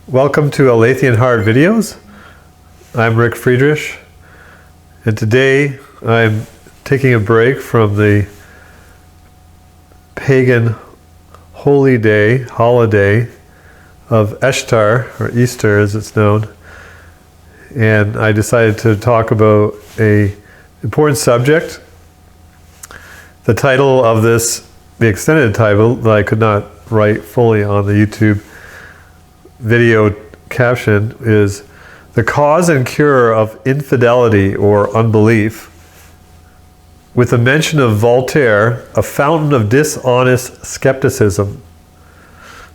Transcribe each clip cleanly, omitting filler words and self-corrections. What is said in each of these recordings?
Welcome to Alathian Hard Videos. I'm Rick Friedrich, and today I'm taking a break from the pagan holiday of Ishtar, or Easter as it's known, and I decided to talk about an important subject. The title of this, the extended title that I could not write fully on the YouTube video caption, is The Cause and Cure of Infidelity or Unbelief, with a mention of Voltaire, a fountain of dishonest skepticism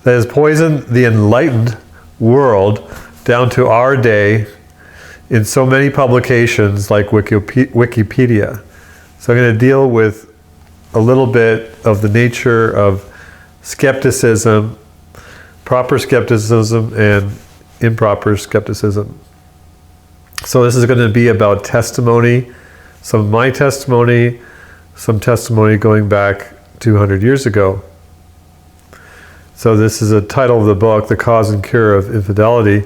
that has poisoned the enlightened world down to our day in so many publications like Wikipedia. So I'm going to deal with a little bit of the nature of skepticism, proper skepticism and improper skepticism. So this is going to be about testimony, some of my testimony, some testimony going back 200 years ago. So this is a title of the book, The Cause and Cure of Infidelity,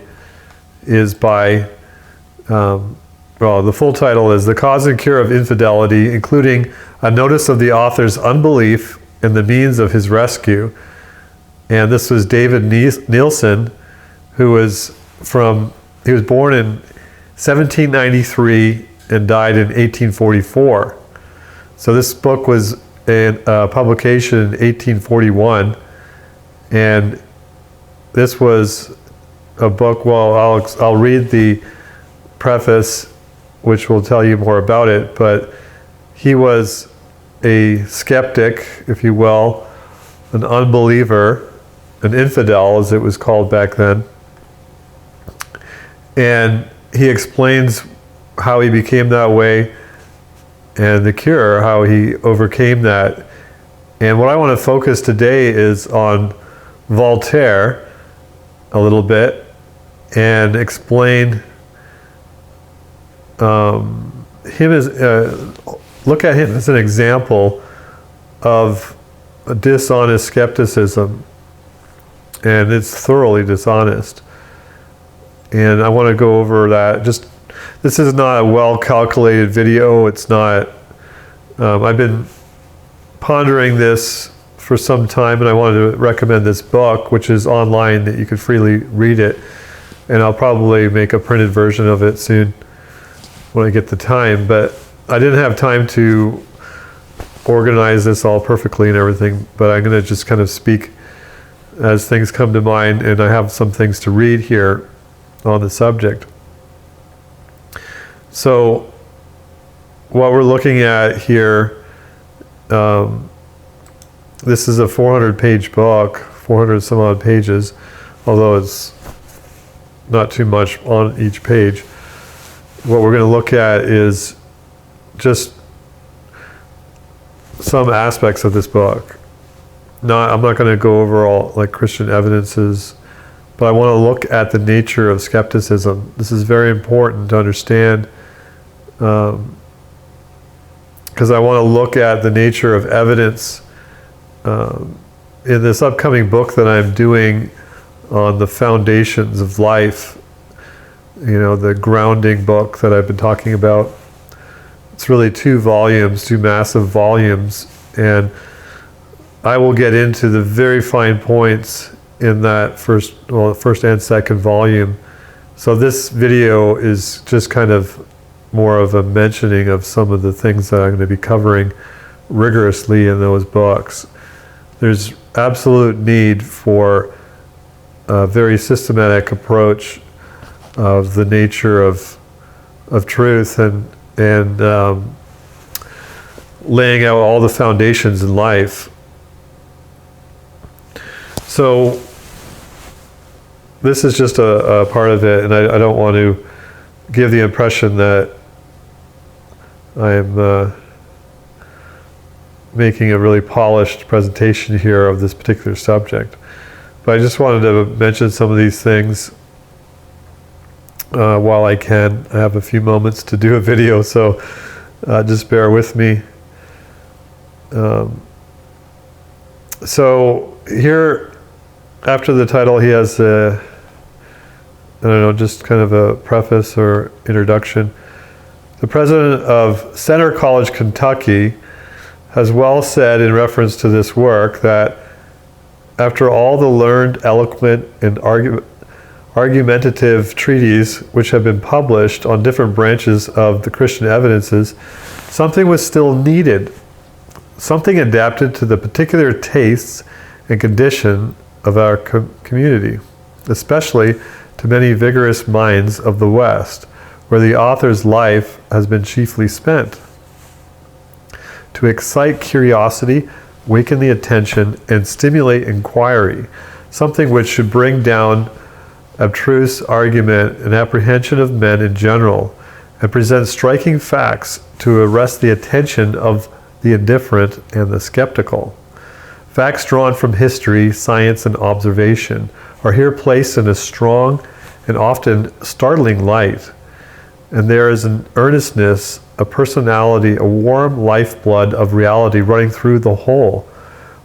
is by, the full title is The Cause and Cure of Infidelity, including a notice of the author's unbelief and the means of his rescue. And this was David Nielsen, who was he was born in 1793 and died in 1844. So this book was a publication in 1841, and this was a book, I'll read the preface, which will tell you more about it, but he was a skeptic, if you will, an unbeliever, an infidel, as it was called back then. And he explains how he became that way and the cure, how he overcame that. And what I want to focus today is on Voltaire a little bit and explain him as, look at him as an example of a dishonest skepticism. And it's thoroughly dishonest. And I want to go over that. This is not a well-calculated video. It's not, I've been pondering this for some time, and I wanted to recommend this book, which is online, that you can freely read it. And I'll probably make a printed version of it soon when I get the time. But I didn't have time to organize this all perfectly and everything, but I'm going to just kind of speak as things come to mind, and I have some things to read here on the subject. So what we're looking at here, this is a 400-page book, 400 some odd pages, although it's not too much on each page. What we're going to look at is just some aspects of this book. I'm not going to go over all like Christian evidences, but I want to look at the nature of skepticism. This is very important to understand, because I want to look at the nature of evidence in this upcoming book that I'm doing on the foundations of life, the grounding book that I've been talking about. It's really 2 volumes, 2 massive volumes, and I will get into the very fine points in that first and second volume. So this video is just kind of more of a mentioning of some of the things that I'm going to be covering rigorously in those books. There's absolute need for a very systematic approach of the nature of truth and laying out all the foundations in life. So this is just a part of it, and I don't want to give the impression that I'm making a really polished presentation here of this particular subject. But I just wanted to mention some of these things while I can. I have a few moments to do a video, so just bear with me. So here, after the title, he has I don't know, just kind of a preface or introduction. The president of Center College, Kentucky, has well said in reference to this work that after all the learned, eloquent, and argumentative treatises which have been published on different branches of the Christian evidences, something was still needed, something adapted to the particular tastes and condition of our community, especially to many vigorous minds of the West, where the author's life has been chiefly spent. To excite curiosity, waken the attention, and stimulate inquiry, something which should bring down abstruse argument and apprehension of men in general, and present striking facts to arrest the attention of the indifferent and the skeptical. Facts drawn from history, science, and observation are here placed in a strong and often startling light, and there is an earnestness, a personality, a warm lifeblood of reality running through the whole,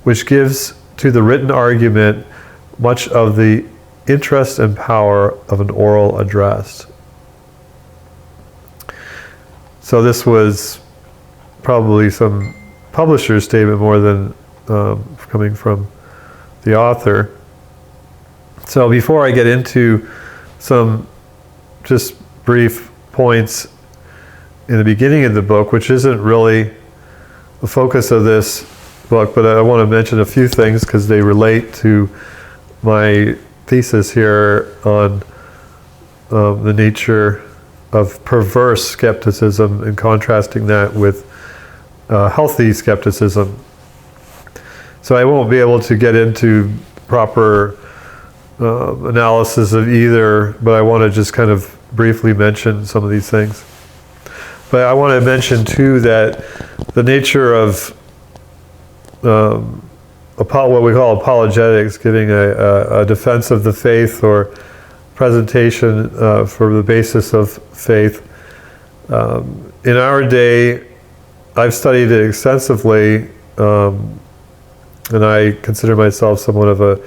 which gives to the written argument much of the interest and power of an oral address. So this was probably some publisher's statement more than coming from the author. So before I get into some just brief points in the beginning of the book, which isn't really the focus of this book, but I want to mention a few things because they relate to my thesis here on the nature of perverse skepticism and contrasting that with healthy skepticism. So I won't be able to get into proper analysis of either, but I want to just kind of briefly mention some of these things. But I want to mention too that the nature of what we call apologetics, giving a defense of the faith or presentation for the basis of faith. In our day, I've studied it extensively, and I consider myself somewhat of an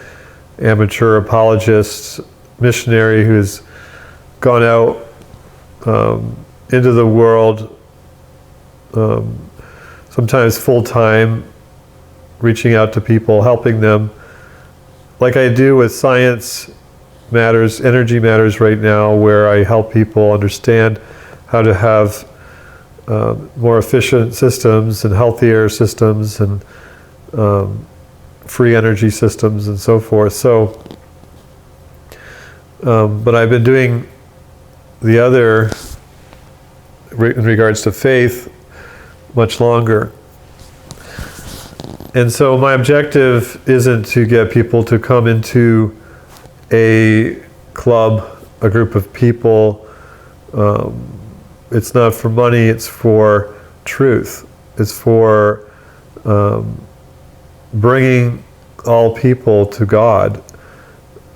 amateur apologist, missionary who's gone out into the world, sometimes full-time, reaching out to people, helping them, like I do with science matters, energy matters right now, where I help people understand how to have more efficient systems and healthier systems and free energy systems and so forth. So, but I've been doing the other in regards to faith much longer. And so my objective isn't to get people to come into a club, a group of people. It's not for money, it's for truth. It's for bringing all people to God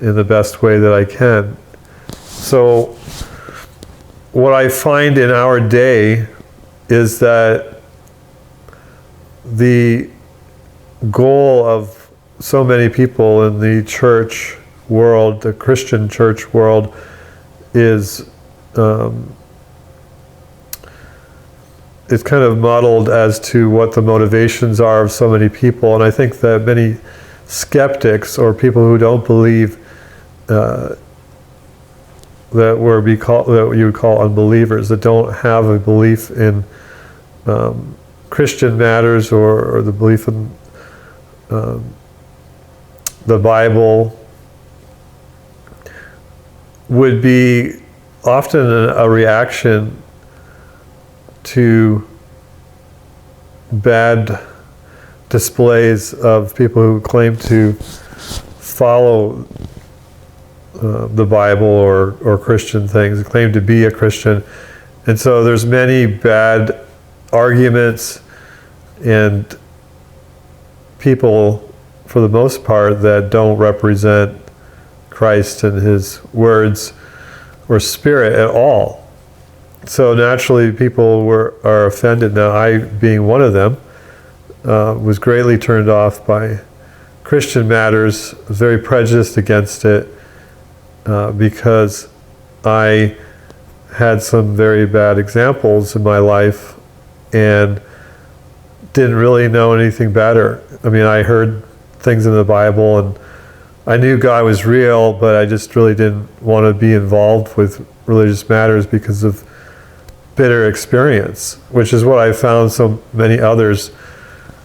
in the best way that I can. So what I find in our day is that the goal of so many people in the church world, the Christian church world, is it's kind of muddled as to what the motivations are of so many people. And I think that many skeptics or people who don't believe that you would call unbelievers, that don't have a belief in Christian matters or the belief in the Bible, would be often a reaction to bad displays of people who claim to follow the Bible or Christian things, claim to be a Christian. And so there's many bad arguments and people, for the most part, that don't represent Christ and His words or Spirit at all. So naturally people are offended. Now, I, being one of them, was greatly turned off by Christian matters, was very prejudiced against it, because I had some very bad examples in my life and didn't really know anything better. I mean, I heard things in the Bible and I knew God was real, but I just really didn't want to be involved with religious matters because of bitter experience, which is what I found so many others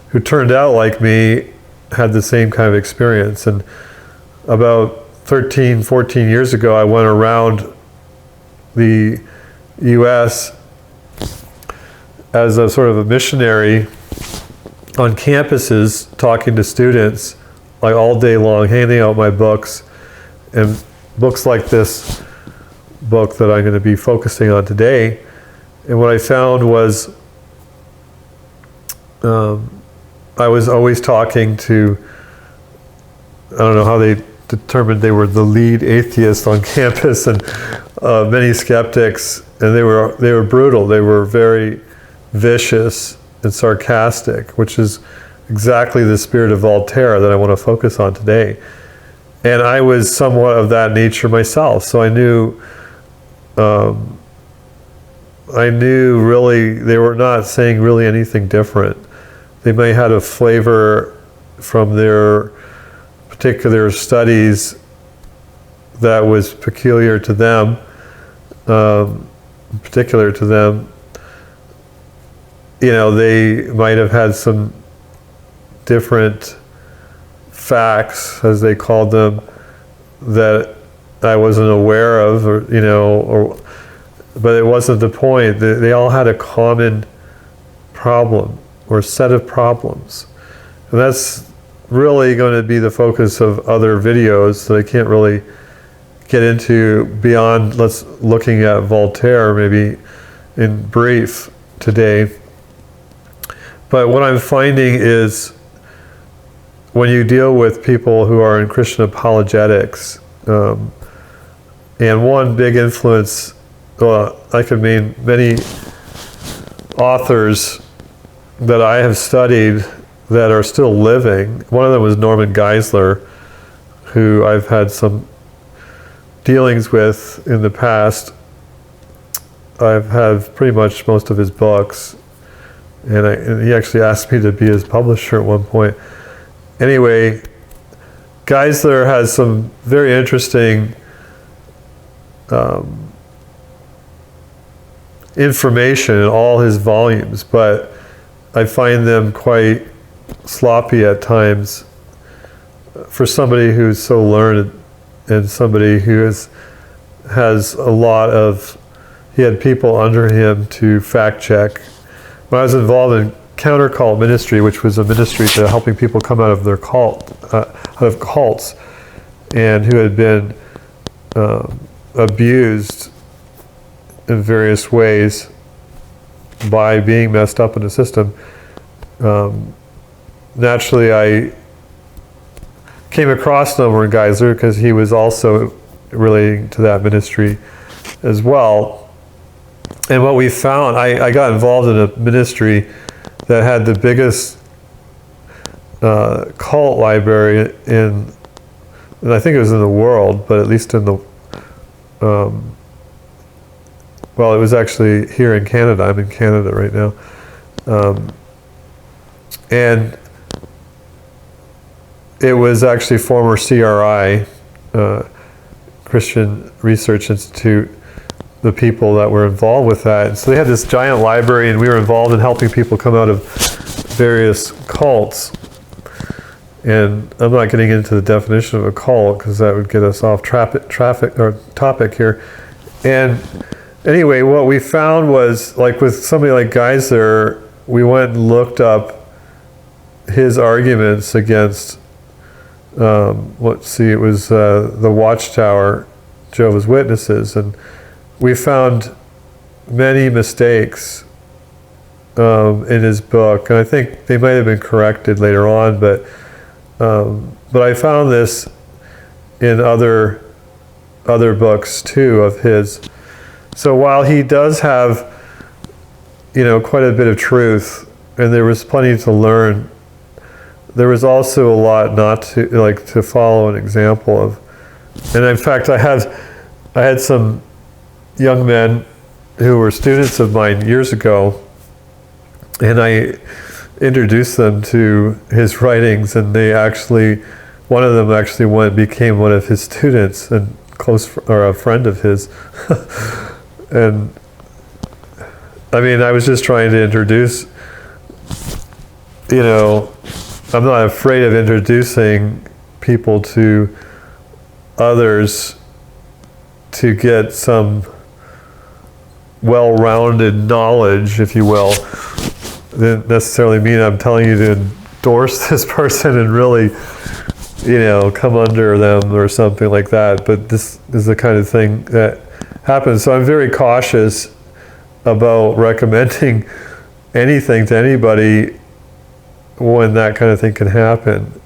who turned out like me had the same kind of experience. And about 13, 14 years ago, I went around the U.S. as a sort of a missionary on campuses, talking to students like all day long, handing out my books, and books like this book that I'm going to be focusing on today. And what I found was I was always talking to, I don't know how they determined they were the lead atheist on campus, and many skeptics, and they were brutal. They were very vicious and sarcastic, which is exactly the spirit of Voltaire that I want to focus on today. And I was somewhat of that nature myself, so I knew really they were not saying really anything different. They may have had a flavor from their particular studies that was peculiar to them, You know, they might have had some different facts, as they called them, that I wasn't aware of, but it wasn't the point. They all had a common problem or set of problems. And that's really going to be the focus of other videos that I can't really get into beyond looking at Voltaire maybe in brief today. But what I'm finding is when you deal with people who are in Christian apologetics, and one big influence, I could name many authors that I have studied that are still living. One of them was Norman Geisler, who I've had some dealings with in the past. I've had pretty much most of his books, and he actually asked me to be his publisher at one point. Anyway, Geisler has some very interesting information in all his volumes, but I find them quite sloppy at times for somebody who's so learned and somebody who has a lot of, he had people under him to fact check. When I was involved in counter cult ministry, which was a ministry to helping people come out of their out of cults, and who had been abused in various ways by being messed up in the system. Naturally, I came across Norman Geisler because he was also relating to that ministry as well. And what we found, I got involved in a ministry that had the biggest cult library and I think it was in the world, but at least in the, well, it was actually here in Canada. I'm in Canada right now. And it was actually former CRI, Christian Research Institute, the people that were involved with that. And so they had this giant library, and we were involved in helping people come out of various cults. And I'm not getting into the definition of a cult because that would get us off topic here. And anyway, what we found was, like with somebody like Geisler, we went and looked up his arguments against, it was the Watchtower, Jehovah's Witnesses, and we found many mistakes in his book, and I think they might have been corrected later on, but I found this in other books too of his. So while he does have, quite a bit of truth, and there was plenty to learn, there was also a lot not to follow an example of. And in fact, I had some young men who were students of mine years ago, and I introduced them to his writings, and one of them actually became one of his students and or a friend of his. And I mean, I was just trying to introduce, I'm not afraid of introducing people to others to get some well-rounded knowledge, if you will. It didn't necessarily mean I'm telling you to endorse this person and really, come under them or something like that. But this is the kind of thing that happens. So I'm very cautious about recommending anything to anybody when that kind of thing can happen.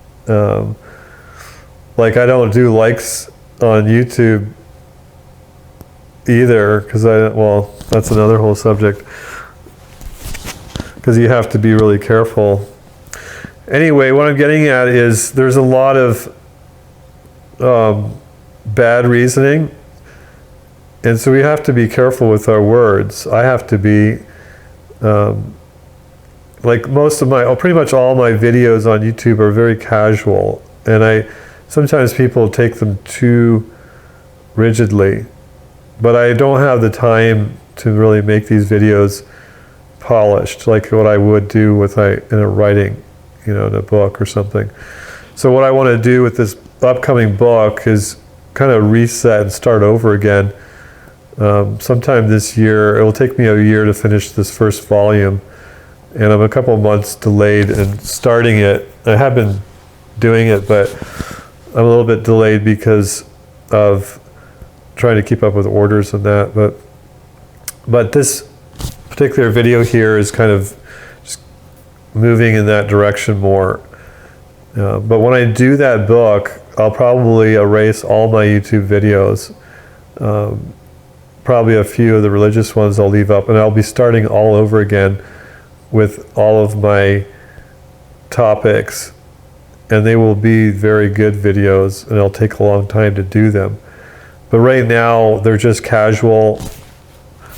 Like, I don't do likes on YouTube either, because that's another whole subject, because you have to be really careful. Anyway, what I'm getting at is there's a lot of bad reasoning, and so we have to be careful with our words. I have to be, like pretty much all my videos on YouTube are very casual, and sometimes people take them too rigidly, but I don't have the time to really make these videos polished like what I would do in a writing, in a book or something. So what I want to do with this upcoming book is kind of reset and start over again. Sometime this year, it will take me a year to finish this first volume, and I'm a couple of months delayed in starting it. I have been doing it, but I'm a little bit delayed because of trying to keep up with orders and that. But this particular video here is kind of just moving in that direction more. But when I do that book, I'll probably erase all my YouTube videos. Probably a few of the religious ones I'll leave up, and I'll be starting all over again with all of my topics, and they will be very good videos, and it'll take a long time to do them. But right now, they're just casual,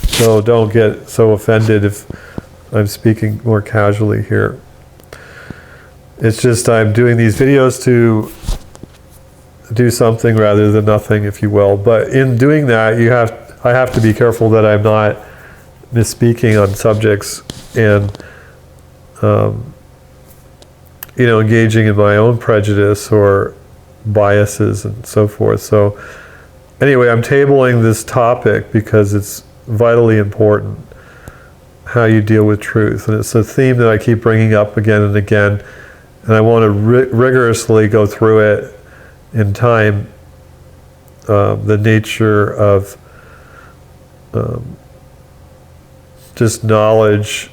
so don't get so offended if I'm speaking more casually here. It's just I'm doing these videos to do something rather than nothing, if you will. But in doing that, I have to be careful that I'm not misspeaking on subjects and engaging in my own prejudice or biases and so forth. So anyway, I'm tabling this topic because it's vitally important, how you deal with truth. And it's a theme that I keep bringing up again and again, and I want to rigorously go through it in time, the nature of just knowledge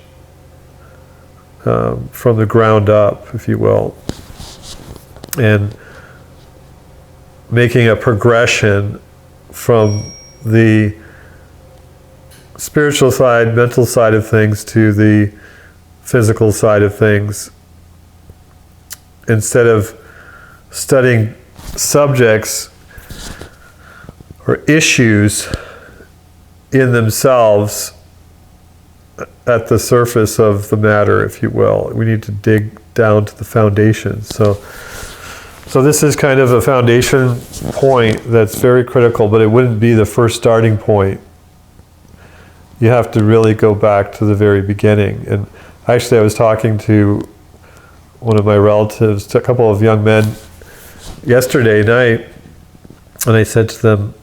from the ground up, if you will, and making a progression from the spiritual side, mental side of things to the physical side of things, instead of studying subjects or issues in themselves at the surface of the matter, if you will. We need to dig down to the foundation. So this is kind of a foundation point that's very critical, but it wouldn't be the first starting point. You have to really go back to the very beginning. And actually, I was talking to one of my relatives, a couple of young men, yesterday night, and I said to them,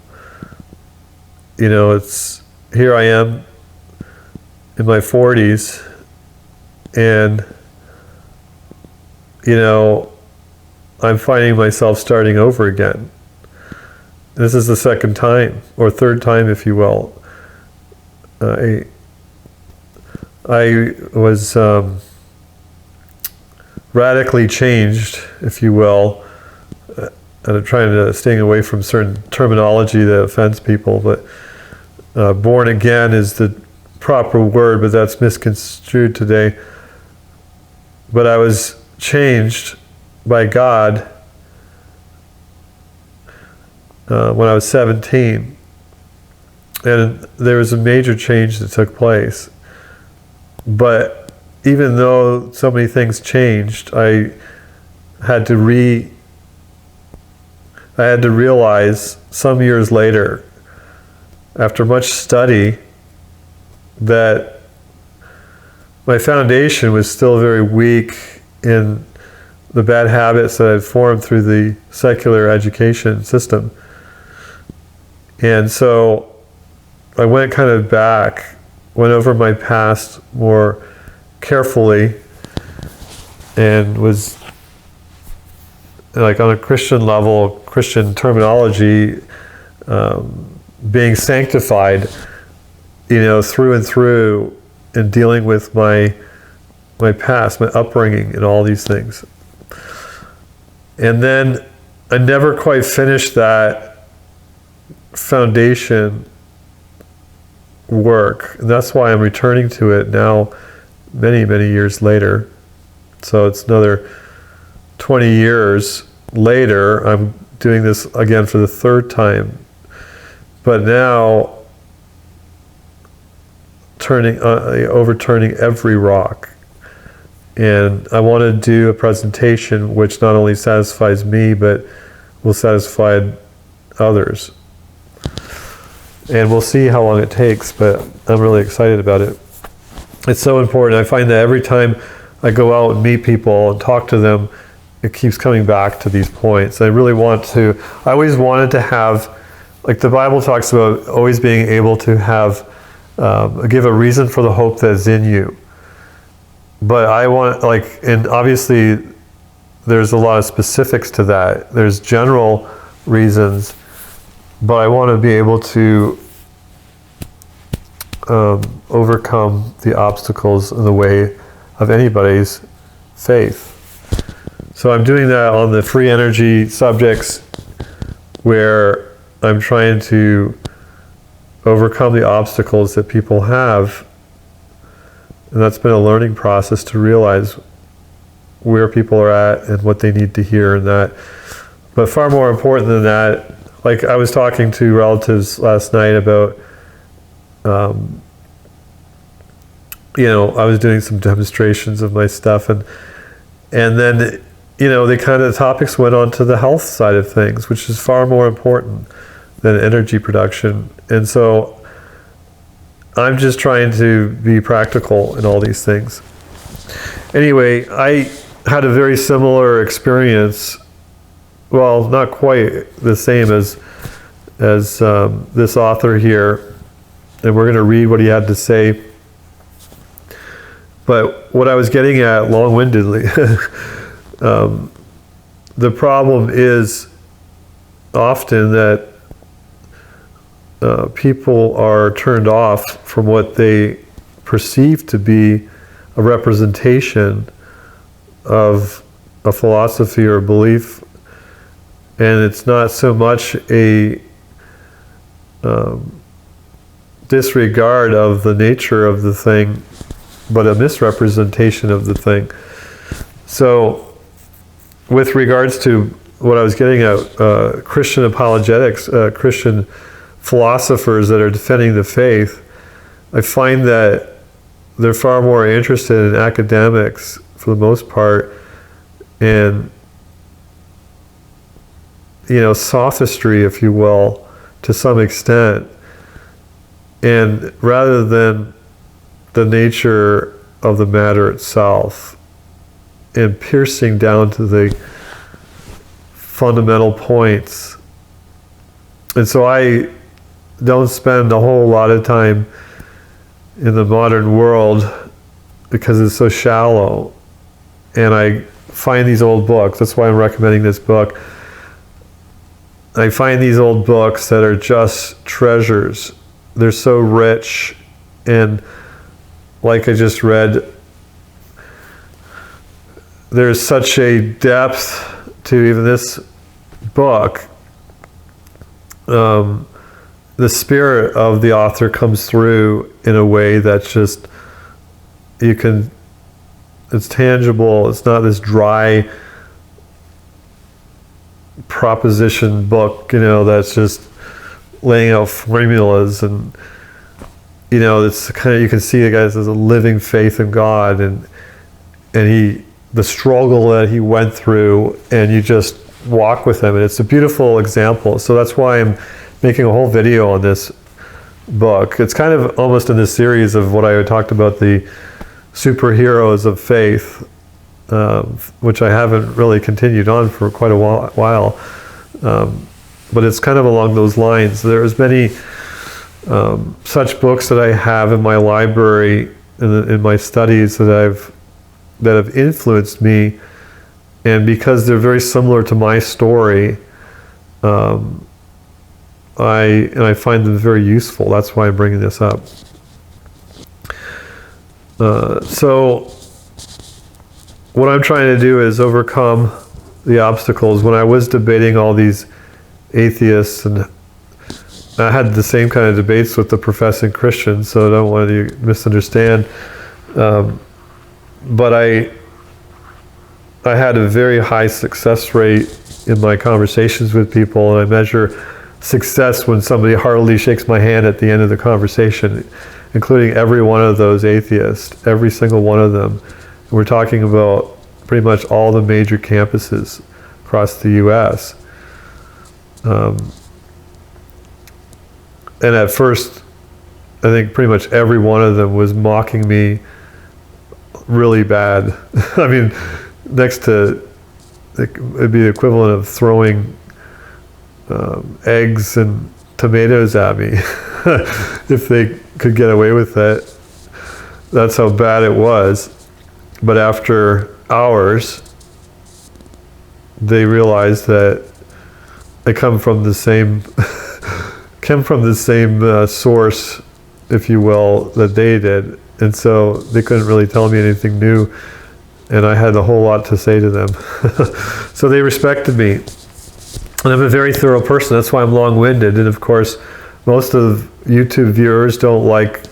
here I am in my 40s, and I'm finding myself starting over again. This is the second time, or third time, if you will. I was radically changed, if you will, and I'm trying to staying away from certain terminology that offends people, but born again is the proper word, but that's misconstrued today. But I was changed by God when I was 17. And there was a major change that took place. But even though so many things changed, I had to realize some years later, after much study, that my foundation was still very weak in the bad habits that I'd formed through the secular education system. And so I went kind of back, went over my past more carefully, and was like on a Christian level, Christian terminology, being sanctified, through and through, in dealing with my past, my upbringing, and all these things. And then I never quite finished that foundation work. And that's why I'm returning to it now, many, many years later. So it's another 20 years later, I'm doing this again for the third time. But now, overturning every rock. And I want to do a presentation which not only satisfies me, but will satisfy others. And we'll see how long it takes, but I'm really excited about it. It's so important. I find that every time I go out and meet people and talk to them, it keeps coming back to these points. I always wanted to have, like the Bible talks about always being able to have, give a reason for the hope that is in you. But I want, and obviously there's a lot of specifics to that. There's general reasons, but I want to be able to overcome the obstacles in the way of anybody's faith. So I'm doing that on the free energy subjects, where I'm trying to overcome the obstacles that people have. And that's been a learning process to realize where people are at and what they need to hear and that. But far more important than that, like I was talking to relatives last night about, I was doing some demonstrations of my stuff, and then, the topics went on to the health side of things, which is far more important than energy production. And so I'm just trying to be practical in all these things. Anyway, I had a very similar experience. Well, not quite the same as this author here, and we're going to read what he had to say. But what I was getting at, long-windedly, the problem is often that people are turned off from what they perceive to be a representation of a philosophy or a belief, and it's not so much a disregard of the nature of the thing, but a misrepresentation of the thing. So with regards to what I was getting at, Christian apologetics, Christian philosophers that are defending the faith, I find that they're far more interested in academics for the most part, and sophistry, if you will, to some extent, and rather than the nature of the matter itself, and piercing down to the fundamental points. And so I don't spend a whole lot of time in the modern world because it's so shallow. And I find these old books. That's why I'm recommending this book. I find these old books that are just treasures. They're so rich. And like I just read, there's such a depth to even this book. The spirit of the author comes through in a way that's just, it's tangible. It's not this dry proposition book, that's just laying out formulas, and it's kind of, you can see the guy has a living faith in God, and the struggle that he went through, and you just walk with him, and it's a beautiful example. So that's why I'm making a whole video on this book. It's kind of almost in the series of what I talked about, the superheroes of faith, which I haven't really continued on for quite a while. But it's kind of along those lines. There's many such books that I have in my library, in my studies, that have influenced me, and because they're very similar to my story, I find them very useful. That's why I'm bringing this up. So what I'm trying to do is overcome the obstacles. When I was debating all these atheists, and I had the same kind of debates with the professing Christians, so I don't want you to misunderstand. But I had a very high success rate in my conversations with people, and I measure success when somebody heartily shakes my hand at the end of the conversation, including every one of those atheists, every single one of them. And we're talking about pretty much all the major campuses across the U.S. And at first, I think pretty much every one of them was mocking me really bad. I mean, next to, it'd be the equivalent of throwing eggs and tomatoes at me if they could get away with that. That's how bad it was. But after hours, they realized that I come from the same source, if you will, that they did. And so they couldn't really tell me anything new, and I had a whole lot to say to them. So they respected me. And I'm a very thorough person. That's why I'm long-winded. And of course, most of YouTube viewers don't like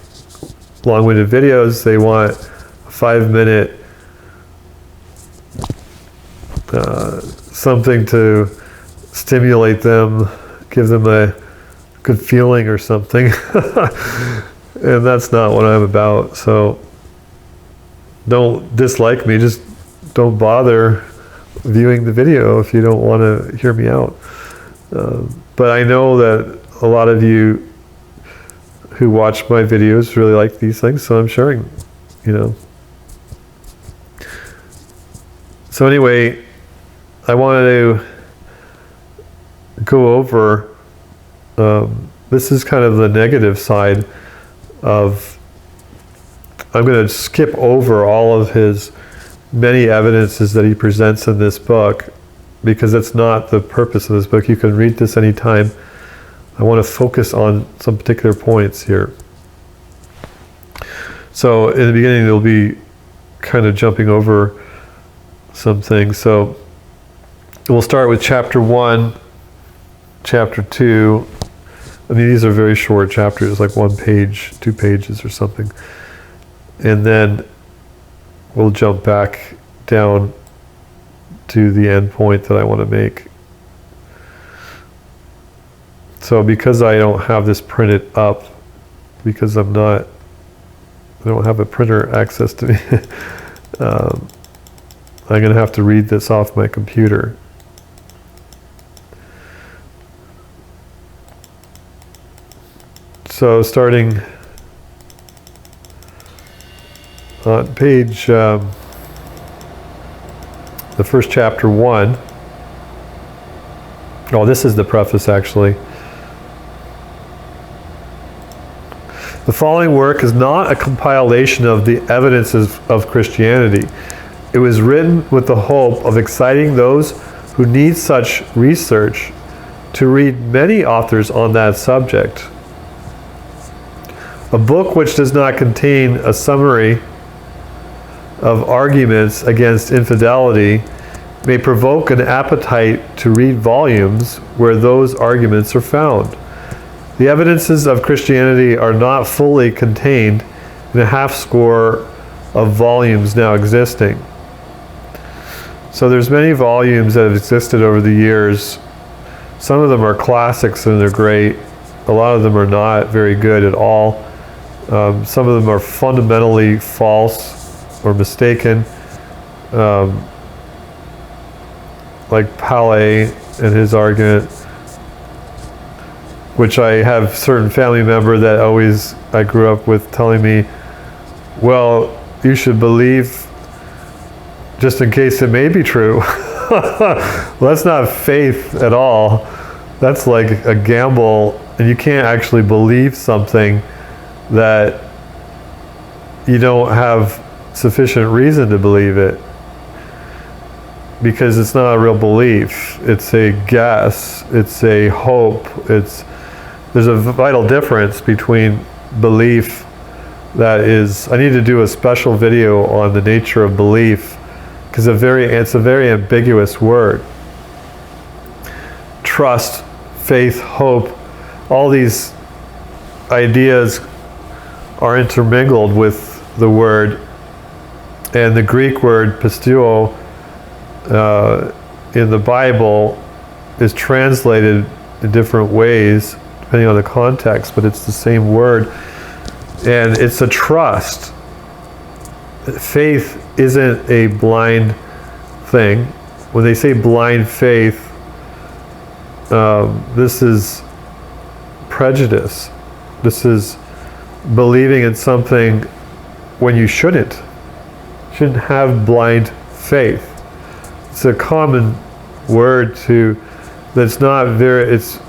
long-winded videos. They want a 5-minute something to stimulate them, give them a good feeling or something. And that's not what I'm about. So don't dislike me. Just don't bother viewing the video if you don't want to hear me out. But I know that a lot of you who watch my videos really like these things, so I'm sharing, So anyway, I wanted to go over, this is kind of the negative side of, I'm going to skip over all of his many evidences that he presents in this book, because that's not the purpose of this book. You can read this anytime. I want to focus on some particular points here. So in the beginning, there'll be kind of jumping over some things. So we'll start with chapter 1, chapter 2. I mean, these are very short chapters, like 1 page, 2 pages or something. And then we'll jump back down to the end point that I want to make. So because I don't have this printed up, because I don't have a printer access to me, I'm going to have to read this off my computer. So starting on page, the first chapter 1. Oh, this is the preface actually. The following work is not a compilation of the evidences of Christianity. It was written with the hope of exciting those who need such research to read many authors on that subject. A book which does not contain a summary of arguments against infidelity may provoke an appetite to read volumes where those arguments are found. The evidences of Christianity are not fully contained in a half-score of volumes now existing. So there's many volumes that have existed over the years. Some of them are classics and they're great. a lot of them are not very good at all. Some of them are fundamentally false or mistaken, like Palais and his argument, which I have certain family member that I grew up with telling me, well, you should believe just in case it may be true. Well, that's not faith at all. That's like a gamble, and you can't actually believe something that you don't have sufficient reason to believe it, because it's not a real belief. It's a guess. It's a hope. There's a vital difference between belief that is, I need to do a special video on the nature of belief, because it's a very ambiguous word. Trust, faith, hope, all these ideas are intermingled with the word, and the Greek word pisteuo in the Bible is translated in different ways depending on the context, but it's the same word, and it's a trust. Faith isn't a blind thing. When they say blind faith, this is prejudice. This is believing in something when you shouldn't. You shouldn't have blind faith. It's a common word that's not it's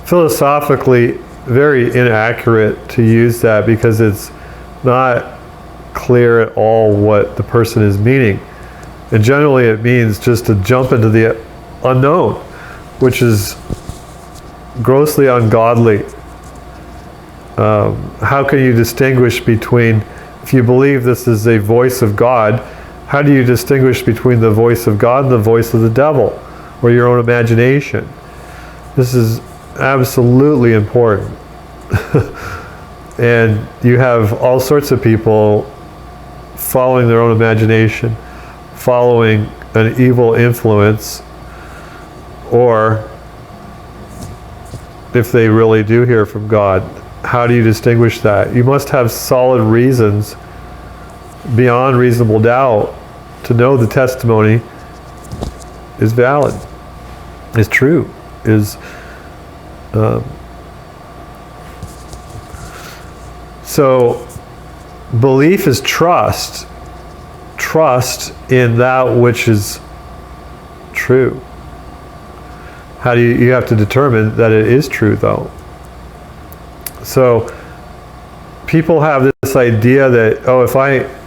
philosophically very inaccurate to use that, because it's not clear at all what the person is meaning. And generally it means just to jump into the unknown, which is grossly ungodly. How can you distinguish between, if you believe this is a voice of God, how do you distinguish between the voice of God and the voice of the devil, or your own imagination? This is absolutely important. And you have all sorts of people following their own imagination, following an evil influence, or if they really do hear from God, how do you distinguish that? You must have solid reasons beyond reasonable doubt to know the testimony is valid, is true, is so belief is trust in that which is true. How do you have to determine that it is true, though? So people have this idea that, oh,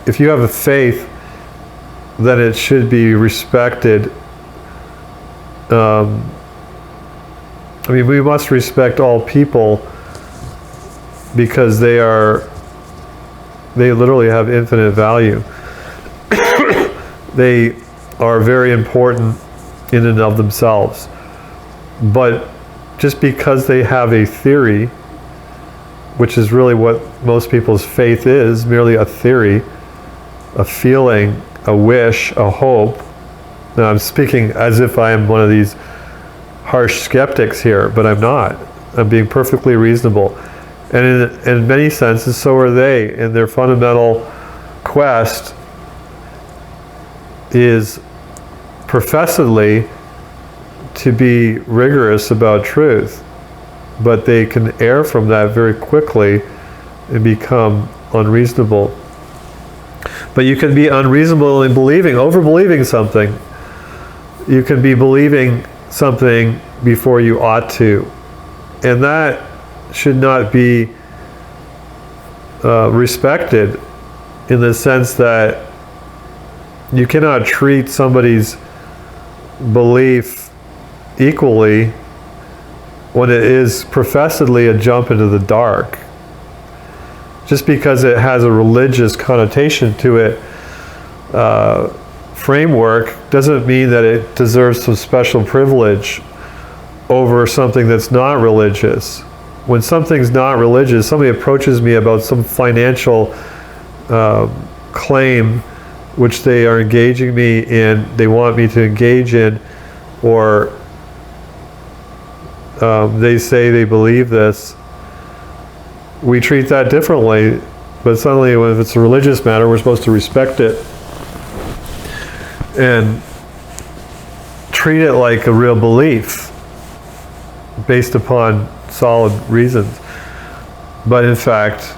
if you have a faith, then it should be respected. We must respect all people because they literally have infinite value. They are very important in and of themselves. But just because they have a theory, which is really what most people's faith is, merely a theory, a feeling, a wish, a hope. Now I'm speaking as if I am one of these harsh skeptics here, but I'm not. I'm being perfectly reasonable. And in many senses, so are they. And their fundamental quest is professedly to be rigorous about truth. But they can err from that very quickly and become unreasonable. But you can be unreasonable in over-believing something. You can be believing something before you ought to. And that should not be respected, in the sense that you cannot treat somebody's belief equally when it is professedly a jump into the dark. Just because it has a religious connotation to it, framework, doesn't mean that it deserves some special privilege over something that's not religious. When something's not religious, somebody approaches me about some financial claim which they are engaging me in, they want me to engage in, or they say they believe this, we treat that differently. But suddenly, if it's a religious matter, we're supposed to respect it and treat it like a real belief based upon solid reasons. But in fact,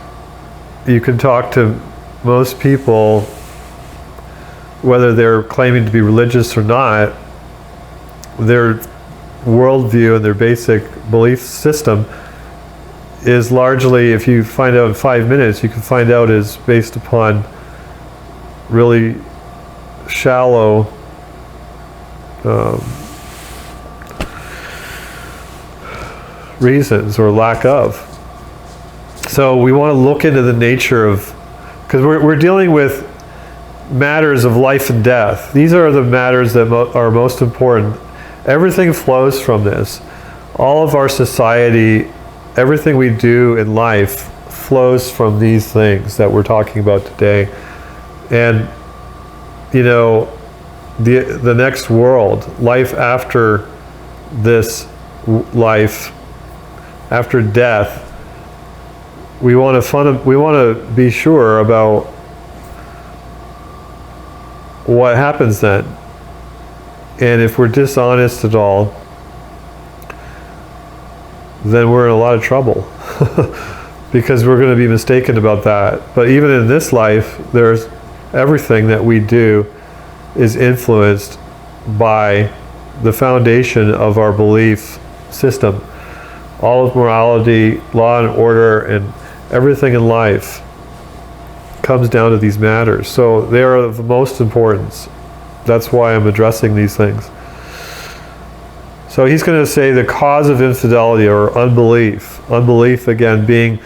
you can talk to most people, whether they're claiming to be religious or not, their worldview and their basic belief system is largely, if you find out in 5 minutes, you can find out is based upon really shallow reasons or lack of. So we want to look into the nature of, because we're dealing with matters of life and death. These are the matters that are most important. Everything flows from this. All of our society, everything we do in life flows from these things that we're talking about today. And, you know, the next world, life after this life, after death, we want to be sure about what happens then. And if we're dishonest at all, then we're in a lot of trouble because we're going to be mistaken about that. But even in this life, there's everything that we do is influenced by the foundation of our belief system. All of morality, law and order, and everything in life comes down to these matters. So they are of the most importance. That's why I'm addressing these things. So he's going to say the cause of infidelity or unbelief. Unbelief, again, being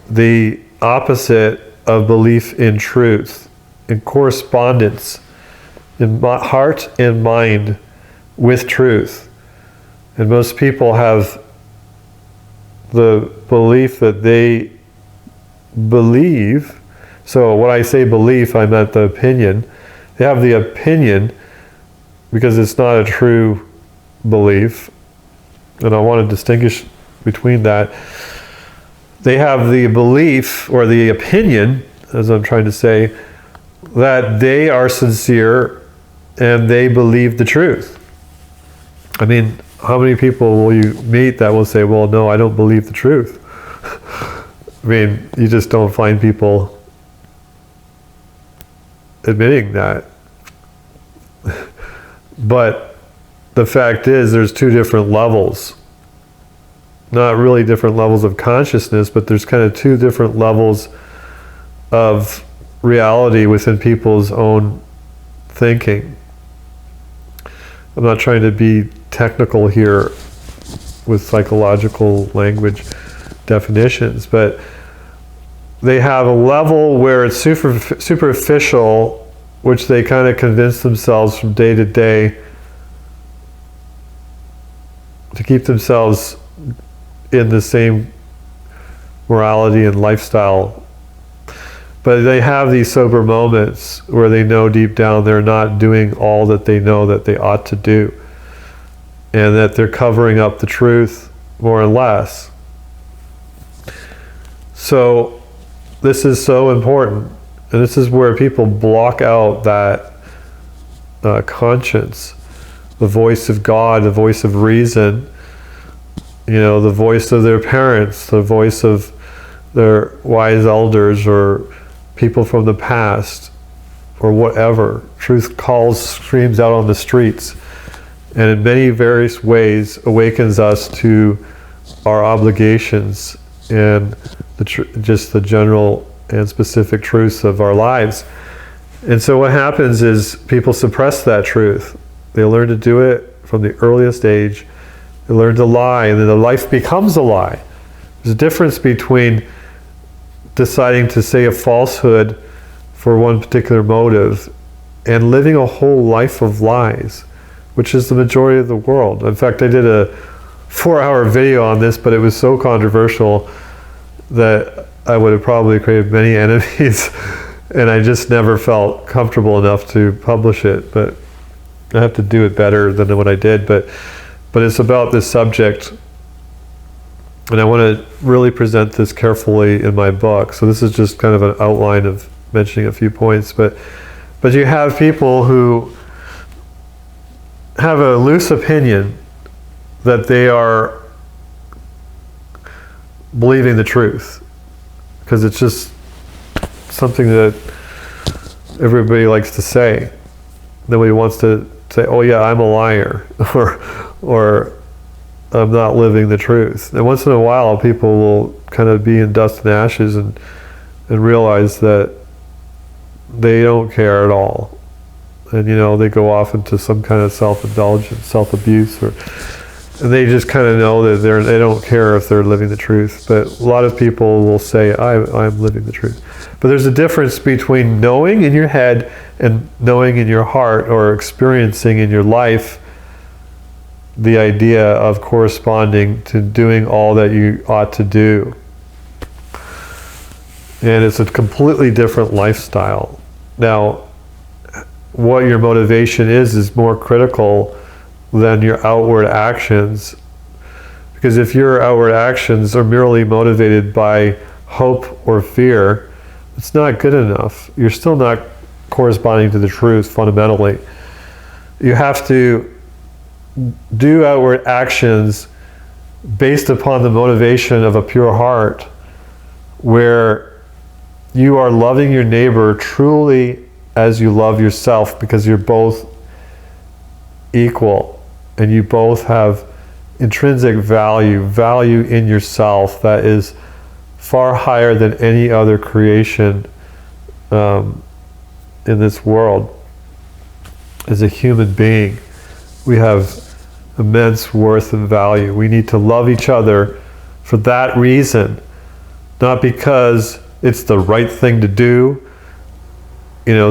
the opposite of belief in truth, in correspondence, in heart and mind with truth. And most people have the belief that they believe. So when I say belief, I meant the opinion. They have the opinion because it's not a true belief. And I want to distinguish between that. They have the belief or the opinion, as I'm trying to say, that they are sincere and they believe the truth. I mean, how many people will you meet that will say, well, no, I don't believe the truth? I mean, you just don't find people admitting that. But the fact is, there's two different levels. Not really different levels of consciousness, but there's kind of two different levels of reality within people's own thinking. I'm not trying to be technical here with psychological language definitions, but they have a level where it's superficial, which they kind of convince themselves from day to day to keep themselves in the same morality and lifestyle. But they have these sober moments where they know deep down they're not doing all that they know that they ought to do, and that they're covering up the truth more or less. So this is so important, and this is where people block out that conscience, the voice of God, the voice of reason, you know, the voice of their parents, the voice of their wise elders or people from the past or whatever. Truth calls, screams out on the streets, and in many various ways awakens us to our obligations and just the general and specific truths of our lives. And so what happens is people suppress that truth. They learn to do it from the earliest age. They learn to lie, and then the life becomes a lie. There's a difference between deciding to say a falsehood for one particular motive and living a whole life of lies, which is the majority of the world. In fact, I did a 4-hour video on this, but it was so controversial that I would have probably created many enemies, and I just never felt comfortable enough to publish it. But I have to do it better than what I did. But it's about this subject And I want to really present this carefully in my book. So this is just kind of an outline of mentioning a few points. But you have people who have a loose opinion that they are believing the truth, because it's just something that everybody likes to say. Nobody wants to say, oh yeah, I'm a liar, or I'm not living the truth. And once in a while, people will kind of be in dust and ashes and realize that they don't care at all. And they go off into some kind of self-indulgence, self-abuse, and they just kind of know that they don't care if they're living the truth. But a lot of people will say, I'm living the truth. But there's a difference between knowing in your head and knowing in your heart, or experiencing in your life the idea of corresponding to doing all that you ought to do. And it's a completely different lifestyle. Now, what your motivation is more critical than your outward actions. Because if your outward actions are merely motivated by hope or fear, it's not good enough. You're still not corresponding to the truth fundamentally. You have to do outward actions based upon the motivation of a pure heart, where you are loving your neighbor truly as you love yourself, because you're both equal and you both have intrinsic value in yourself that is far higher than any other creation in this world. As a human being, we have immense worth and value. We need to love each other for that reason, not because it's the right thing to do,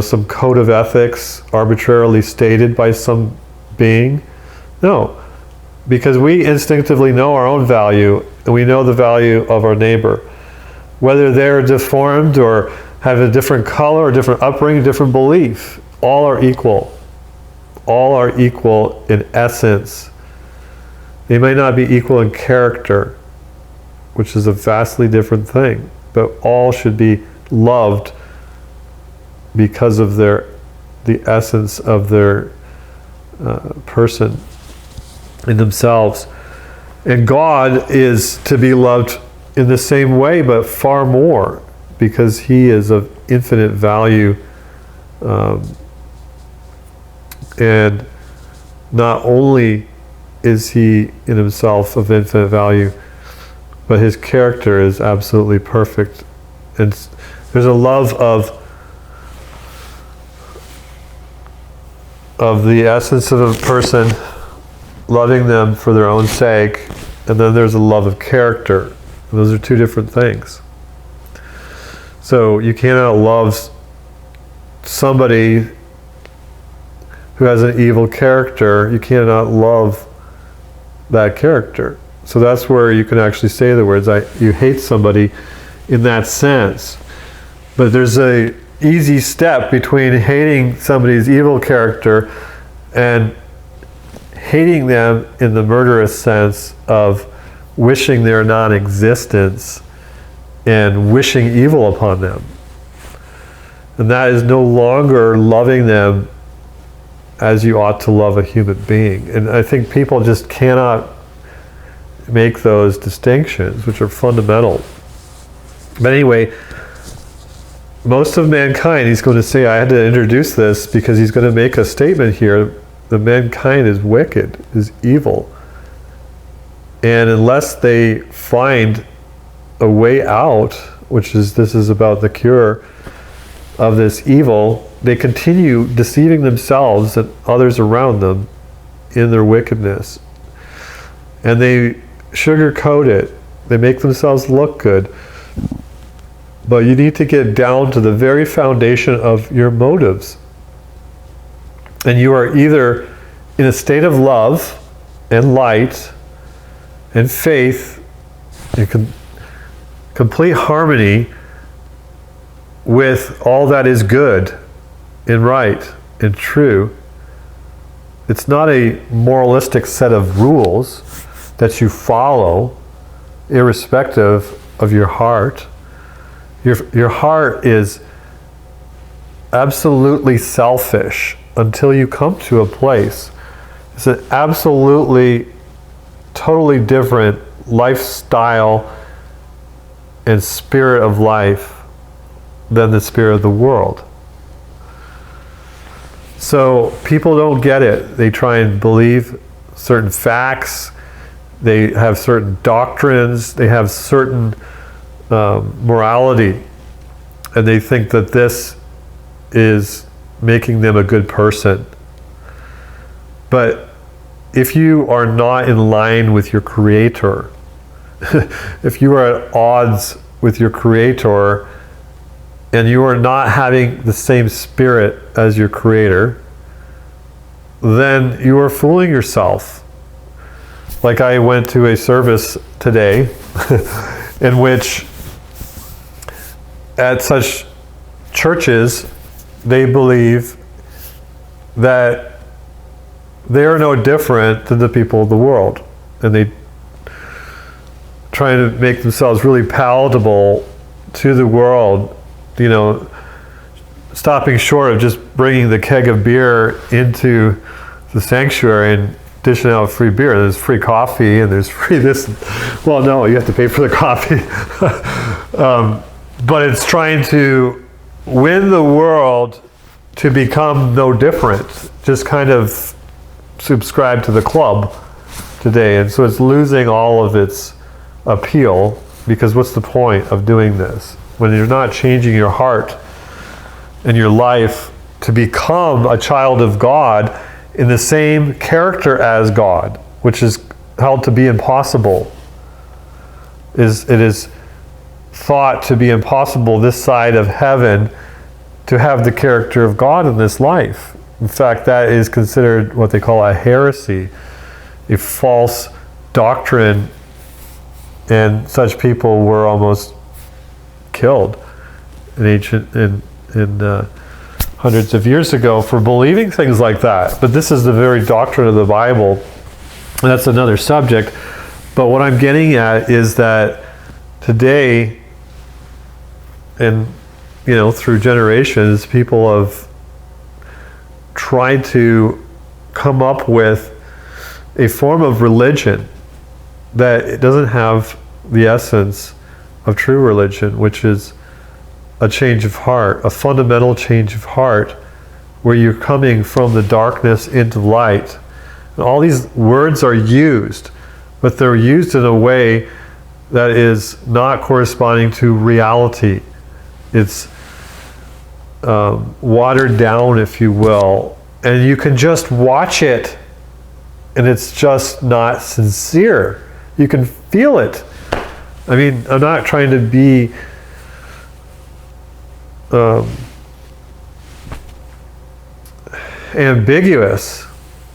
some code of ethics arbitrarily stated by some being. No, because we instinctively know our own value, and we know the value of our neighbor. Whether they're deformed or have a different color or different upbringing, different belief, all are equal. All are equal in essence. They may not be equal in character, which is a vastly different thing, but all should be loved because of the essence of their person in themselves. And God is to be loved in the same way, but far more, because He is of infinite value, and not only is He in Himself of infinite value, but His character is absolutely perfect. And there's a love of the essence of a person, loving them for their own sake, and then there's a love of character. And those are two different things. So you cannot love somebody who has an evil character. You cannot love that character. So that's where you can actually say the words, you hate somebody in that sense. But there's a easy step between hating somebody's evil character and hating them in the murderous sense of wishing their non-existence and wishing evil upon them. And that is no longer loving them as you ought to love a human being. And I think people just cannot make those distinctions, which are fundamental. But anyway, most of mankind, he's going to say, I had to introduce this because he's going to make a statement here that mankind is wicked, is evil. And unless they find a way out, this is about the cure of this evil, they continue deceiving themselves and others around them in their wickedness. And they sugarcoat it. They make themselves look good. But you need to get down to the very foundation of your motives. And you are either in a state of love and light and faith and complete harmony with all that is good and right and true. It's not a moralistic set of rules that you follow, irrespective of your heart. Your heart is absolutely selfish until you come to a place. It's an absolutely, totally different lifestyle and spirit of life than the spirit of the world. So people don't get it. They try and believe certain facts. They have certain doctrines. They have certain morality. And they think that this is making them a good person. But if you are not in line with your Creator, if you are at odds with your Creator, and you are not having the same spirit as your Creator, then you are fooling yourself. Like I went to a service today in which at such churches they believe that they are no different than the people of the world, and they try to make themselves really palatable to the world, you know, stopping short of just bringing the keg of beer into the sanctuary and dishing out free beer. There's free coffee and there's free this. Well, no, you have to pay for the coffee. But it's trying to win the world to become no different. Just kind of subscribe to the club today. And so it's losing all of its appeal, because what's the point of doing this when you're not changing your heart and your life to become a child of God in the same character as God, which is held to be impossible. It is thought to be impossible this side of heaven to have the character of God in this life. In fact, that is considered what they call a heresy, a false doctrine, and such people were almost killed in hundreds of years ago for believing things like that. But this is the very doctrine of the Bible, and that's another subject. But what I'm getting at is that today, and through generations, people have tried to come up with a form of religion that it doesn't have the essence of true religion, which is a change of heart, a fundamental change of heart, where you're coming from the darkness into light. And all these words are used, but they're used in a way that is not corresponding to reality. It's watered down, if you will, and you can just watch it, and it's just not sincere. You can feel it. I mean, I'm not trying to be ambiguous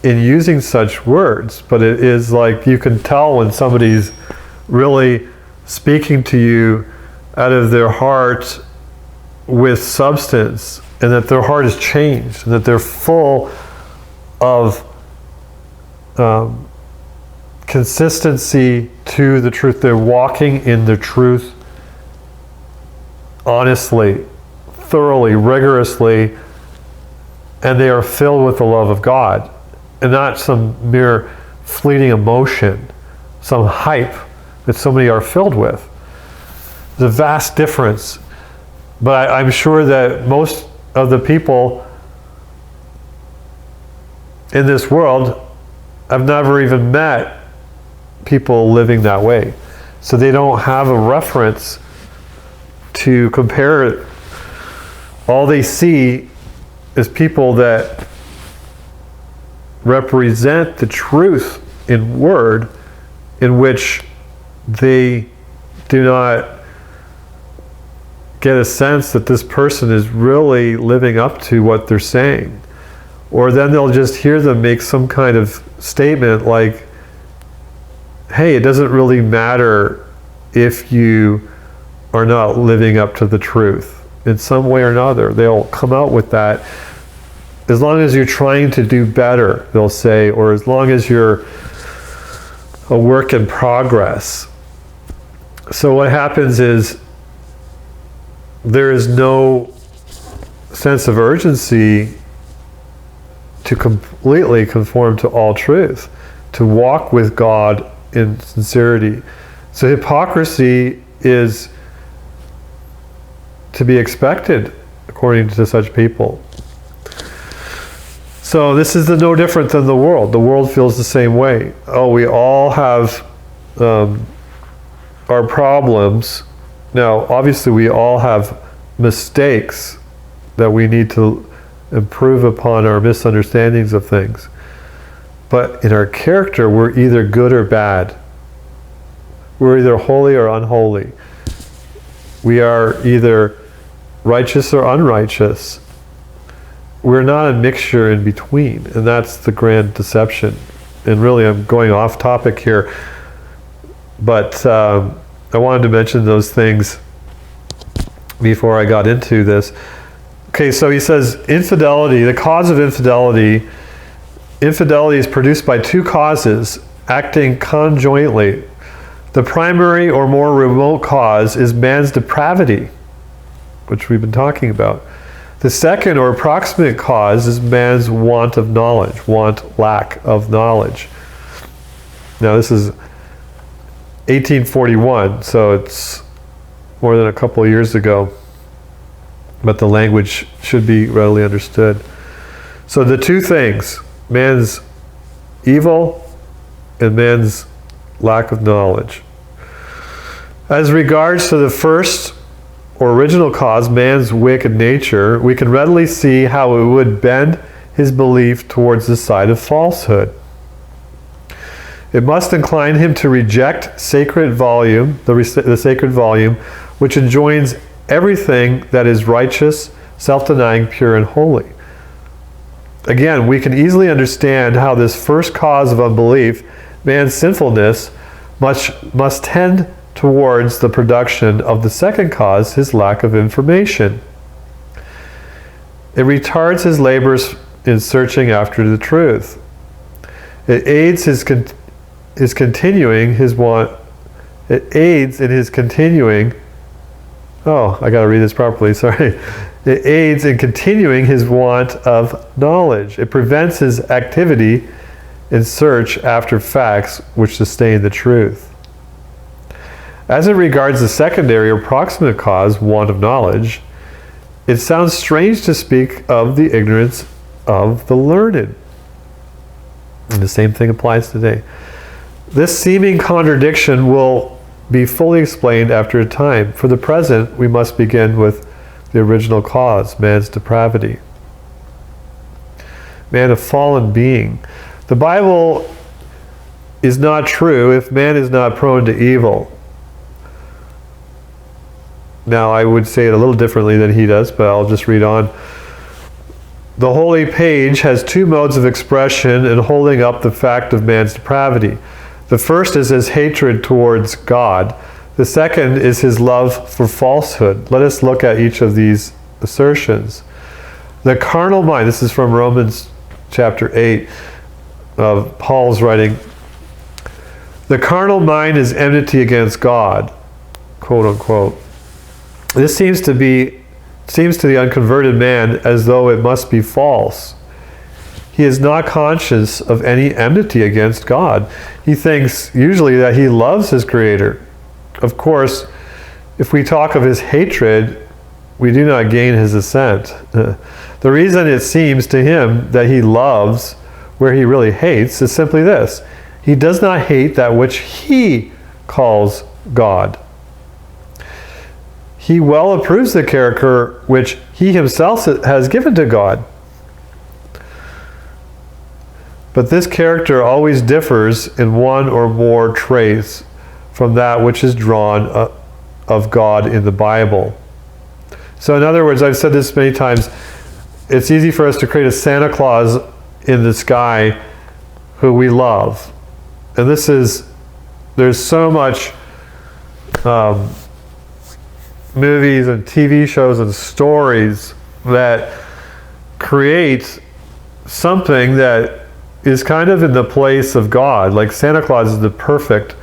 in using such words, but it is like you can tell when somebody's really speaking to you out of their heart with substance, and that their heart has changed, and that they're full of consistency to the truth. They're walking in the truth honestly, thoroughly, rigorously, and they are filled with the love of God, and not some mere fleeting emotion, some hype that so many are filled with. There's a vast difference. But I'm sure that most of the people in this world have never even met people living that way. So they don't have a reference to compare. All they see is people that represent the truth in word, in which they do not get a sense that this person is really living up to what they're saying. Or then they'll just hear them make some kind of statement like, hey, it doesn't really matter if you are not living up to the truth. In some way or another, they'll come out with that. As long as you're trying to do better, they'll say, or as long as you're a work in progress. So what happens is there is no sense of urgency to completely conform to all truth, to walk with God in sincerity. So hypocrisy is to be expected according to such people. So this is no different than the world. The world feels the same way. Oh, we all have our problems. Now, obviously, we all have mistakes that we need to improve upon, our misunderstandings of things. But in our character, we're either good or bad. We're either holy or unholy. We are either righteous or unrighteous. We're not a mixture in between, and that's the grand deception. And really, I'm going off topic here, but I wanted to mention those things before I got into this. Okay, so he says infidelity, the cause of infidelity is produced by two causes acting conjointly. The primary or more remote cause is man's depravity, which we've been talking about. The second or approximate cause is man's want of knowledge, lack of knowledge. Now this is 1841, so it's more than a couple of years ago, but the language should be readily understood. So the two things, man's evil and man's lack of knowledge. As regards to the first or original cause, man's wicked nature, we can readily see how it would bend his belief towards the side of falsehood. It must incline him to reject sacred volume, the sacred volume, which enjoins everything that is righteous, self-denying, pure, and holy. Again, we can easily understand how this first cause of unbelief, man's sinfulness, must tend towards the production of the second cause, his lack of information. It retards his labors in searching after the truth. It aids his continuing his want. It aids in his continuing. Oh, I got to read this properly. Sorry. It aids in continuing his want of knowledge. It prevents his activity in search after facts which sustain the truth. As it regards the secondary or proximate cause, want of knowledge, it sounds strange to speak of the ignorance of the learned. And the same thing applies today. This seeming contradiction will be fully explained after a time. For the present, we must begin with the original cause, man's depravity. Man, a fallen being. The Bible is not true if man is not prone to evil. Now, I would say it a little differently than he does, but I'll just read on. The holy page has two modes of expression in holding up the fact of man's depravity. The first is his hatred towards God. The second is his love for falsehood. Let us look at each of these assertions. The carnal mind, this is from Romans chapter 8 of Paul's writing. The carnal mind is enmity against God, quote unquote. This seems to the unconverted man as though it must be false. He is not conscious of any enmity against God. He thinks usually that he loves his Creator. Of course, if we talk of his hatred, we do not gain his assent. The reason it seems to him that he loves where he really hates is simply this. He does not hate that which he calls God. He well approves the character which he himself has given to God. But this character always differs in one or more traits from that which is drawn of God in the Bible. So in other words, I've said this many times, it's easy for us to create a Santa Claus in the sky who we love. And there's so much movies and TV shows and stories that create something that is kind of in the place of God. Like Santa Claus is the perfect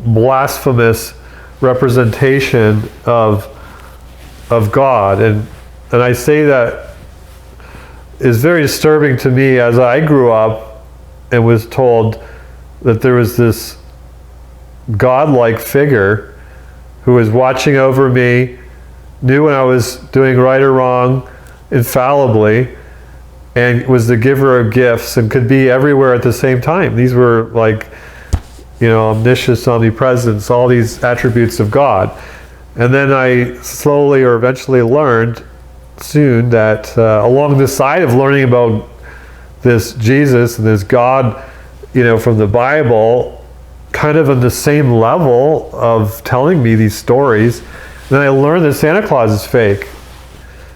blasphemous representation of God. And I say that is very disturbing to me, as I grew up and was told that there was this godlike figure who was watching over me, knew when I was doing right or wrong infallibly, and was the giver of gifts and could be everywhere at the same time. These were like, omniscience, omnipresence, all these attributes of God. And then I slowly or eventually learned soon that along the side of learning about this Jesus and this God, from the Bible, kind of on the same level of telling me these stories, then I learned that Santa Claus is fake.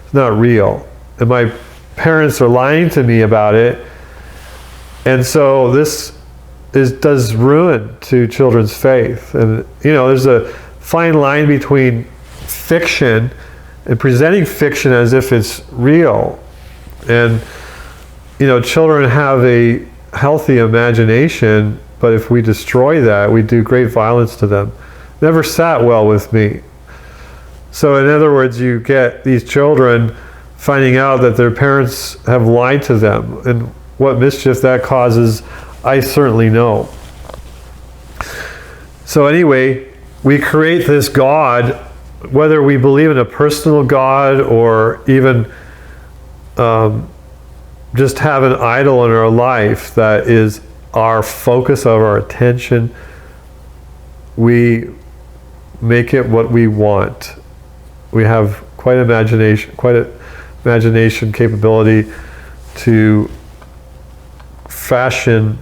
It's not real. And my parents are lying to me about it. And so this does ruin to children's faith. And, there's a fine line between fiction and presenting fiction as if it's real. And, children have a healthy imagination, but if we destroy that, we do great violence to them. Never sat well with me. So in other words, you get these children finding out that their parents have lied to them, and what mischief that causes, I certainly know. So anyway, we create this God, whether we believe in a personal God or even just have an idol in our life that is our focus of our attention. We make it what we want. We have quite an imagination capability to fashion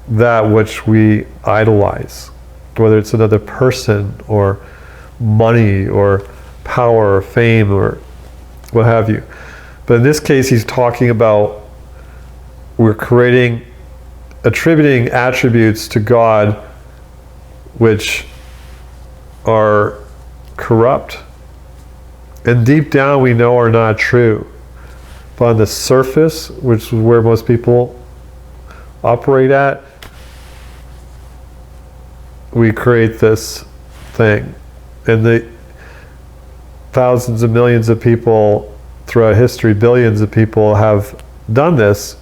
that which we idolize, whether it's another person or money or power or fame or what have you. But in this case, he's talking about we're attributing attributes to God which are corrupt, and deep down we know are not true. But on the surface, which is where most people operate at, we create this thing. And the thousands of millions of people throughout history, billions of people have done this.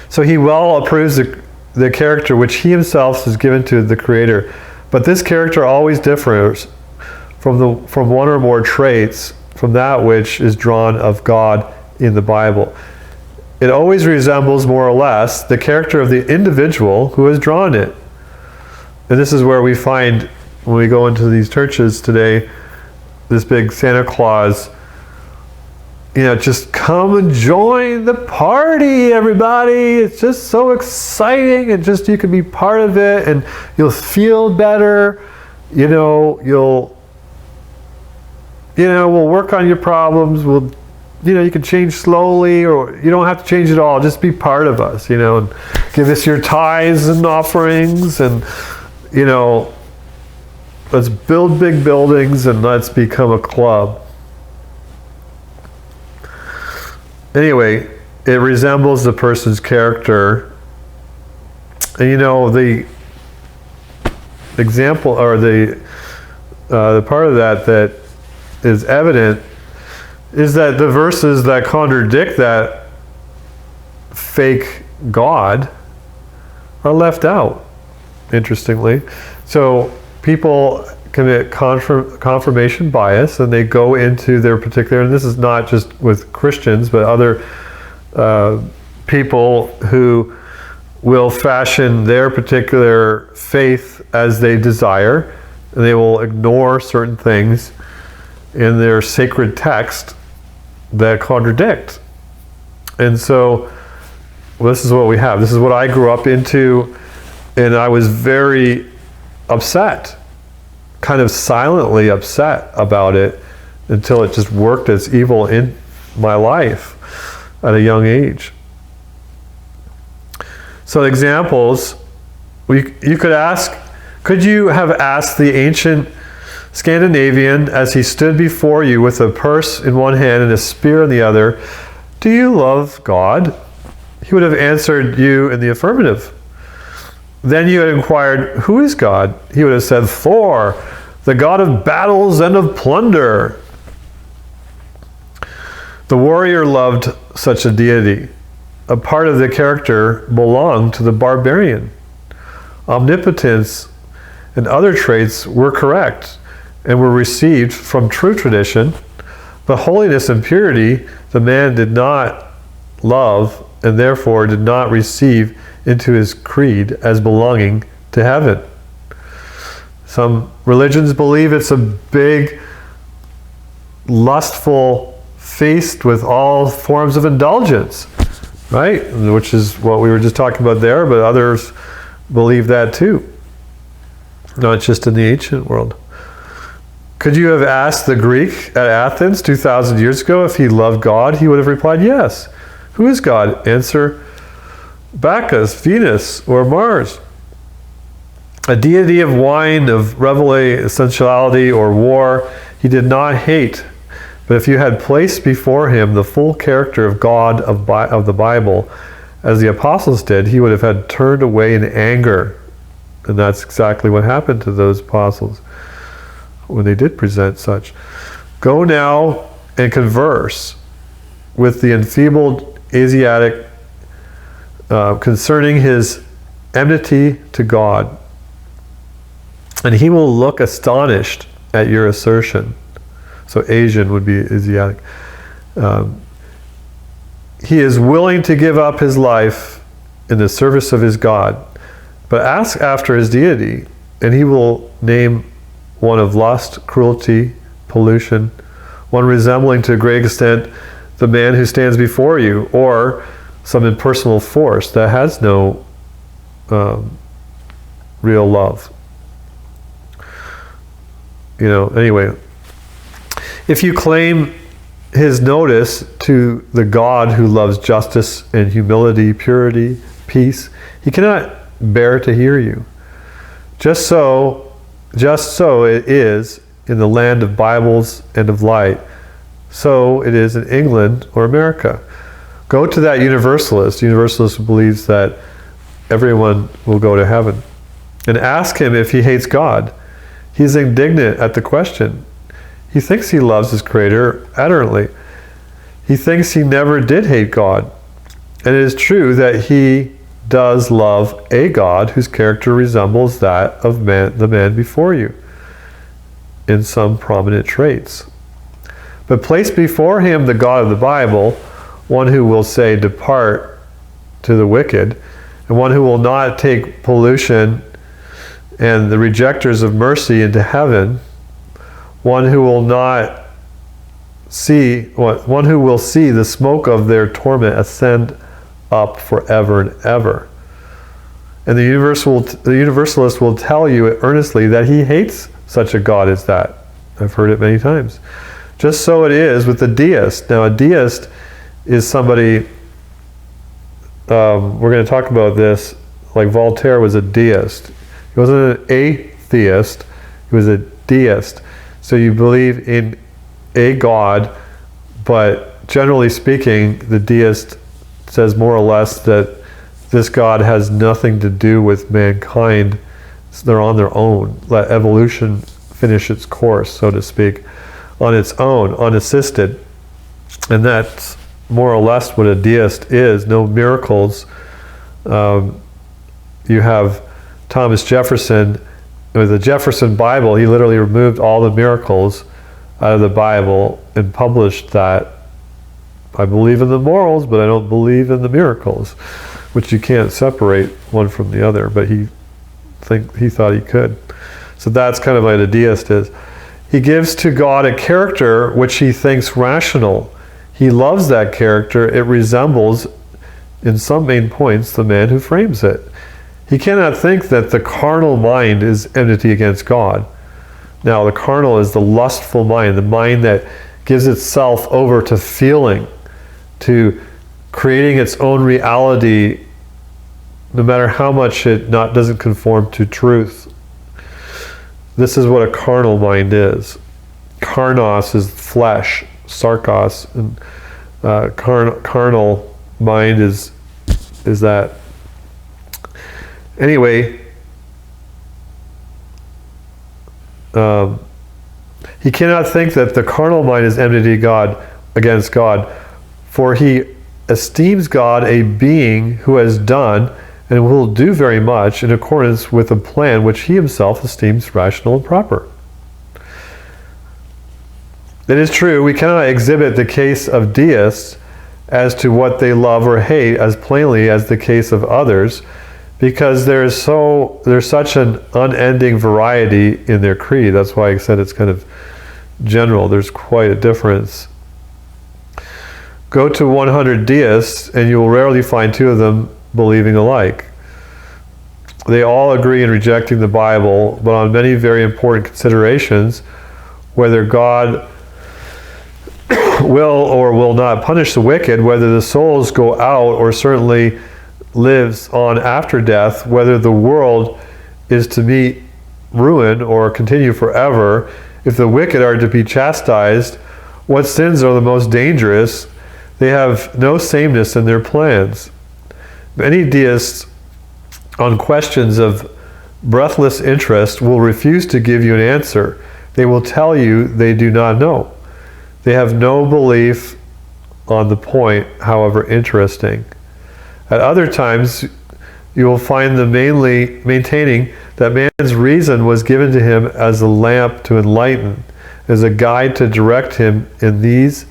So he well approves the character which he himself has given to the Creator. But this character always differs from one or more traits from that which is drawn of God in the Bible. It always resembles more or less the character of the individual who has drawn it. And this is where we find, when we go into these churches today, this big Santa Claus, just come and join the party, everybody. It's just so exciting, and just you can be part of it, and you'll feel better. We'll work on your problems. You can change slowly, or you don't have to change at all. Just be part of us, and give us your tithes and offerings, and let's build big buildings and let's become a club. Anyway, it resembles the person's character. And the example, or the part of that is evident, is that the verses that contradict that fake God are left out, interestingly. So people commit confirmation bias, and they go into their particular, and this is not just with Christians, but other people who will fashion their particular faith as they desire, and they will ignore certain things in their sacred text that contradict. And so this is what we have. This is what I grew up into, and I was very upset, kind of silently upset about it, until it just worked as evil in my life at a young age. So examples, you could you have asked the ancient Scandinavian, as he stood before you with a purse in one hand and a spear in the other, "Do you love God?" He would have answered you in the affirmative. then you had inquired, who is God? He would have said, Thor, the god of battles and of plunder. The warrior loved such a deity. A part of the character belonged to the barbarian. Omnipotence and other traits were correct and were received from true tradition, but holiness and purity the man did not love and therefore did not receive into his creed as belonging to heaven. Some religions believe it's a big, lustful feast with all forms of indulgence, right? Which is what we were just talking about there, but others believe that too, not just in the ancient world. Could you have asked the Greek at Athens 2,000 years ago if he loved God? He would have replied, yes. Who is God? Answer, Bacchus, Venus, or Mars. A deity of wine, of revelry, sensuality, or war, he did not hate. But if you had placed before him the full character of God of the Bible, as the apostles did, he would have had turned away in anger. And that's exactly what happened to those apostles when they did present such. Go now and converse with the enfeebled Asiatic concerning his enmity to God, and he will look astonished at your assertion. So Asian would be Asiatic. He is willing to give up his life in the service of his God, but ask after his deity, and he will name one of lust, cruelty, pollution, one resembling to a great extent the man who stands before you, or some impersonal force that has no real love. Anyway, if you claim his notice to the God who loves justice and humility, purity, peace, he cannot bear to hear you. Just so it is in the land of Bibles and of light. So it is in England or America. Go to that universalist who believes that everyone will go to heaven, and ask him if he hates God. He's indignant at the question. He thinks he loves his Creator adamantly. He thinks he never did hate God. And it is true that he does love a God whose character resembles that of the man before you in some prominent traits. But place before him the God of the Bible, one who will say, depart to the wicked, and one who will not take pollution and the rejectors of mercy into heaven, one who will see the smoke of their torment ascend up forever and ever. And the universalist will tell you earnestly that he hates such a God as that. I've heard it many times. Just so it is with the deist. Now, a deist is somebody, we're going to talk about this, like Voltaire was a deist. He wasn't an atheist, he was a deist. So you believe in a God, but generally speaking, the deist says more or less that this God has nothing to do with mankind. They're on their own. Let evolution finish its course, so to speak, on its own, unassisted. And that's more or less what a deist is. No miracles. You have Thomas Jefferson, with the Jefferson Bible, he literally removed all the miracles out of the Bible and published that. I believe in the morals, but I don't believe in the miracles, which you can't separate one from the other, but he thought he could. So that's kind of what a deist is. He gives to God a character which he thinks rational. He loves that character. It resembles, in some main points, the man who frames it. He cannot think that the carnal mind is enmity against God. Now, the carnal is the lustful mind, the mind that gives itself over to feeling, to creating its own reality, no matter how much it doesn't conform to truth. This is what a carnal mind is. Carnos is flesh, sarkos, and carnal mind is that. Anyway, he cannot think that the carnal mind is enmity against God, for he esteems God a being who has done and will do very much in accordance with a plan which he himself esteems rational and proper. It is true, we cannot exhibit the case of deists as to what they love or hate as plainly as the case of others, because there's such an unending variety in their creed. That's why I said it's kind of general. There's quite a difference. Go to 100 deists and you will rarely find two of them believing alike. They all agree in rejecting the Bible, but on many very important considerations, whether God will or will not punish the wicked, whether the souls go out or certainly lives on after death, whether the world is to meet ruin or continue forever, if the wicked are to be chastised, what sins are the most dangerous, they have no sameness in their plans. Many deists, on questions of breathless interest, will refuse to give you an answer. They will tell you they do not know. They have no belief on the point, however interesting. At other times, you will find them mainly maintaining that man's reason was given to him as a lamp to enlighten, as a guide to direct him in these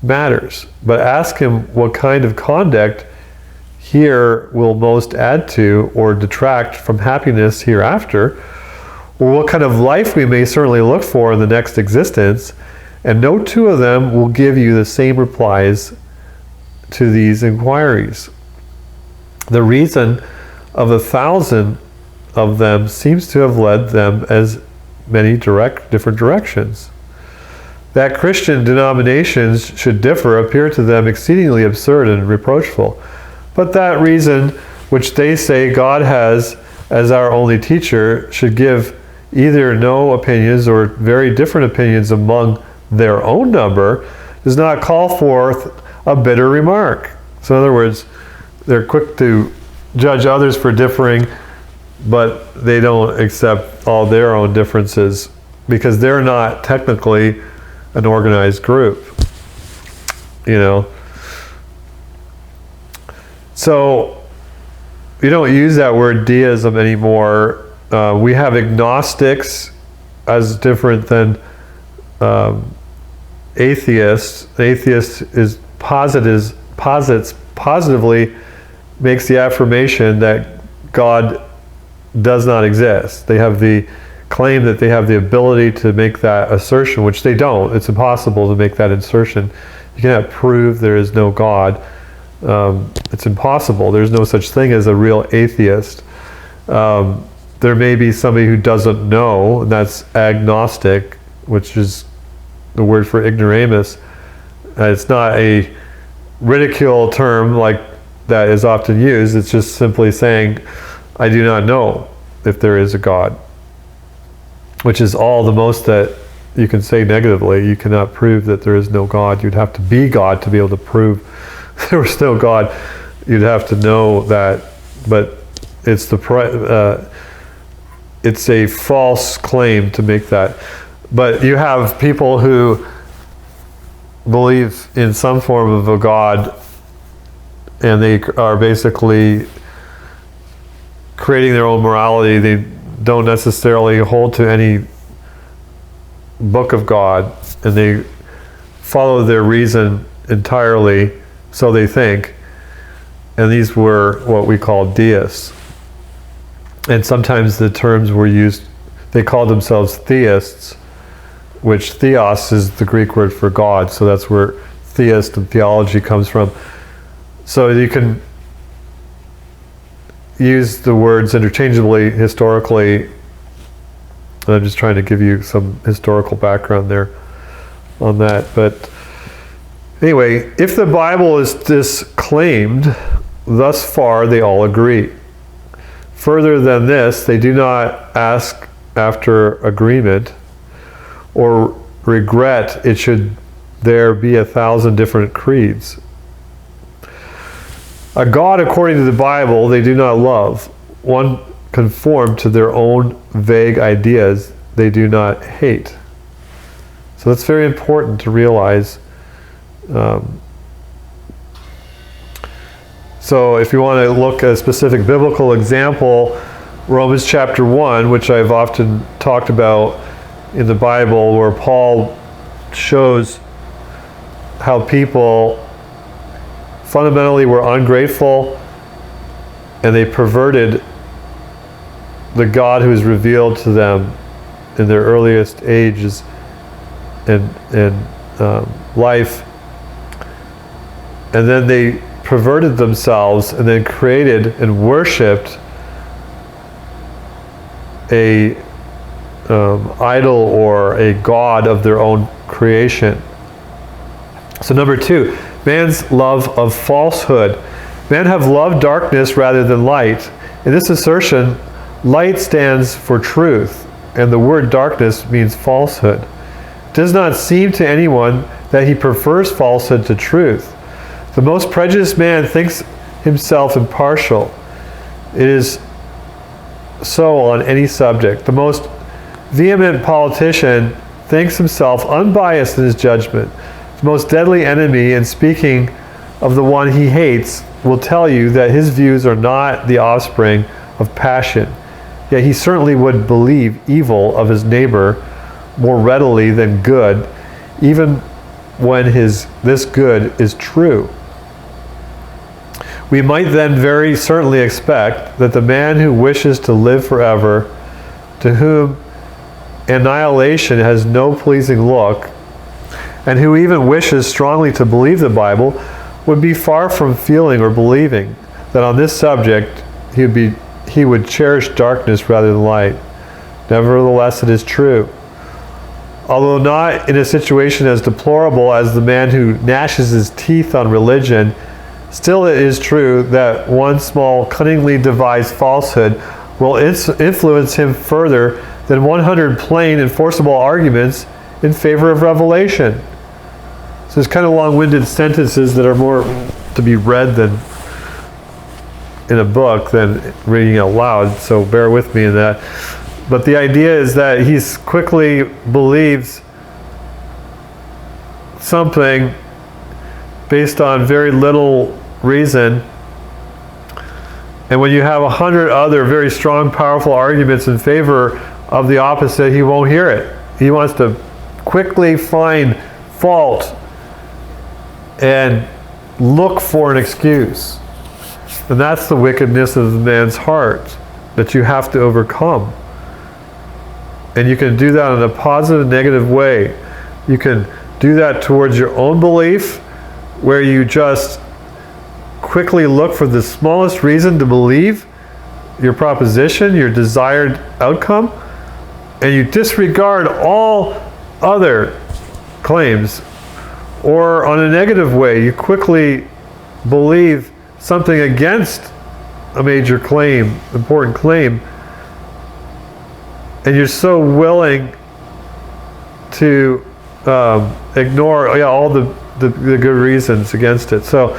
matters. But ask him what kind of conduct here will most add to or detract from happiness hereafter, or what kind of life we may certainly look for in the next existence, and no two of them will give you the same replies to these inquiries. The reason of 1,000 of them seems to have led them as many different directions. That Christian denominations should differ appear to them exceedingly absurd and reproachful. But that reason which they say God has as our only teacher should give either no opinions or very different opinions among their own number does not call forth a bitter remark. So in other words, they're quick to judge others for differing, but they don't accept all their own differences because they're not technically an organized group, you know. So you don't use that word deism anymore. We have agnostics as different than atheists. Atheist is posits positively makes the affirmation that God does not exist. They have the claim that they have the ability to make that assertion, which they don't. It's impossible to make that assertion. You cannot prove there is no God. It's impossible. There's no such thing as a real atheist. There may be somebody who doesn't know, and that's agnostic, which is the word for ignoramus. It's not a ridicule term like that is often used. It's just simply saying, I do not know if there is a God, which is all the most that you can say negatively. You cannot prove that there is no God. You'd have to be God to be able to prove there was no God. You'd have to know that, but it's it's a false claim to make that. But you have people who believe in some form of a God, and they are basically creating their own morality. They don't necessarily hold to any book of God, and they follow their reason entirely, so they think. And these were what we call deists. And sometimes the terms were used, they called themselves theists, which theos is the Greek word for God, so that's where theist and theology comes from. So you can use the words interchangeably historically. I'm just trying to give you some historical background there on that. But anyway, if the Bible is disclaimed, thus far they all agree. Further than this, they do not ask after agreement or regret it should there be 1,000 different creeds. A God according to the Bible they do not love. one conform to their own vague ideas, they do not hate. So that's very important to realize. So if you want to look at a specific biblical example, Romans chapter 1, which I've often talked about in the Bible, where Paul shows how people fundamentally were ungrateful and they perverted the God who is revealed to them in their earliest ages and life. And then they perverted themselves and then created and worshipped a idol or a god of their own creation. So number 2, man's love of falsehood. Men have loved darkness rather than light. In this assertion, light stands for truth, and the word darkness means falsehood. It does not seem to anyone that he prefers falsehood to truth. The most prejudiced man thinks himself impartial. It is so on any subject. The most vehement politician thinks himself unbiased in his judgment. The most deadly enemy, in speaking of the one he hates, will tell you that his views are not the offspring of passion. Yet he certainly would believe evil of his neighbor more readily than good, even when this good is true. We might then very certainly expect that the man who wishes to live forever, to whom annihilation has no pleasing look, and who even wishes strongly to believe the Bible, would be far from feeling or believing that on this subject he would cherish darkness rather than light. Nevertheless, it is true. Although not in a situation as deplorable as the man who gnashes his teeth on religion, still it is true that one small cunningly devised falsehood will influence him further than 100 plain and forcible arguments in favor of revelation. So there's kind of long-winded sentences that are more to be read than in a book than reading out loud, so bear with me in that. But the idea is that he quickly believes something based on very little reason. And when you have 100 other very strong, powerful arguments in favor of the opposite, he won't hear it. He wants to quickly find fault and look for an excuse. And that's the wickedness of the man's heart that you have to overcome. And you can do that in a positive and negative way. You can do that towards your own belief, where you just quickly look for the smallest reason to believe your proposition, your desired outcome, and you disregard all other claims. Or on a negative way, you quickly believe something against a major claim, important claim, and you're so willing to ignore all the good reasons against it. So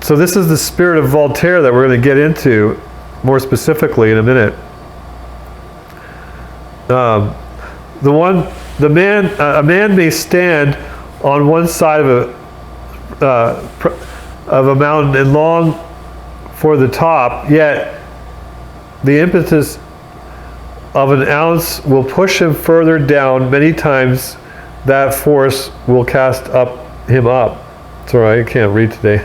this is the spirit of Voltaire that we're going to get into more specifically in a minute. A man may stand on one side of a mountain and long for the top, yet the impetus of an ounce will push him further down. Many times that force will cast him up. Sorry, I can't read today.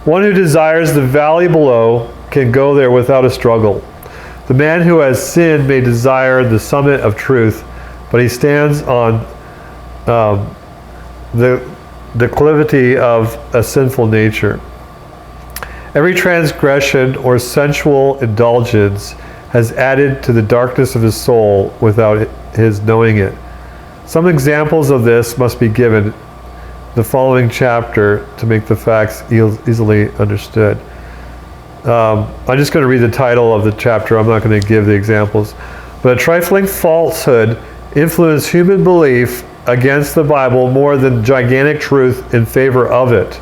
One who desires the valley below can go there without a struggle. The man who has sinned may desire the summit of truth, but he stands on the declivity of a sinful nature. Every transgression or sensual indulgence has added to the darkness of his soul without his knowing it. Some examples of this must be given the following chapter to make the facts easily understood. I'm just going to read the title of the chapter. I'm not going to give the examples. But a trifling falsehood influenced human belief against the Bible more than gigantic truth in favor of it.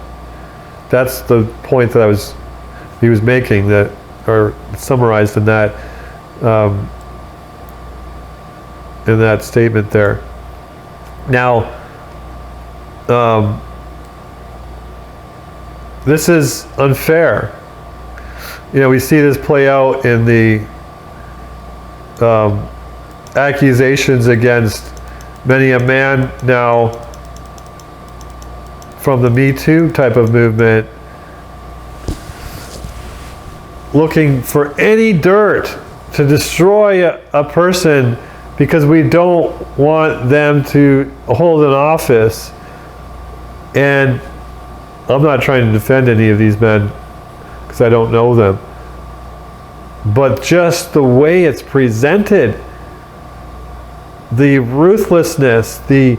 That's the point that I was he was making that are summarized in that statement there. Now, this is unfair. We see this play out in the accusations against many a man now from the Me Too type of movement, looking for any dirt to destroy a person because we don't want them to hold an office. And I'm not trying to defend any of these men because I don't know them, but just the way it's presented, the ruthlessness, the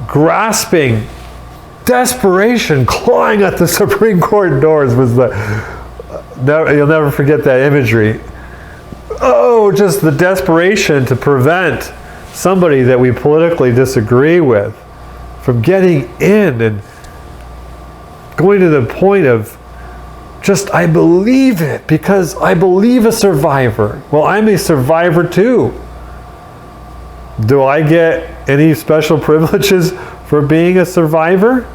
grasping, desperation, clawing at the Supreme Court doors was you'll never forget that imagery. Oh, just the desperation to prevent somebody that we politically disagree with from getting in and going to the point of just, I believe it because I believe a survivor. Well, I'm a survivor too. Do I get any special privileges for being a survivor?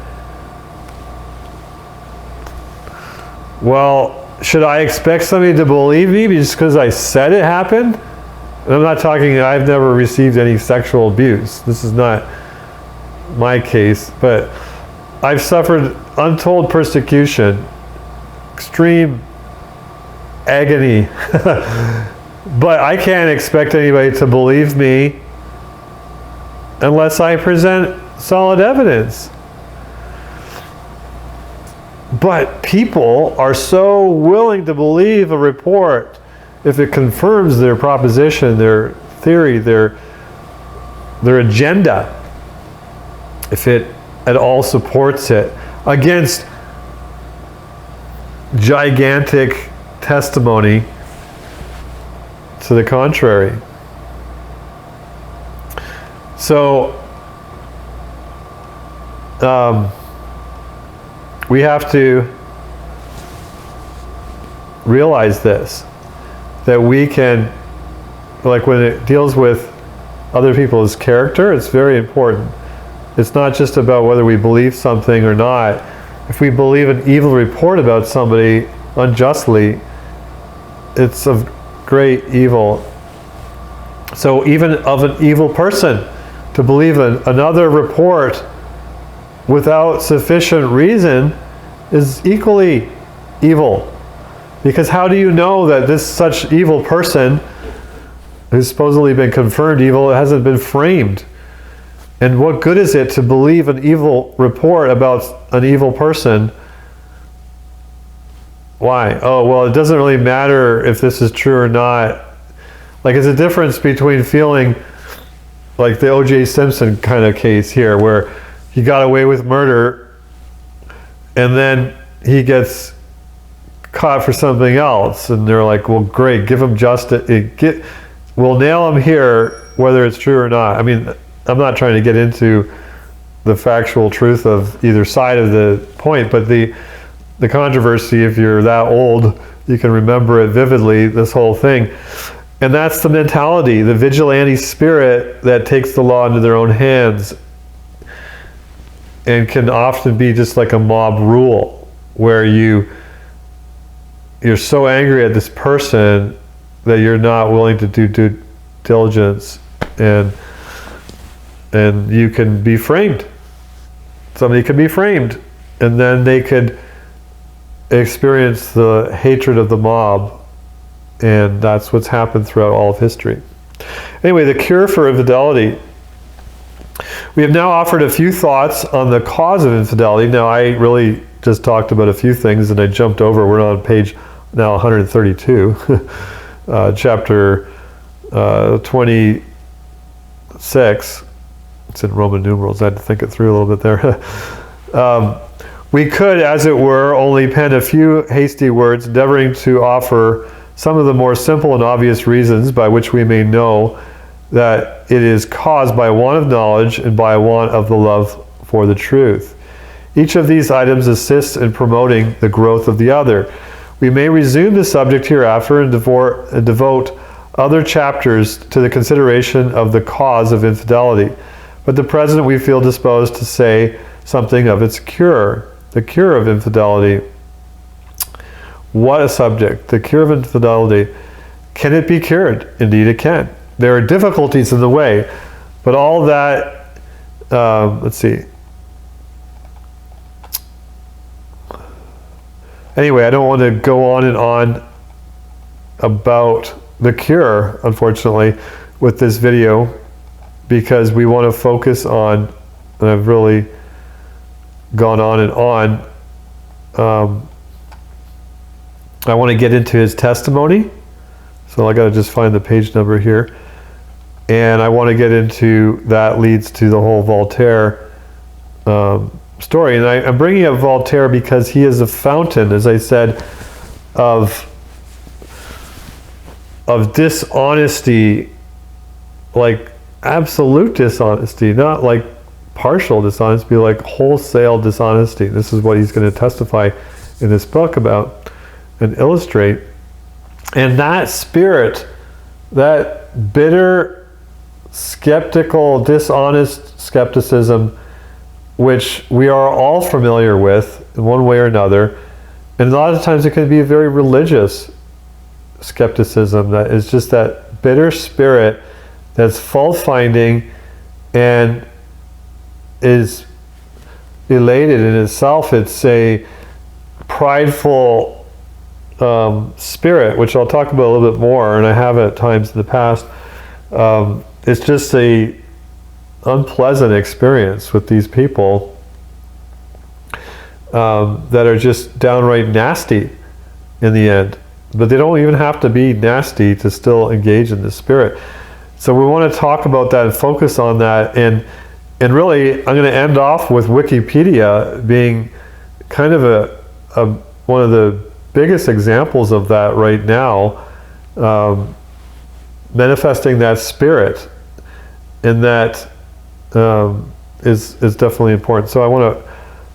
Well, should I expect somebody to believe me just because I said it happened? And I'm not talking, I've never received any sexual abuse. This is not my case, but I've suffered untold persecution, extreme agony. But I can't expect anybody to believe me unless I present solid evidence. But people are so willing to believe a report if it confirms their proposition, their theory, their agenda, if it at all supports it, against gigantic testimony to the contrary. So we have to realize this, that we can, like when it deals with other people's character, it's very important. It's not just about whether we believe something or not. If we believe an evil report about somebody unjustly, it's of great evil. So even of an evil person, to believe another report without sufficient reason is equally evil. Because how do you know that this such evil person who's supposedly been confirmed evil hasn't been framed? And what good is it to believe an evil report about an evil person? Why? Oh, well, it doesn't really matter if this is true or not. Like, it's a difference between feeling like the O.J. Simpson kind of case here, where he got away with murder and then he gets caught for something else, and they're like, well, great, give him justice, we'll nail him here whether it's true or not. I mean, I'm not trying to get into the factual truth of either side of the point, but the controversy, if you're that old, you can remember it vividly, this whole thing. And that's the mentality, the vigilante spirit that takes the law into their own hands and can often be just like a mob rule, where you're so angry at this person that you're not willing to do due diligence, and you can be framed. Somebody could be framed, and then they could experience the hatred of the mob, and that's what's happened throughout all of history. Anyway, the cure for infidelity. We have now offered a few thoughts on the cause of infidelity. Now, I really just talked about a few things, and I jumped over. We're on page now 132, chapter 26. It's in Roman numerals. I had to think it through a little bit there. We could, as it were, only pen a few hasty words, endeavoring to offer some of the more simple and obvious reasons by which we may know that it is caused by want of knowledge and by want of the love for the truth. Each of these items assists in promoting the growth of the other. We may resume the subject hereafter and devote other chapters to the consideration of the cause of infidelity. But at present we feel disposed to say something of its cure, the cure of infidelity. What a subject, the cure of infidelity. Can it be cured? Indeed it can. There are difficulties in the way, but all that, let's see. Anyway, I don't want to go on and on about the cure, unfortunately, with this video, because we want to focus on, and I've really gone on and on. I want to get into his testimony, so I got to just find the page number here, and I want to get into that leads to the whole Voltaire story. And I'm bringing up Voltaire because he is a fountain, as I said, of dishonesty, like absolute dishonesty, not like partial dishonesty, but like wholesale dishonesty. This is what he's going to testify in this book about and illustrate. And that spirit, that bitter, skeptical, dishonest skepticism, which we are all familiar with in one way or another, and a lot of times it can be a very religious skepticism that is just that bitter spirit that's fault-finding and is elated in itself. It's a prideful spirit, which I'll talk about a little bit more, and I have at times in the past. It's just a unpleasant experience with these people that are just downright nasty in the end. But they don't even have to be nasty to still engage in the spirit. So we want to talk about that and focus on that. And really, I'm going to end off with Wikipedia being kind of one of the biggest examples of that right now, manifesting that spirit, and that is definitely important. So I want to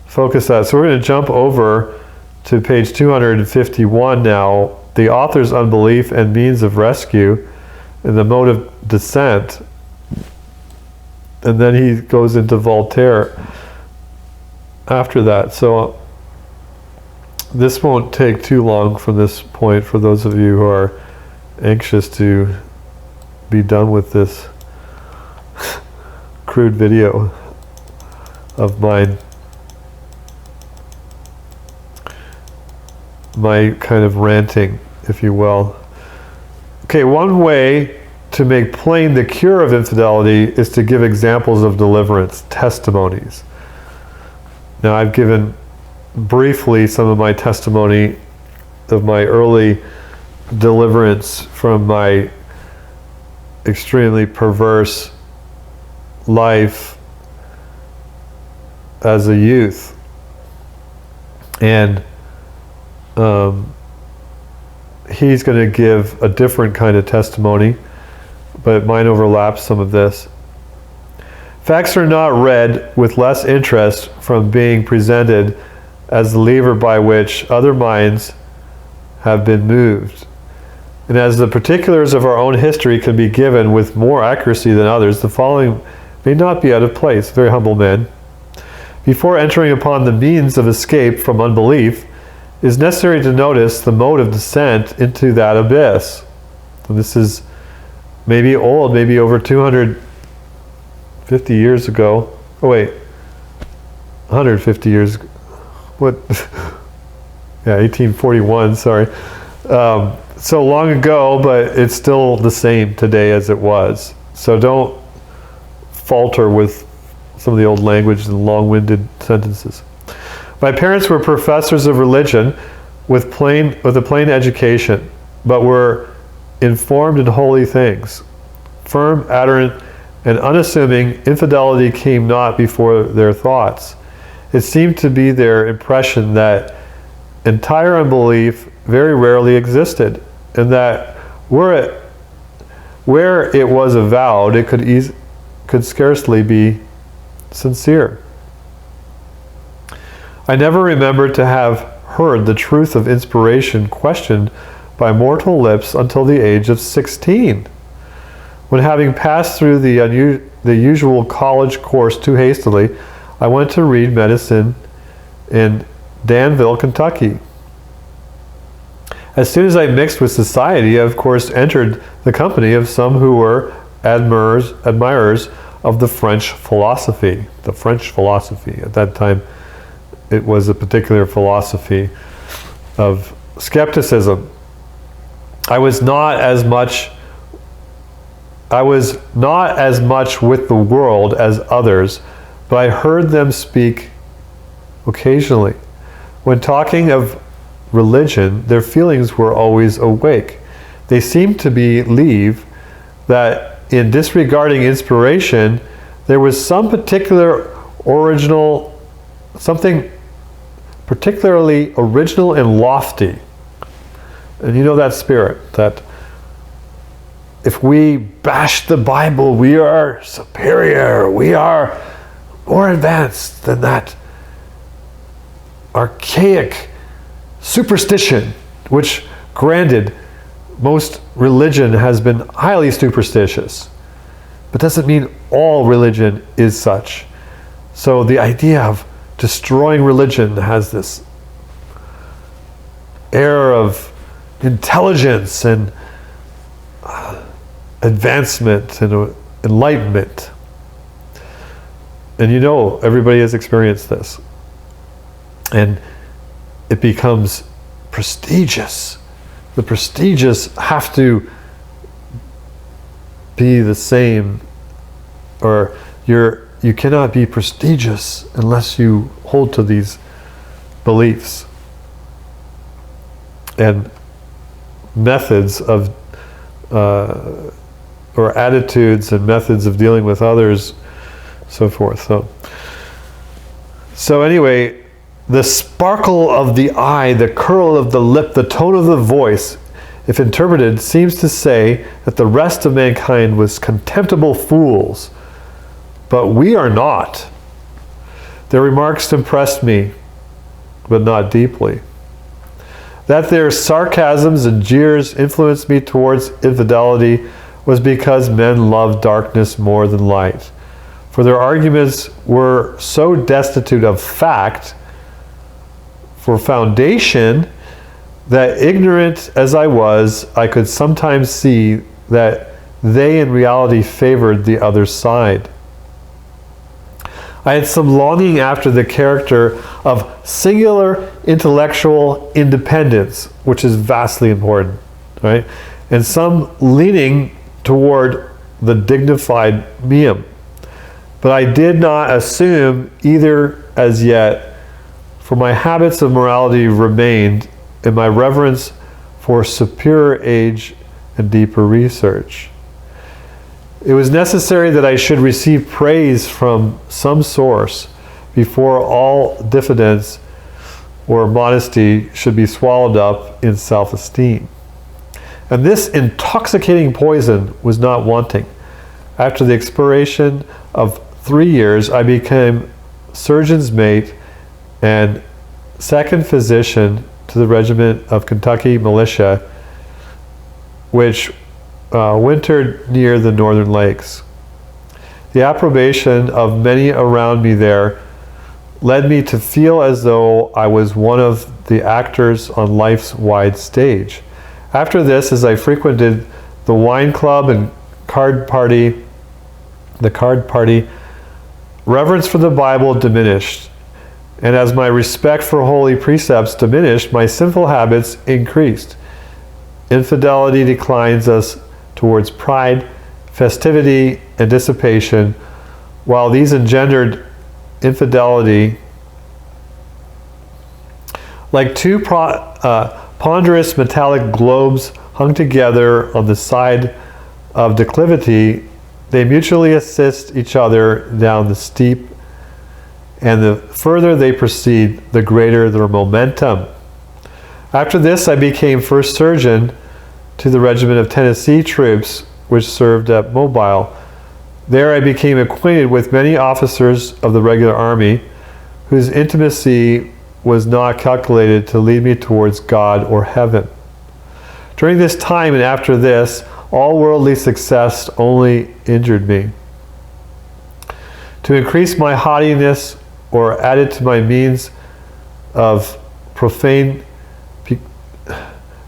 focus that. So we're going to jump over to page 251 now, the author's unbelief and means of rescue, and the mode of descent. And then he goes into Voltaire after that. So this won't take too long from this point for those of you who are anxious to be done with this crude video of mine. My kind of ranting, if you will. Okay, one way to make plain the cure of infidelity is to give examples of deliverance, testimonies. Now, I've given briefly some of my testimony of my early deliverance from my extremely perverse life as a youth. And he's going to give a different kind of testimony, but mine overlaps some of this. Facts are not read with less interest from being presented as the lever by which other minds have been moved. And as the particulars of our own history can be given with more accuracy than others, the following may not be out of place. Very humble man. Before entering upon the means of escape from unbelief, it is necessary to notice the mode of descent into that abyss. And this is maybe old, maybe over 250 years ago. Oh wait, 150 years ago. What? Yeah, 1841, sorry. So long ago, but it's still the same today as it was. So don't falter with some of the old language and long-winded sentences. My parents were professors of religion with a plain education, but were informed in holy things. Firm, adherent, and unassuming, infidelity came not before their thoughts. It seemed to be their impression that entire unbelief very rarely existed, and that where it was avowed, it could scarcely be sincere. I never remembered to have heard the truth of inspiration questioned by mortal lips until the age of 16. When having passed through the usual college course too hastily, I went to read medicine in Danville, Kentucky. As soon as I mixed with society, I of course entered the company of some who were admirers of the French philosophy. The French philosophy. At that time, it was a particular philosophy of skepticism. I was not as much with the world as others, but I heard them speak occasionally. When talking of religion, their feelings were always awake. They seemed to believe that in disregarding inspiration, there was something particularly original and lofty. And you know that spirit, that if we bash the Bible, we are superior, we are more advanced than that archaic superstition, which, granted, most religion has been highly superstitious, but doesn't mean all religion is such. So the idea of destroying religion has this air of intelligence and advancement and enlightenment. And you know, everybody has experienced this. And it becomes prestigious. The prestigious have to be the same, or you cannot be prestigious unless you hold to these beliefs and methods of or attitudes and methods of dealing with others, so forth. So anyway, the sparkle of the eye, the curl of the lip, the tone of the voice, if interpreted, seems to say that the rest of mankind was contemptible fools, but we are not. Their remarks impressed me, but not deeply. That their sarcasms and jeers influenced me towards infidelity was because men love darkness more than light. For their arguments were so destitute of fact, for foundation, that ignorant as I was, I could sometimes see that they in reality favored the other side. I had some longing after the character of singular intellectual independence, which is vastly important, right? And some leaning toward the dignified meum. But I did not assume either as yet, for my habits of morality remained, and my reverence for superior age and deeper research. It was necessary that I should receive praise from some source before all diffidence or modesty should be swallowed up in self-esteem. And this intoxicating poison was not wanting. After the expiration of 3 years, I became surgeon's mate and second physician to the regiment of Kentucky militia, which wintered near the northern lakes. The approbation of many around me there led me to feel as though I was one of the actors on life's wide stage. After this, as I frequented the wine club and card party, reverence for the Bible diminished, and as my respect for holy precepts diminished, my sinful habits increased. Infidelity declines us towards pride, festivity, and dissipation, while these engendered infidelity like two ponderous metallic globes hung together on the side of declivity. They mutually assist each other down the steep, and the further they proceed, the greater their momentum. After this, I became first surgeon to the regiment of Tennessee troops, which served at Mobile. There I became acquainted with many officers of the regular army, whose intimacy was not calculated to lead me towards God or heaven. During this time and after this, all worldly success only injured me. To increase my haughtiness or add it to my means of profane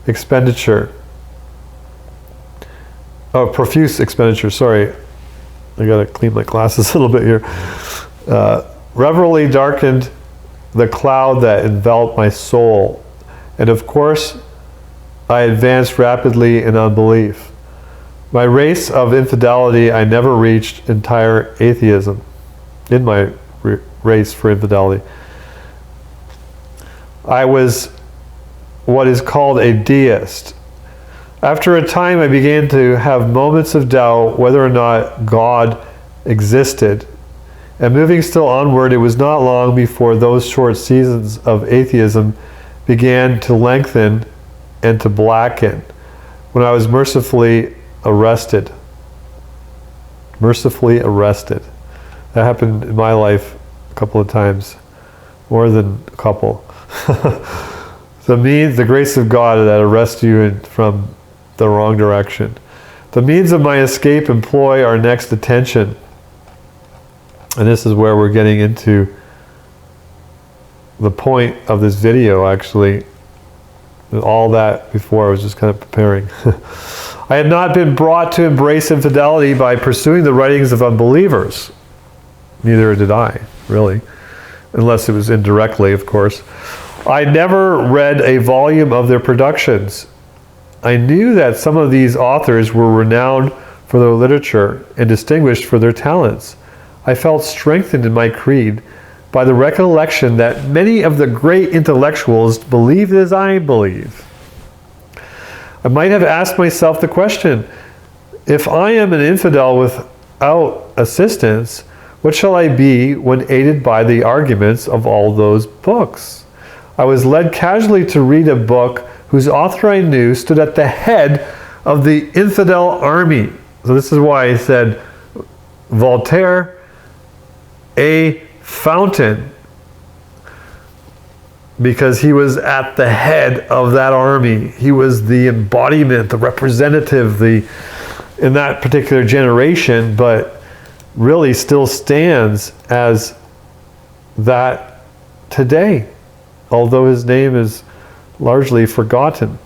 expenditure. Oh, profuse expenditure, sorry. I gotta clean my glasses a little bit here. Revelry darkened the cloud that enveloped my soul. And of course, I advanced rapidly in unbelief. My race of infidelity, I never reached entire atheism in my race for infidelity. I was what is called a deist. After a time, I began to have moments of doubt whether or not God existed. And moving still onward, it was not long before those short seasons of atheism began to lengthen and to blacken, when I was mercifully arrested. Mercifully arrested. That happened in my life a couple of times, more than a couple. The grace of God that arrests you from the wrong direction. The means of my escape employ our next attention. And this is where we're getting into the point of this video, actually. All that before I was just kind of preparing. I had not been brought to embrace infidelity by pursuing the writings of unbelievers. Neither did I, really. Unless it was indirectly, of course. I never read a volume of their productions. I knew that some of these authors were renowned for their literature and distinguished for their talents. I felt strengthened in my creed by the recollection that many of the great intellectuals believed as I believe. I might have asked myself the question, if I am an infidel without assistance, what shall I be when aided by the arguments of all those books? I was led casually to read a book whose author I knew stood at the head of the infidel army. So this is why I said Voltaire, a fountain, because he was at the head of that army. He was the embodiment, the representative, in that particular generation, but really still stands as that today, although his name is largely forgotten.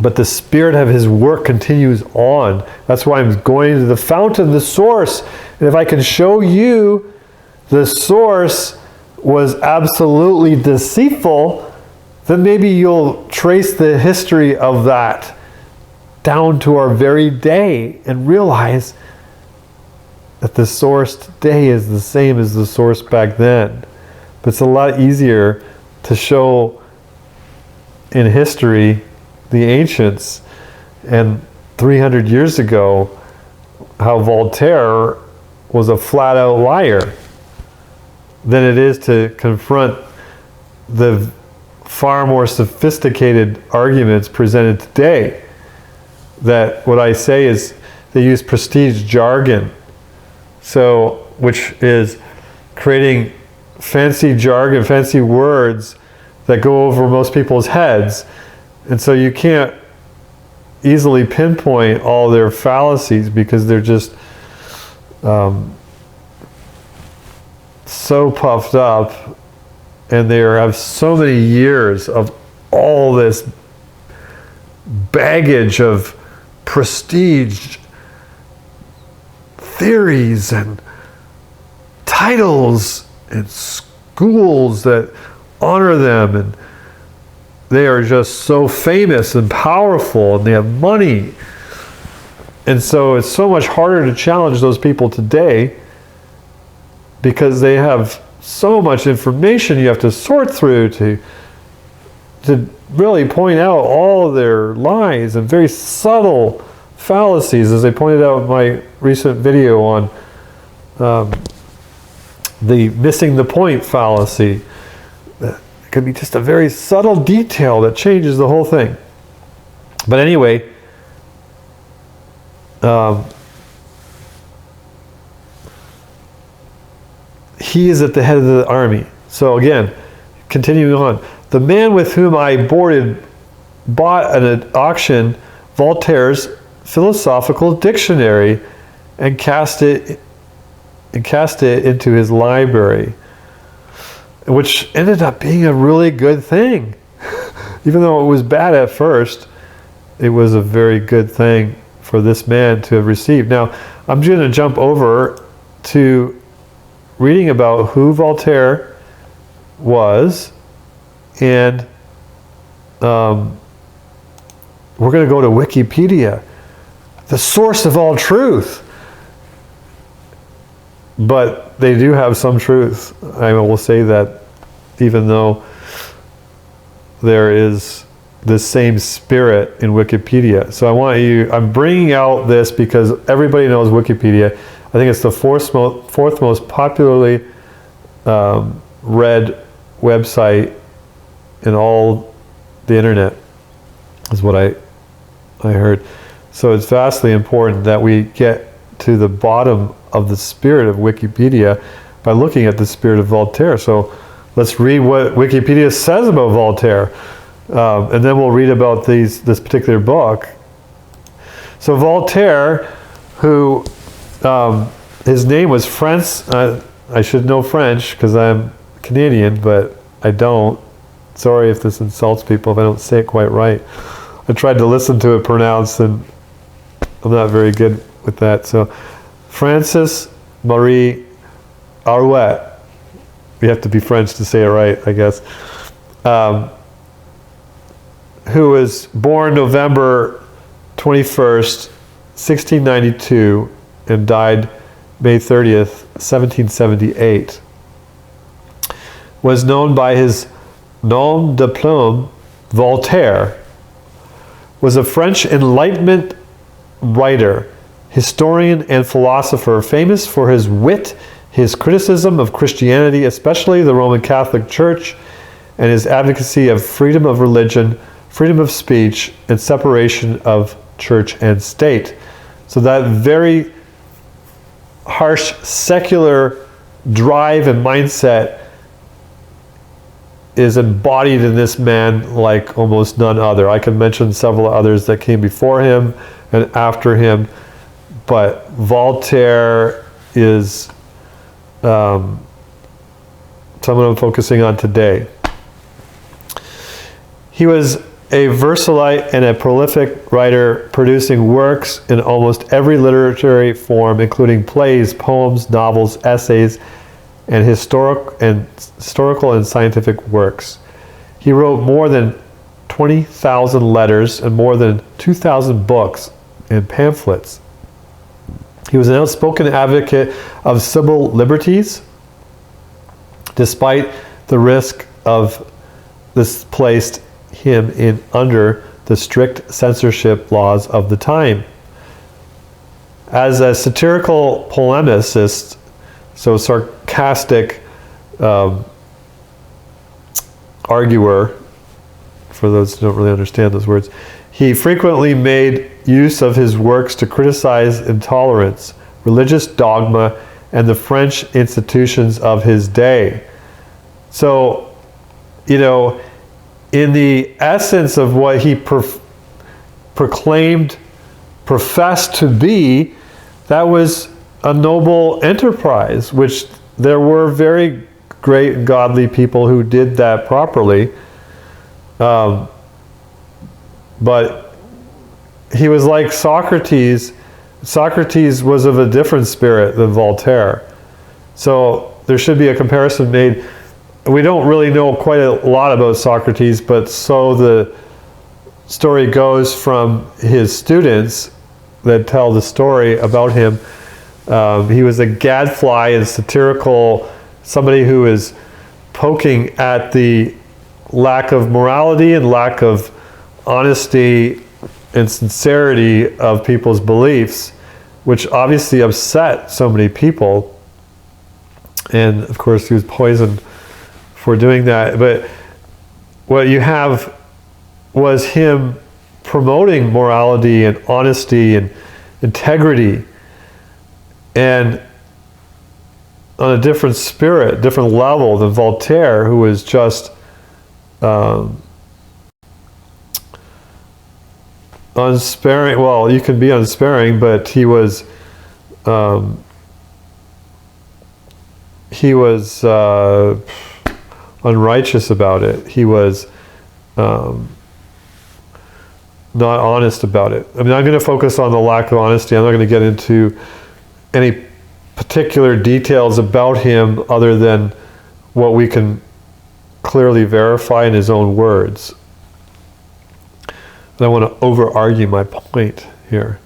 But the spirit of his work continues on. That's why I'm going to the fountain, the source. And if I can show you the source was absolutely deceitful, then maybe you'll trace the history of that down to our very day and realize that the source today is the same as the source back then. But it's a lot easier to show in history the ancients and 300 years ago how Voltaire was a flat-out liar than it is to confront the far more sophisticated arguments presented today. That what I say is they use prestige jargon, so which is creating fancy jargon, fancy words that go over most people's heads, and so you can't easily pinpoint all their fallacies because they're just so puffed up, and they have so many years of all this baggage of prestige theories and titles and schools that honor them, and they are just so famous and powerful, and they have money, and so it's so much harder to challenge those people today because they have so much information you have to sort through to really point out all their lies and very subtle fallacies, as I pointed out in my recent video on the missing the point fallacy. It can be just a very subtle detail that changes the whole thing. But anyway, he is at the head of the army. So again, continuing on. The man with whom I bought at an auction Voltaire's philosophical dictionary and cast it into his library, which ended up being a really good thing. Even though it was bad at first, it was a very good thing for this man to have received. Now, I'm going to jump over to reading about who Voltaire was, and we're going to go to Wikipedia, the source of all truth. But they do have some truth. I will say that, even though there is the same spirit in Wikipedia. So I'm bringing out this because everybody knows Wikipedia. I think it's the fourth most popularly read website in all the internet, is what I heard. So it's vastly important that we get to the bottom of the spirit of Wikipedia by looking at the spirit of Voltaire. So let's read what Wikipedia says about Voltaire, and then we'll read about this particular book. So Voltaire, who his name was Franz. I should know French because I'm Canadian, but I don't. Sorry if this insults people if I don't say it quite right. I tried to listen to it pronounced, and I'm not very good with that. So Francis Marie Arouet. You have to be French to say it right, I guess. Who was born November 21st, 1692, and died May 30th, 1778. Was known by his nom de plume, Voltaire. Was a French Enlightenment writer, historian, and philosopher, famous for his wit, his criticism of Christianity, especially the Roman Catholic Church, and his advocacy of freedom of religion, freedom of speech, and separation of church and state. So that very harsh secular drive and mindset is embodied in this man like almost none other. I can mention several others that came before him and after him, but Voltaire is someone I'm focusing on today. He was a versalite and a prolific writer, producing works in almost every literary form, including plays, poems, novels, essays, and historical and scientific works. He wrote more than 20,000 letters and more than 2,000 books and pamphlets. He was an outspoken advocate of civil liberties, despite the risk of this placed him under the strict censorship laws of the time. As a satirical polemicist, so sarcastic arguer, for those who don't really understand those words, he frequently made use of his works to criticize intolerance, religious dogma, and the French institutions of his day. So, in the essence of what he professed to be, that was a noble enterprise, which there were very great and godly people who did that properly. But he was like Socrates. Socrates was of a different spirit than Voltaire. So there should be a comparison made. We don't really know quite a lot about Socrates, but so the story goes from his students that tell the story about him. He was a gadfly and satirical, somebody who is poking at the lack of morality and lack of honesty and sincerity of people's beliefs, which obviously upset so many people. And of course he was poisoned for doing that. But what you have was him promoting morality and honesty and integrity, and on a different spirit, different level than Voltaire, who was just unsparing. Well, you can be unsparing, but he was unrighteous about it. He was not honest about it. I mean, I'm going to focus on the lack of honesty. I'm not going to get into any particular details about him other than what we can clearly verify in his own words. And I want to over-argue my point here.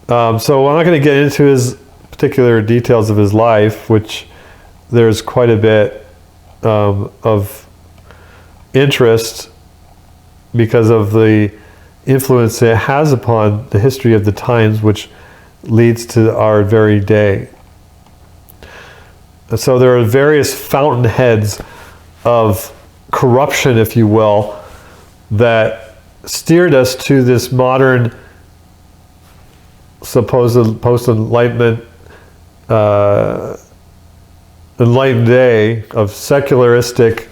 So I'm not going to get into his particular details of his life, which there's quite a bit of interest because of the influence it has upon the history of the times, which leads to our very day. So there are various fountainheads of corruption, if you will, that steered us to this modern supposed post-enlightenment enlightened day of secularistic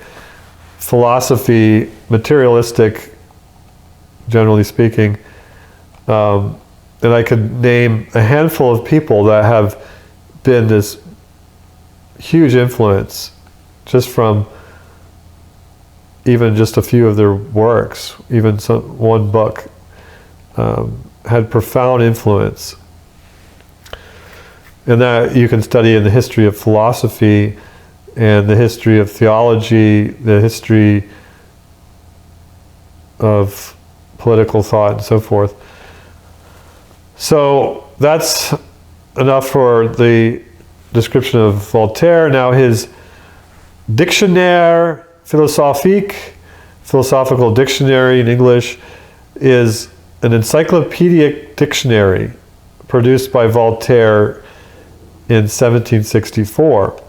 philosophy, materialistic, generally speaking. And I could name a handful of people that have been this huge influence just from even just a few of their works. Even one book had profound influence. And that you can study in the history of philosophy and the history of theology, the history of political thought and so forth. So that's enough for the description of Voltaire. Now his Dictionnaire philosophique, philosophical dictionary in English, is an encyclopedic dictionary produced by Voltaire in 1764.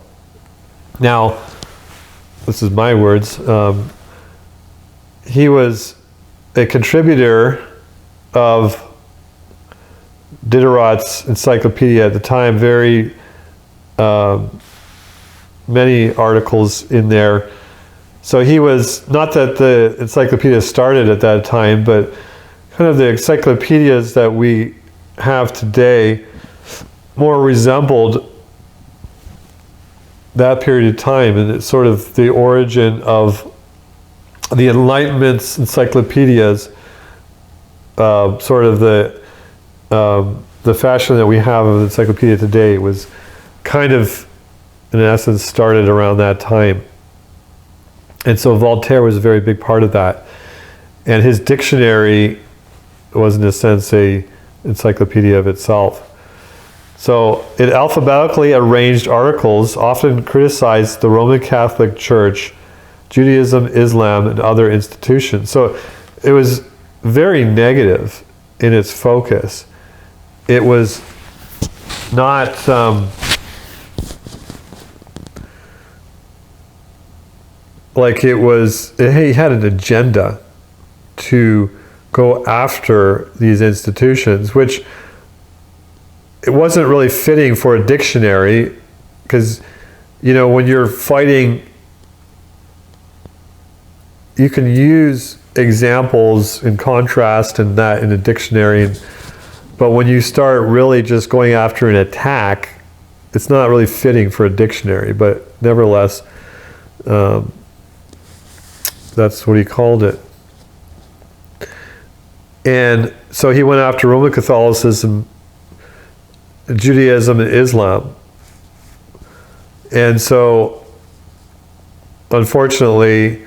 Now, this is my words. He was a contributor of Diderot's encyclopedia at the time, very many articles in there. So he was, not that the encyclopedia started at that time, but kind of the encyclopedias that we have today more resembled that period of time, and it's sort of the origin of the Enlightenment's encyclopedias, sort of the fashion that we have of the encyclopedia today was kind of, in essence, started around that time. And so Voltaire was a very big part of that. And his dictionary was, in a sense, a encyclopedia of itself. So it alphabetically arranged articles, often criticized the Roman Catholic Church, Judaism, Islam, and other institutions. So it was very negative in its focus. It was not like it was, he had an agenda to go after these institutions, which it wasn't really fitting for a dictionary, because, you know, when you're fighting, you can use examples in contrast and that in a dictionary, but when you start really just going after an attack, it's not really fitting for a dictionary. But nevertheless, that's what he called it. And so he went after Roman Catholicism, Judaism, and Islam. And so, unfortunately,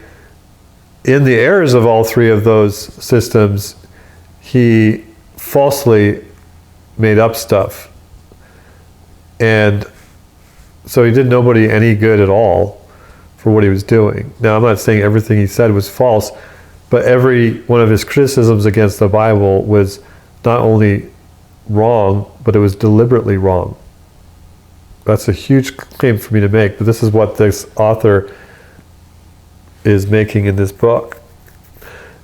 in the errors of all three of those systems, he falsely made up stuff. And so he did nobody any good at all for what he was doing. Now, I'm not saying everything he said was false, but every one of his criticisms against the Bible was not only wrong, but it was deliberately wrong. That's a huge claim for me to make, but this is what this author is making in this book.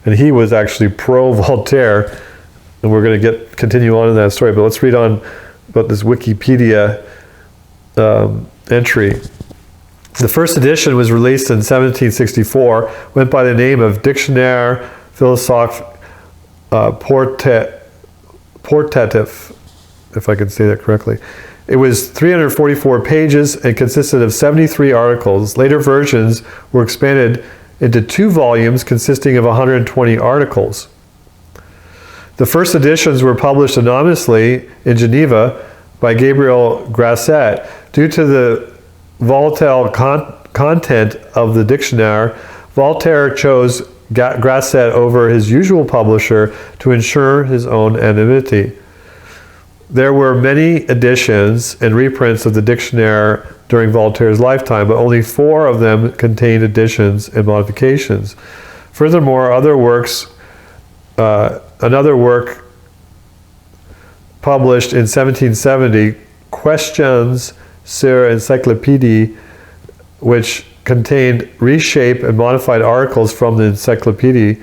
And he was actually pro-Voltaire, and we're going to continue on in that story, but let's read on about this Wikipedia entry. The first edition was released in 1764, went by the name of Dictionnaire philosophique portatif, if I can say that correctly. It was 344 pages and consisted of 73 articles. Later versions were expanded into 2 volumes consisting of 120 articles. The first editions were published anonymously in Geneva by Gabriel Grasset. Due to the volatile content of the dictionary, Voltaire chose Grasset over his usual publisher to ensure his own anonymity. There were many editions and reprints of the dictionary during Voltaire's lifetime, but only 4 of them contained additions and modifications. Furthermore, another work published in 1770, Questions sur Encyclopédie, which contained reshaped and modified articles from the encyclopedia,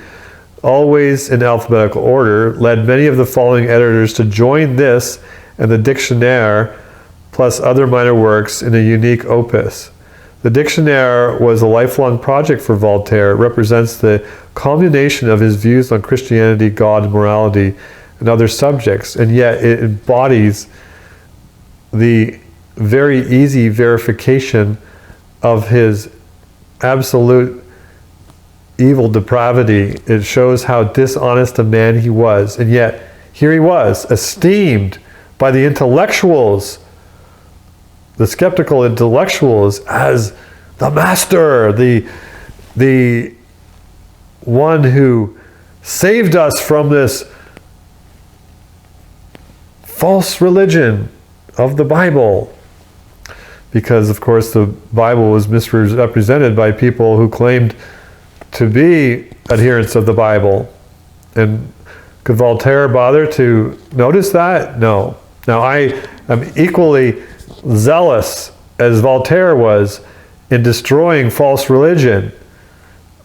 always in alphabetical order, led many of the following editors to join this and the Dictionnaire, plus other minor works in a unique opus. The Dictionnaire was a lifelong project for Voltaire. It represents the culmination of his views on Christianity, God, morality, and other subjects, and yet it embodies the very easy verification of his absolute evil depravity. It shows how dishonest a man he was, and yet here he was, esteemed by the intellectuals, the skeptical intellectuals, as the master, the one who saved us from this false religion of the Bible. Because, of course, the Bible was misrepresented by people who claimed to be adherents of the Bible. And could Voltaire bother to notice that? No. Now, I am equally zealous as Voltaire was in destroying false religion,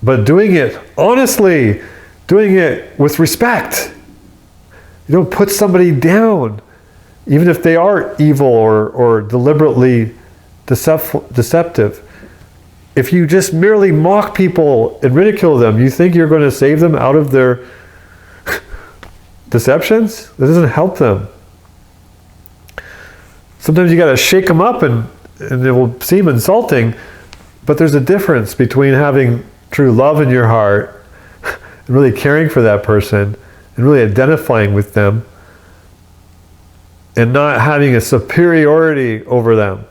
but doing it honestly, doing it with respect. You don't put somebody down, even if they are evil or deliberately deceptive. If you just merely mock people and ridicule them, you think you're going to save them out of their deceptions? That doesn't help them. Sometimes you got to shake them up and it will seem insulting, but there's a difference between having true love in your heart and really caring for that person and really identifying with them and not having a superiority over them,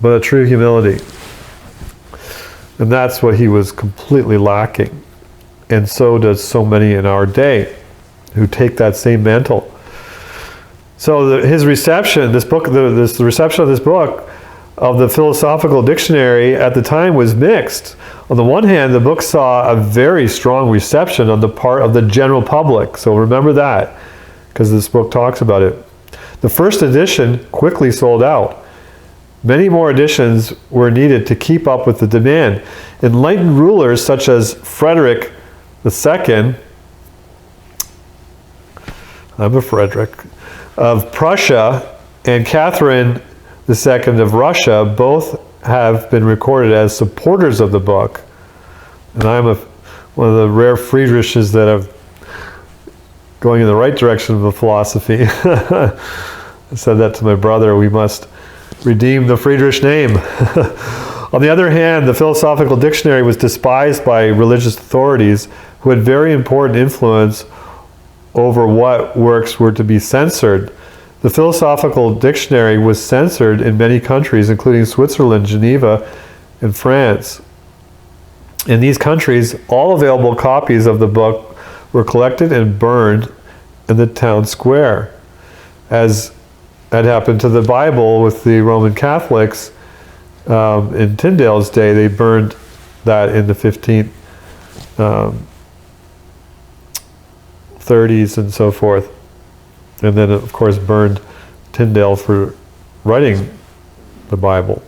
but a true humility. And that's what he was completely lacking. And so does so many in our day who take that same mantle. So his reception, the reception of this book, of the Philosophical Dictionary at the time was mixed. On the one hand, the book saw a very strong reception on the part of the general public. So remember that, because this book talks about it. The first edition quickly sold out. Many more editions were needed to keep up with the demand. Enlightened rulers such as Friedrich II, I'm a Friedrich, of Prussia, and Catherine II of Russia both have been recorded as supporters of the book. And I'm one of the rare Friedriches that are going in the right direction of the philosophy. I said that to my brother, we must redeem the Friedrich name. On the other hand, the Philosophical Dictionary was despised by religious authorities who had very important influence over what works were to be censored. The Philosophical Dictionary was censored in many countries, including Switzerland, Geneva, and France. In these countries, all available copies of the book were collected and burned in the town square, as had happened to the Bible with the Roman Catholics. In Tyndale's day, they burned that in the 15th 30s and so forth, and then of course burned Tyndale for writing the Bible,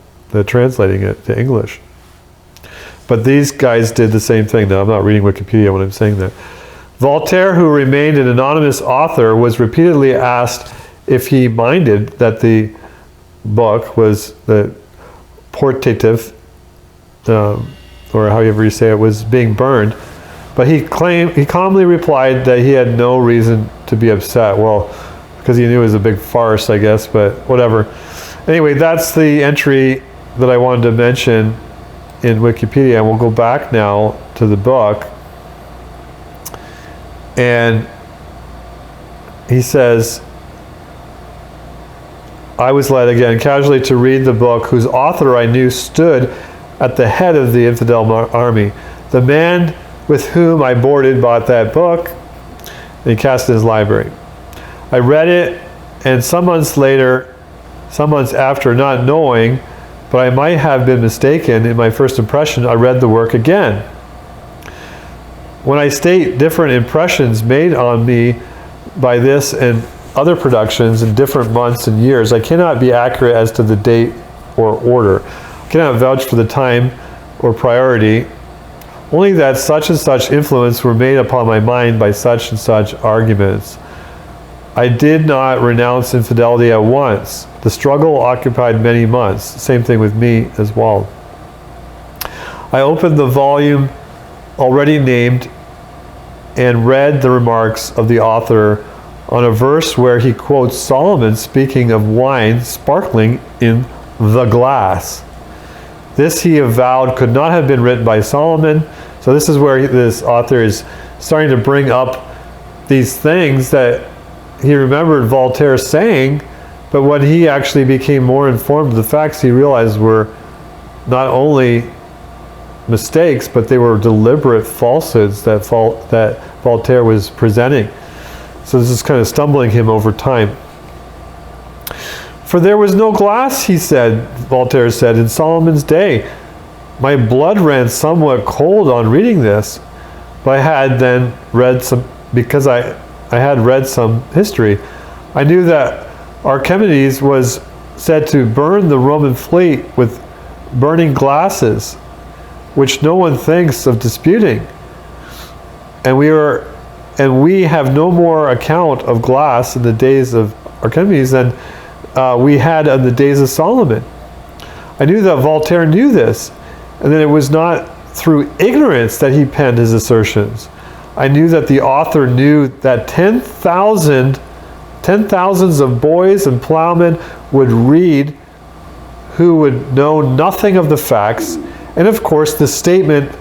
translating it to English. But these guys did the same thing. Now, I'm not reading Wikipedia when I'm saying that. Voltaire, who remained an anonymous author, was repeatedly asked if he minded that the book was the portative, or however you say it, was being burned. But he calmly replied that he had no reason to be upset. Well, because he knew it was a big farce, I guess, but whatever. Anyway, that's the entry that I wanted to mention in Wikipedia, and we'll go back now to the book. And he says, I was led again casually to read the book whose author I knew stood at the head of the infidel army. The man with whom I boarded bought that book, and he cast it in his library. I read it, and some months after, not knowing, but I might have been mistaken in my first impression, I read the work again. When I state different impressions made on me by this and other productions in different months and years, I cannot be accurate as to the date or order. I cannot vouch for the time or priority, only that such and such influence were made upon my mind by such and such arguments. I did not renounce infidelity at once. The struggle occupied many months. Same thing with me as well. I opened the volume already named and read the remarks of the author on a verse where he quotes Solomon speaking of wine sparkling in the glass. This, he avowed, could not have been written by Solomon. So this is where this author is starting to bring up these things that he remembered Voltaire saying, but when he actually became more informed of the facts, he realized were not only mistakes, but they were deliberate falsehoods that Voltaire was presenting. So this is kind of stumbling him over time. For there was no glass, Voltaire said, in Solomon's day. My blood ran somewhat cold on reading this, but I had then read because I had read some history. I knew that Archimedes was said to burn the Roman fleet with burning glasses, which no one thinks of disputing. And we have no more account of glass in the days of Archimedes than we had in the days of Solomon. I knew that Voltaire knew this, and that it was not through ignorance that he penned his assertions. I knew that the author knew that 10,000 of boys and plowmen would read who would know nothing of the facts, and of course the statement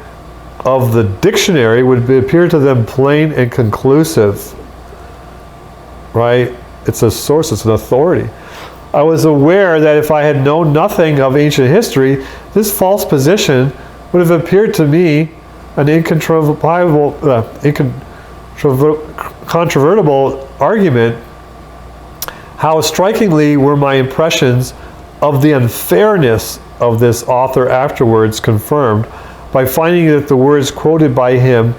of the dictionary would appear to them plain and conclusive. Right? It's a source, it's an authority. I was aware that if I had known nothing of ancient history, this false position would have appeared to me an incontrovertible argument. How strikingly were my impressions of the unfairness of this author afterwards confirmed by finding that the words quoted by him,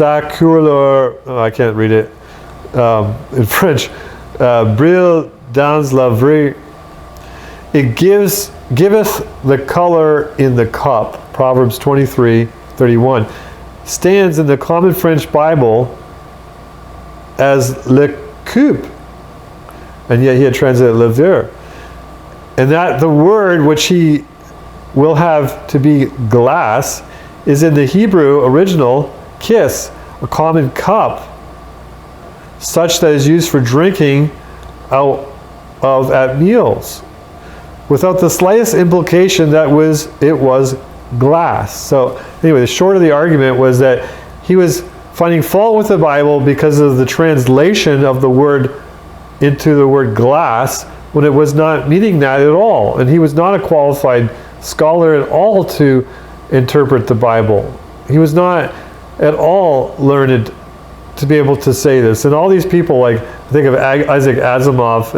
I can't read it in French, brille dans la vraie, it giveth the color in the cup, Proverbs 23:31, stands in the common French Bible as le coupe, and yet he had translated le verre. And that the word which he will have to be glass is in the Hebrew original kiss, a common cup, such that is used for drinking out of at meals, without the slightest implication that it was glass. So anyway, the short of the argument was that he was finding fault with the Bible because of the translation of the word into the word glass, when it was not meaning that at all. And he was not a qualified scholar at all to interpret the Bible. He was not at all learned to be able to say this. And all these people, like think of Isaac Asimov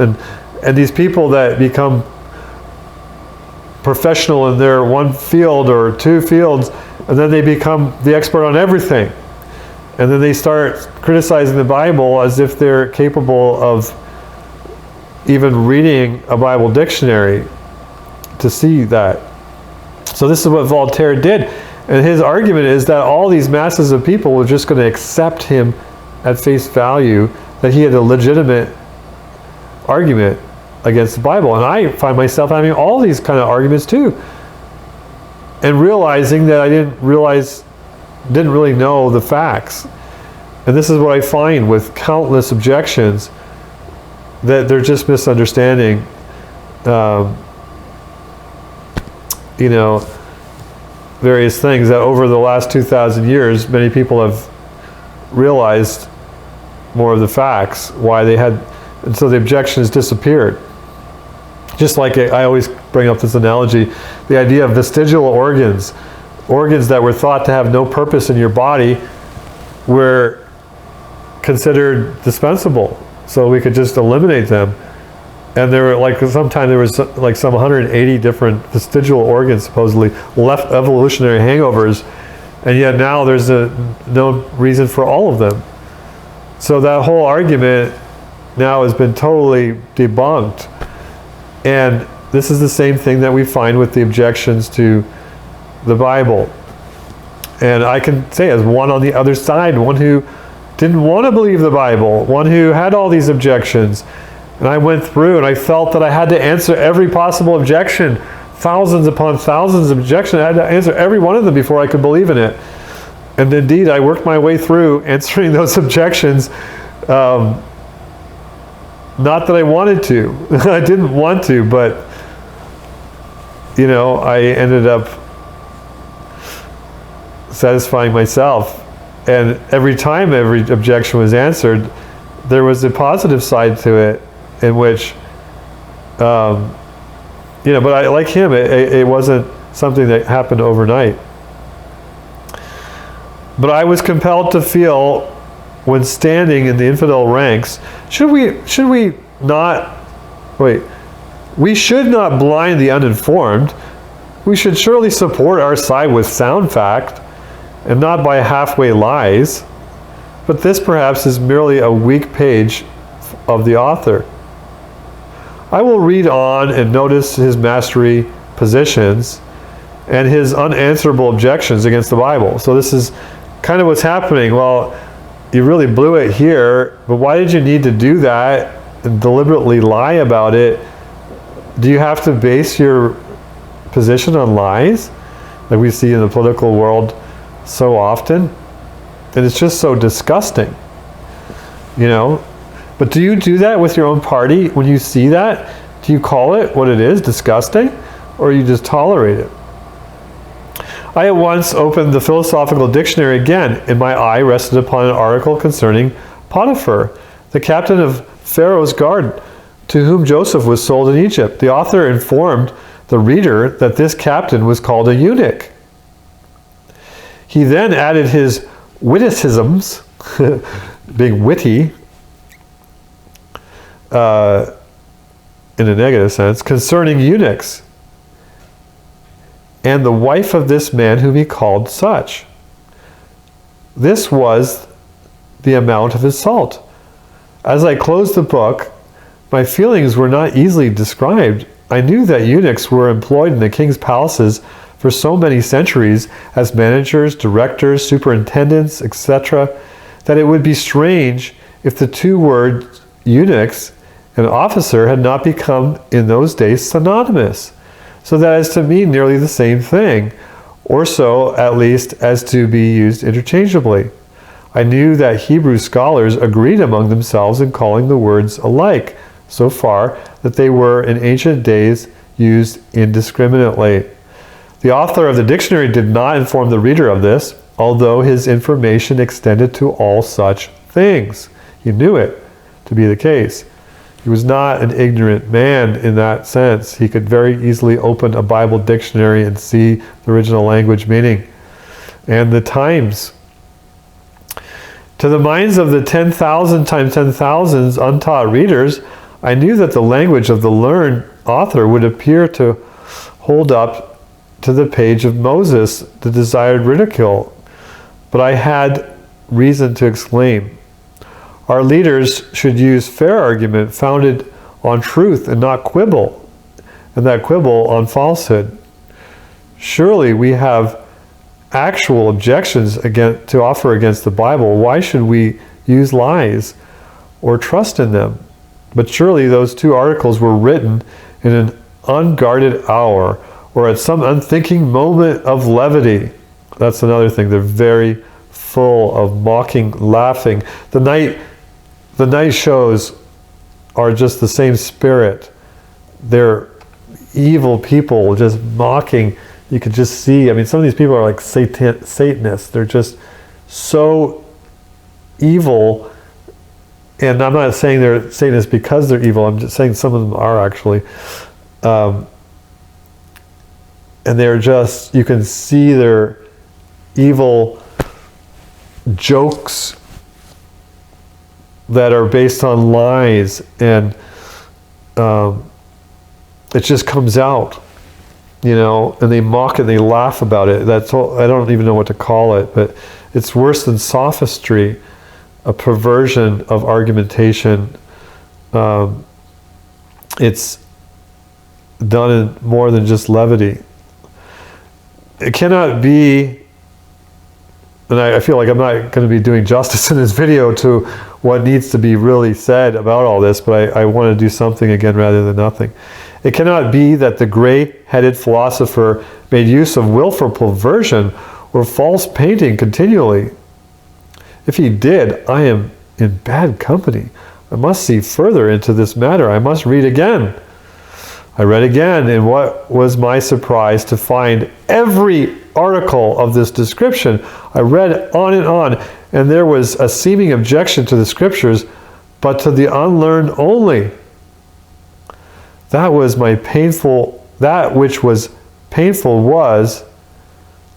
and these people that become professional in their one field or two fields, and then they become the expert on everything. And then they start criticizing the Bible as if they're capable of even reading a Bible dictionary to see that. So this is what Voltaire did. And his argument is that all these masses of people were just going to accept him at face value, that he had a legitimate argument against the Bible. And I find myself having all these kind of arguments too. And realizing that I didn't really know the facts. And this is what I find with countless objections, that they're just misunderstanding, various things that over the last 2,000 years, many people have realized more of the facts, why they had, and so the objection has disappeared. Just like I always bring up this analogy, the idea of vestigial organs that were thought to have no purpose in your body, were considered dispensable, so we could just eliminate them. And there were sometime there was like some 180 different vestigial organs supposedly left evolutionary hangovers, and yet now there's no reason for all of them. So that whole argument now has been totally debunked. And this is the same thing that we find with the objections to the Bible. And I can say, as one on the other side, one who didn't want to believe the Bible, one who had all these objections, and I went through and I felt that I had to answer every possible objection, thousands upon thousands of objections. I had to answer every one of them before I could believe in it. And indeed, I worked my way through answering those objections. Not that I wanted to. I didn't want to, but I ended up satisfying myself. And every time every objection was answered, there was a positive side to it, in which, but like him, it wasn't something that happened overnight. But I was compelled to feel, when standing in the infidel ranks, we should not blind the uninformed. We should surely support our side with sound fact, and not by halfway lies. But this perhaps is merely a weak page of the author. I will read on and notice his mastery positions and his unanswerable objections against the Bible. So this is kind of what's happening. Well, you really blew it here, but why did you need to do that and deliberately lie about it? Do you have to base your position on lies, like we see in the political world so often? And it's just so disgusting, But do you do that with your own party? When you see that, do you call it what it is, disgusting, or you just tolerate it? I at once opened the philosophical dictionary again, and my eye rested upon an article concerning Potiphar, the captain of Pharaoh's guard, to whom Joseph was sold in Egypt. The author informed the reader that this captain was called a eunuch. He then added his witticisms, being witty, in a negative sense, concerning eunuchs, and the wife of this man whom he called such. This was the amount of his salt. As I closed the book, my feelings were not easily described. I knew that eunuchs were employed in the king's palaces for so many centuries as managers, directors, superintendents, etc., that it would be strange if the two words eunuchs and officer had not become in those days synonymous, so that as to mean nearly the same thing, or so at least as to be used interchangeably. I knew that Hebrew scholars agreed among themselves in calling the words alike, so far that they were in ancient days used indiscriminately. The author of the dictionary did not inform the reader of this, although his information extended to all such things. He knew it to be the case. He was not an ignorant man in that sense. He could very easily open a Bible dictionary and see the original language meaning and the times. To the minds of the 10,000 times 10,000s untaught readers, I knew that the language of the learned author would appear to hold up to the page of Moses the desired ridicule. But I had reason to exclaim, our leaders should use fair argument founded on truth and not quibble, and that quibble on falsehood. Surely we have actual objections to offer against the Bible. Why should we use lies or trust in them? But surely those 2 articles were written in an unguarded hour or at some unthinking moment of levity. That's another thing. They're very full of mocking, laughing. The night shows are just the same spirit. They're evil people just mocking. You could just see, I mean, some of these people are like Satanists. They're just so evil. And I'm not saying they're Satanists because they're evil. I'm just saying some of them are actually. And they're just, you can see their evil jokes that are based on lies, and it just comes out, and they mock it, they laugh about it. That's all. I don't even know what to call it, but it's worse than sophistry, a perversion of argumentation. It's done in more than just levity. It cannot be, and I feel like I'm not going to be doing justice in this video to what needs to be really said about all this, but I want to do something again rather than nothing. It cannot be that the gray-headed philosopher made use of willful perversion or false painting continually. If he did, I am in bad company. I must see further into this matter. I must read again. I read again, and what was my surprise to find every article of this description. I read on, and there was a seeming objection to the scriptures, but to the unlearned only. That which was painful was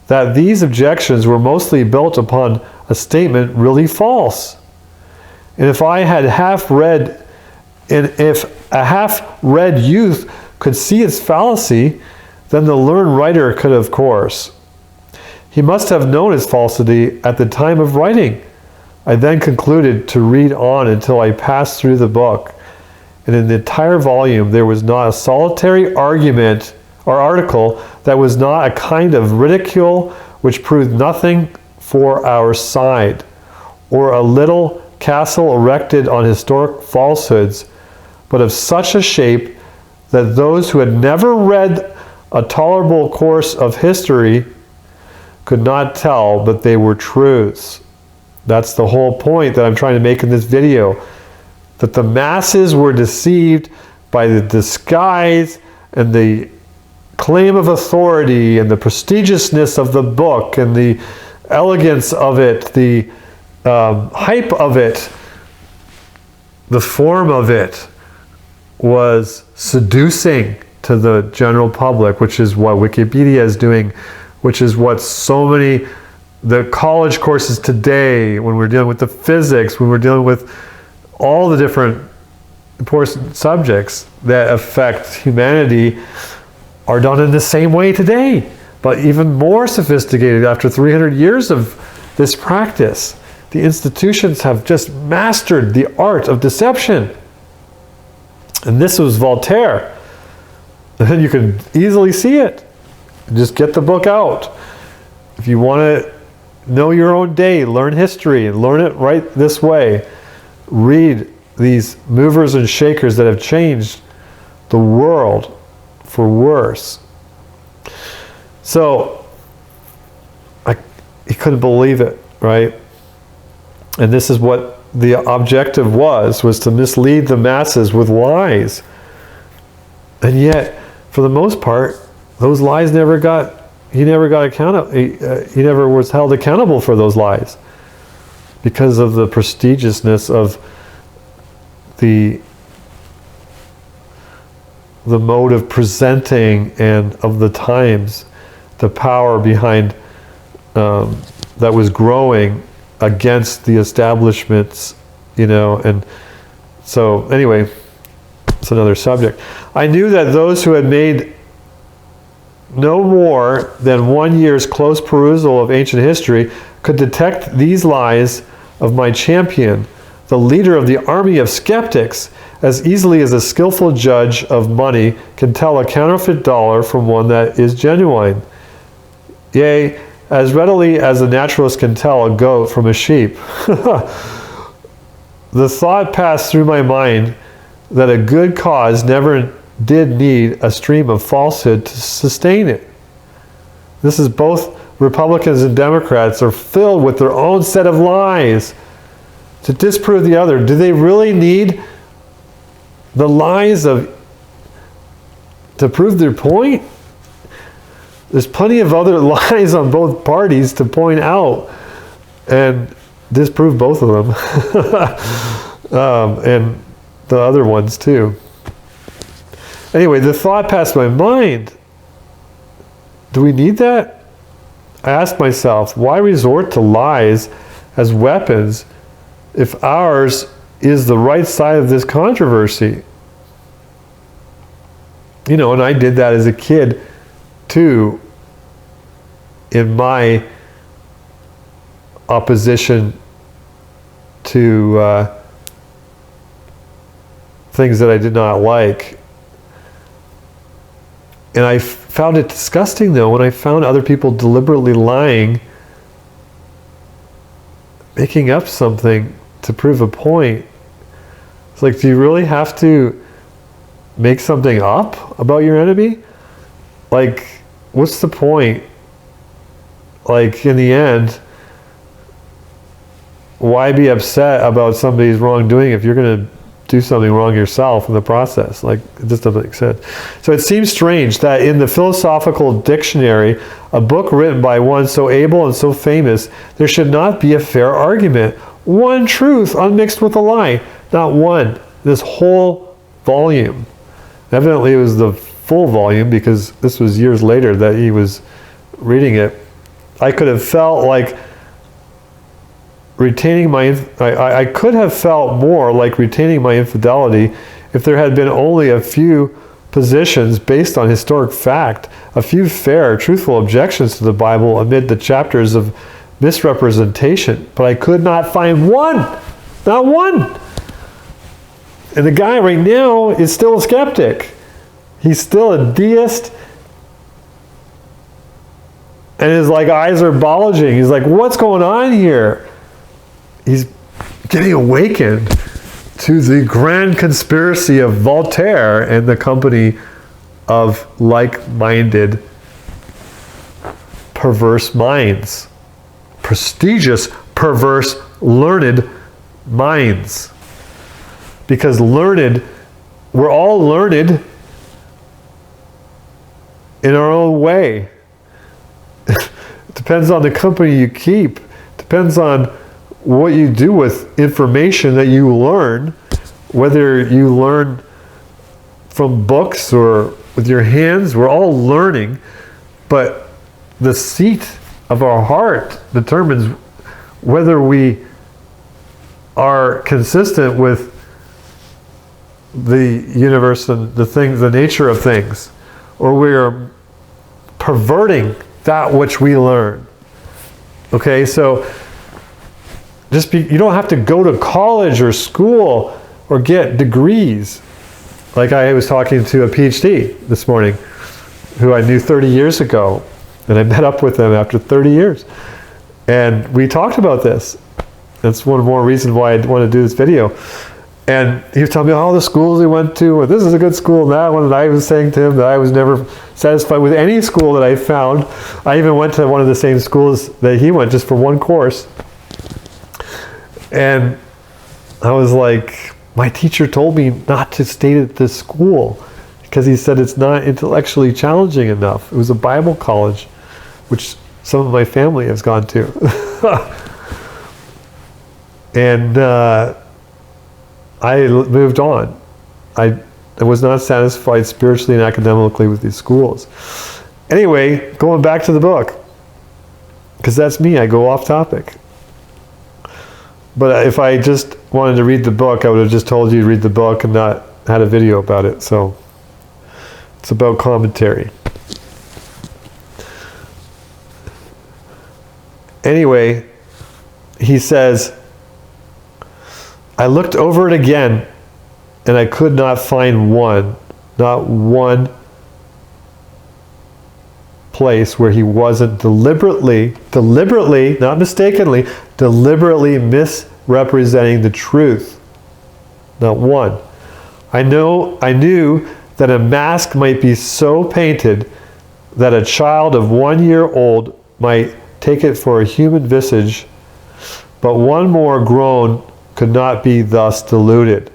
that these objections were mostly built upon a statement really false. And if a half-read youth could see its fallacy, then the learned writer could, of course. He must have known its falsity at the time of writing. I then concluded to read on until I passed through the book. And in the entire volume, there was not a solitary argument or article that was not a kind of ridicule which proved nothing for our side, or a little castle erected on historic falsehoods, but of such a shape that those who had never read a tolerable course of history could not tell but they were truths. That's the whole point that I'm trying to make in this video. That the masses were deceived by the disguise and the claim of authority and the prestigiousness of the book and the elegance of it, the hype of it, the form of it was seducing to the general public, which is what Wikipedia is doing, which is what so many, the college courses today, when we're dealing with the physics, when we're dealing with all the different important subjects that affect humanity, are done in the same way today, but even more sophisticated after 300 years of this practice. The institutions have just mastered the art of deception. And this was Voltaire. And you can easily see it. Just get the book out. If you want to know your own day, learn history, and learn it right this way, read these movers and shakers that have changed the world for worse. So, he couldn't believe it, right? And this is what the objective was to mislead the masses with lies. And yet, for the most part, those lies he never got accountable. He never was held accountable for those lies because of the prestigiousness of the mode of presenting and of the times, the power behind that was growing against the establishments, and so anyway, it's another subject. I knew that those who had made no more than 1 year's close perusal of ancient history could detect these lies of my champion, the leader of the army of skeptics, as easily as a skillful judge of money can tell a counterfeit dollar from one that is genuine. Yea, as readily as a naturalist can tell a goat from a sheep. The thought passed through my mind that a good cause never did need a stream of falsehood to sustain it. This is both Republicans and Democrats are filled with their own set of lies to disprove the other. Do they really need the lies to prove their point? There's plenty of other lies on both parties to point out and disprove both of them. And the other ones too. Anyway, the thought passed my mind. Do we need that? I asked myself, why resort to lies as weapons if ours is the right side of this controversy? You know, and I did that as a kid too, in my opposition to things that I did not like. And I found it disgusting, though, when I found other people deliberately lying, making up something to prove a point. It's like, do you really have to make something up about your enemy? Like, what's the point? Like, in the end, why be upset about somebody's wrongdoing if you're going to do something wrong yourself in the process? Like, it just doesn't make sense. So it seems strange that in the philosophical dictionary, a book written by one so able and so famous, there should not be a fair argument. One truth unmixed with a lie. Not one. This whole volume. Evidently it was the full volume, because this was years later that he was reading it. I could have felt like I could have felt more like retaining my infidelity if there had been only a few positions based on historic fact, a few fair, truthful objections to the Bible amid the chapters of misrepresentation. But I could not find one. Not one. And the guy right now is still a skeptic. He's still a deist. And his eyes are bulging. He's like, what's going on here? He's getting awakened to the grand conspiracy of Voltaire and the company of like-minded perverse minds. Prestigious, perverse, learned minds. Because we're all learned in our own way. It depends on the company you keep. Depends on what you do with information that you learn, whether you learn from books or with your hands. We're all learning, but the seat of our heart determines whether we are consistent with the universe and the nature of things, or we are perverting that which we learn. Okay, so you don't have to go to college or school or get degrees. Like, I was talking to a PhD this morning who I knew 30 years ago, and I met up with them after 30 years. And we talked about this. That's one more reason why I want to do this video. And he was telling me all the schools he went to, and this is a good school, and that one. And I was saying to him that I was never satisfied with any school that I found. I even went to one of the same schools that he went, just for one course. And I was like, my teacher told me not to stay at this school because he said it's not intellectually challenging enough. It was a Bible college, which some of my family has gone to. And I moved on. I was not satisfied spiritually and academically with these schools. Anyway, going back to the book, because that's me, I go off topic. But if I just wanted to read the book, I would have just told you to read the book and not had a video about it. So it's about commentary. Anyway, he says, I looked over it again and I could not find not one place where he wasn't deliberately, not mistakenly, deliberately misrepresenting the truth. Not one. I knew that a mask might be so painted that a child of 1 year old might take it for a human visage, but one more grown could not be thus deluded.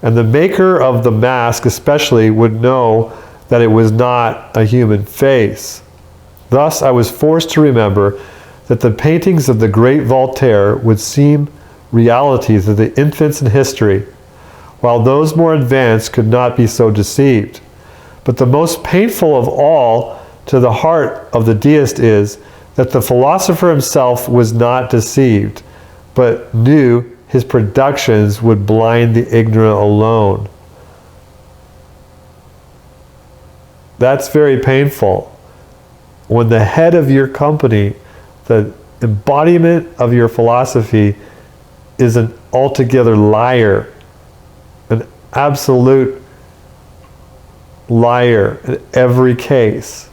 And the maker of the mask especially would know that it was not a human face. Thus I was forced to remember that the paintings of the great Voltaire would seem realities of the infants in history, while those more advanced could not be so deceived. But the most painful of all to the heart of the deist is that the philosopher himself was not deceived, but knew his productions would blind the ignorant alone. That's very painful. When the head of your company, the embodiment of your philosophy, is an altogether liar, an absolute liar in every case.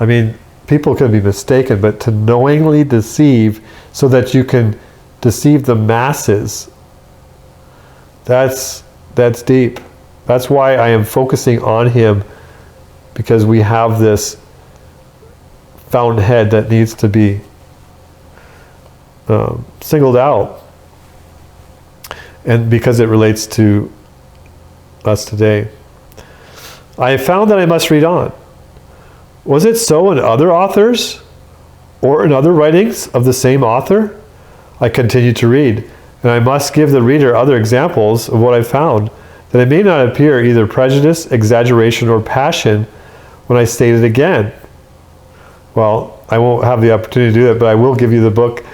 I mean, people can be mistaken, but to knowingly deceive so that you can deceive the masses, that's deep. That's why I am focusing on him, because we have this fountainhead that needs to be singled out, and because it relates to us today. I have found that I must read on. Was it so in other authors or in other writings of the same author? I continue to read, and I must give the reader other examples of what I found, that it may not appear either prejudice, exaggeration, or passion when I state it again. Well, I won't have the opportunity to do that, but I will give you the book.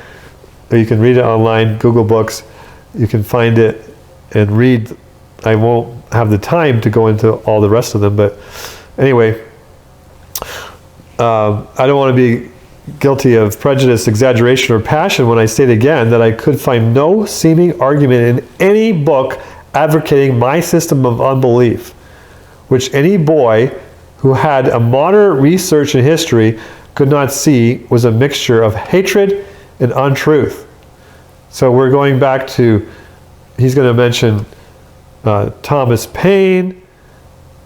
You can read it online, Google Books. You can find it and read. I won't have the time to go into all the rest of them, but anyway, I don't want to be guilty of prejudice, exaggeration, or passion when I state again that I could find no seeming argument in any book advocating my system of unbelief, which any boy who had a moderate research in history could not see was a mixture of hatred and untruth. So we're going back to, he's going to mention Thomas Paine,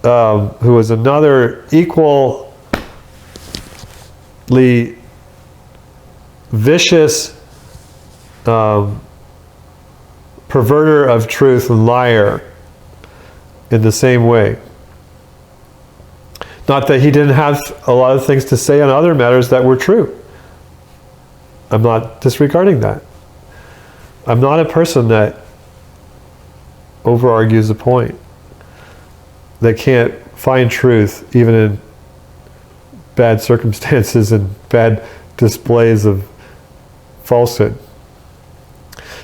who was another equally vicious perverter of truth and liar in the same way. Not that he didn't have a lot of things to say on other matters that were true. I'm not disregarding that. I'm not a person that over-argues a point, that can't find truth even in bad circumstances and bad displays of falsehood.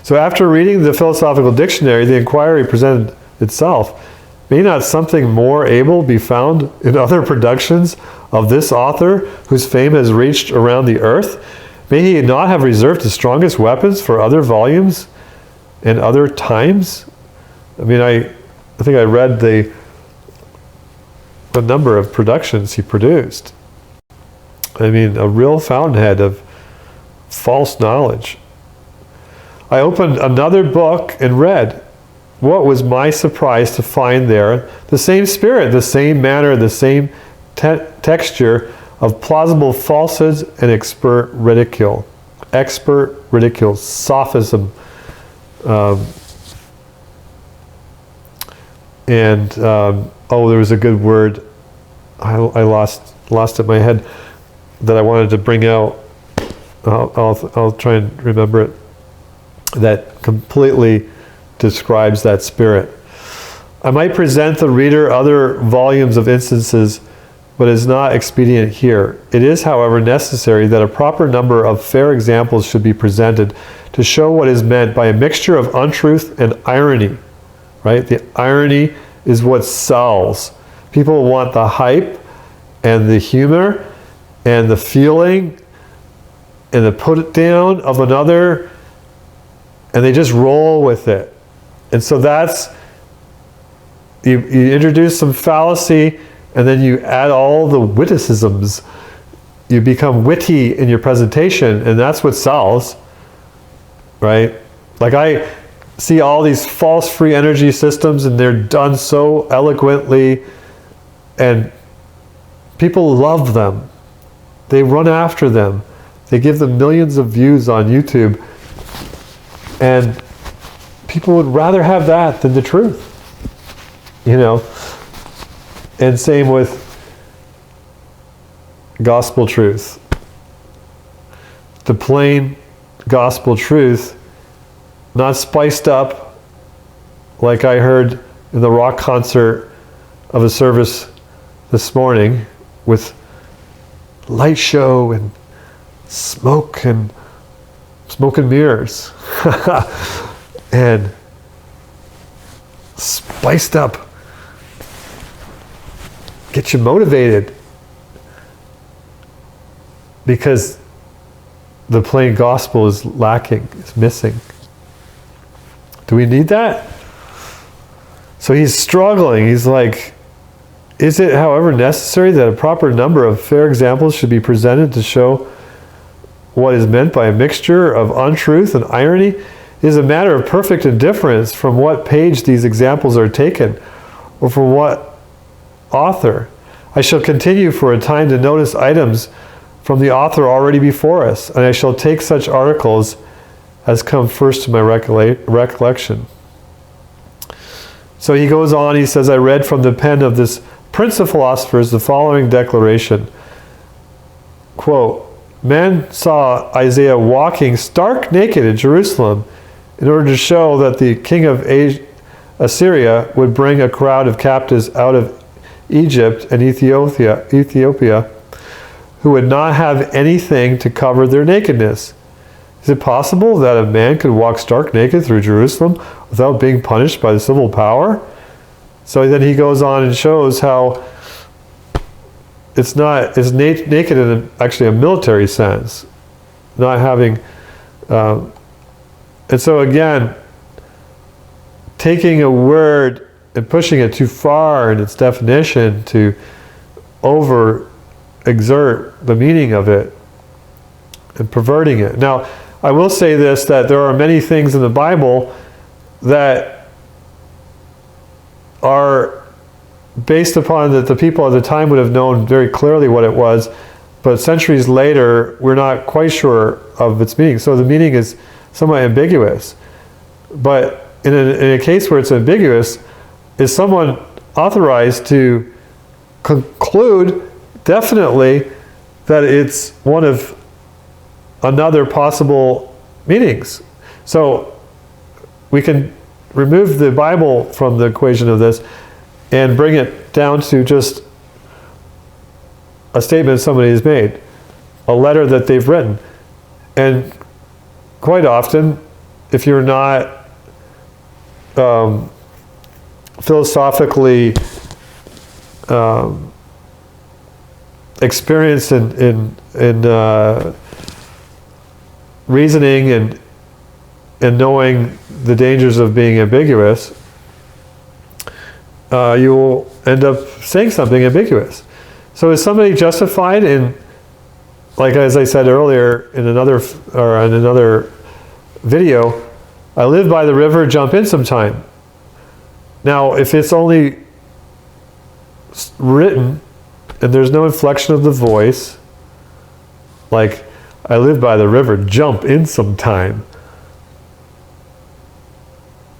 So after reading the philosophical dictionary, the inquiry presented itself. May not something more able be found in other productions of this author whose fame has reached around the earth? May he not have reserved his strongest weapons for other volumes and other times? I mean, I think I read the number of productions he produced. I mean, a real fountainhead of false knowledge. I opened another book and read. What was my surprise to find there the same spirit, the same manner, the same texture of plausible falsehoods and expert ridicule, sophism, there was a good word. I lost it in my head that I wanted to bring out. I'll try and remember it. That completely describes that spirit. I might present the reader other volumes of instances, but it is not expedient here. It is, however, necessary that a proper number of fair examples should be presented to show what is meant by a mixture of untruth and irony. Right? The irony is what sells. People want the hype and the humor and the feeling and the put it down of another, and they just roll with it. And so that's, you introduce some fallacy, and then you add all the witticisms. You become witty in your presentation, and that's what sells, right? Like see all these false free energy systems, and they're done so eloquently, and people love them. They run after them. They give them millions of views on YouTube, and people would rather have that than the truth, you know. And same with gospel truth. The plain gospel truth, not spiced up like I heard in the rock concert of a service this morning with light show and smoke and mirrors and spiced up. Get you motivated, because the plain gospel is lacking, is missing. Do we need that? So he's struggling. He's like, is it, however, necessary that a proper number of fair examples should be presented to show what is meant by a mixture of untruth and irony? It is a matter of perfect indifference from what page these examples are taken, or from what author. I shall continue for a time to notice items from the author already before us, and I shall take such articles as come first to my recollection. So he goes on, he says, I read from the pen of this Prince of Philosophers the following declaration. Quote, man saw Isaiah walking stark naked in Jerusalem in order to show that the king of Assyria would bring a crowd of captives out of Egypt and Ethiopia who would not have anything to cover their nakedness. Is it possible that a man could walk stark naked through Jerusalem without being punished by the civil power? So then he goes on and shows how it's naked in actually a military sense, not having, and so again, taking a word and pushing it too far in its definition to over-exert the meaning of it and perverting it. Now, I will say this, that there are many things in the Bible that are based upon that the people at the time would have known very clearly what it was, but centuries later, we're not quite sure of its meaning. So the meaning is somewhat ambiguous. But in a case where it's ambiguous, is someone authorized to conclude definitely that it's one of another possible meanings? So we can remove the Bible from the equation of this and bring it down to just a statement somebody has made, a letter that they've written. And quite often, if you're not philosophically experienced in reasoning and knowing the dangers of being ambiguous, you will end up saying something ambiguous. So is somebody justified in, like as I said earlier in another video, I live by the river, jump in sometime. Now, if it's only written and there's no inflection of the voice, like, I live by the river, jump in sometime.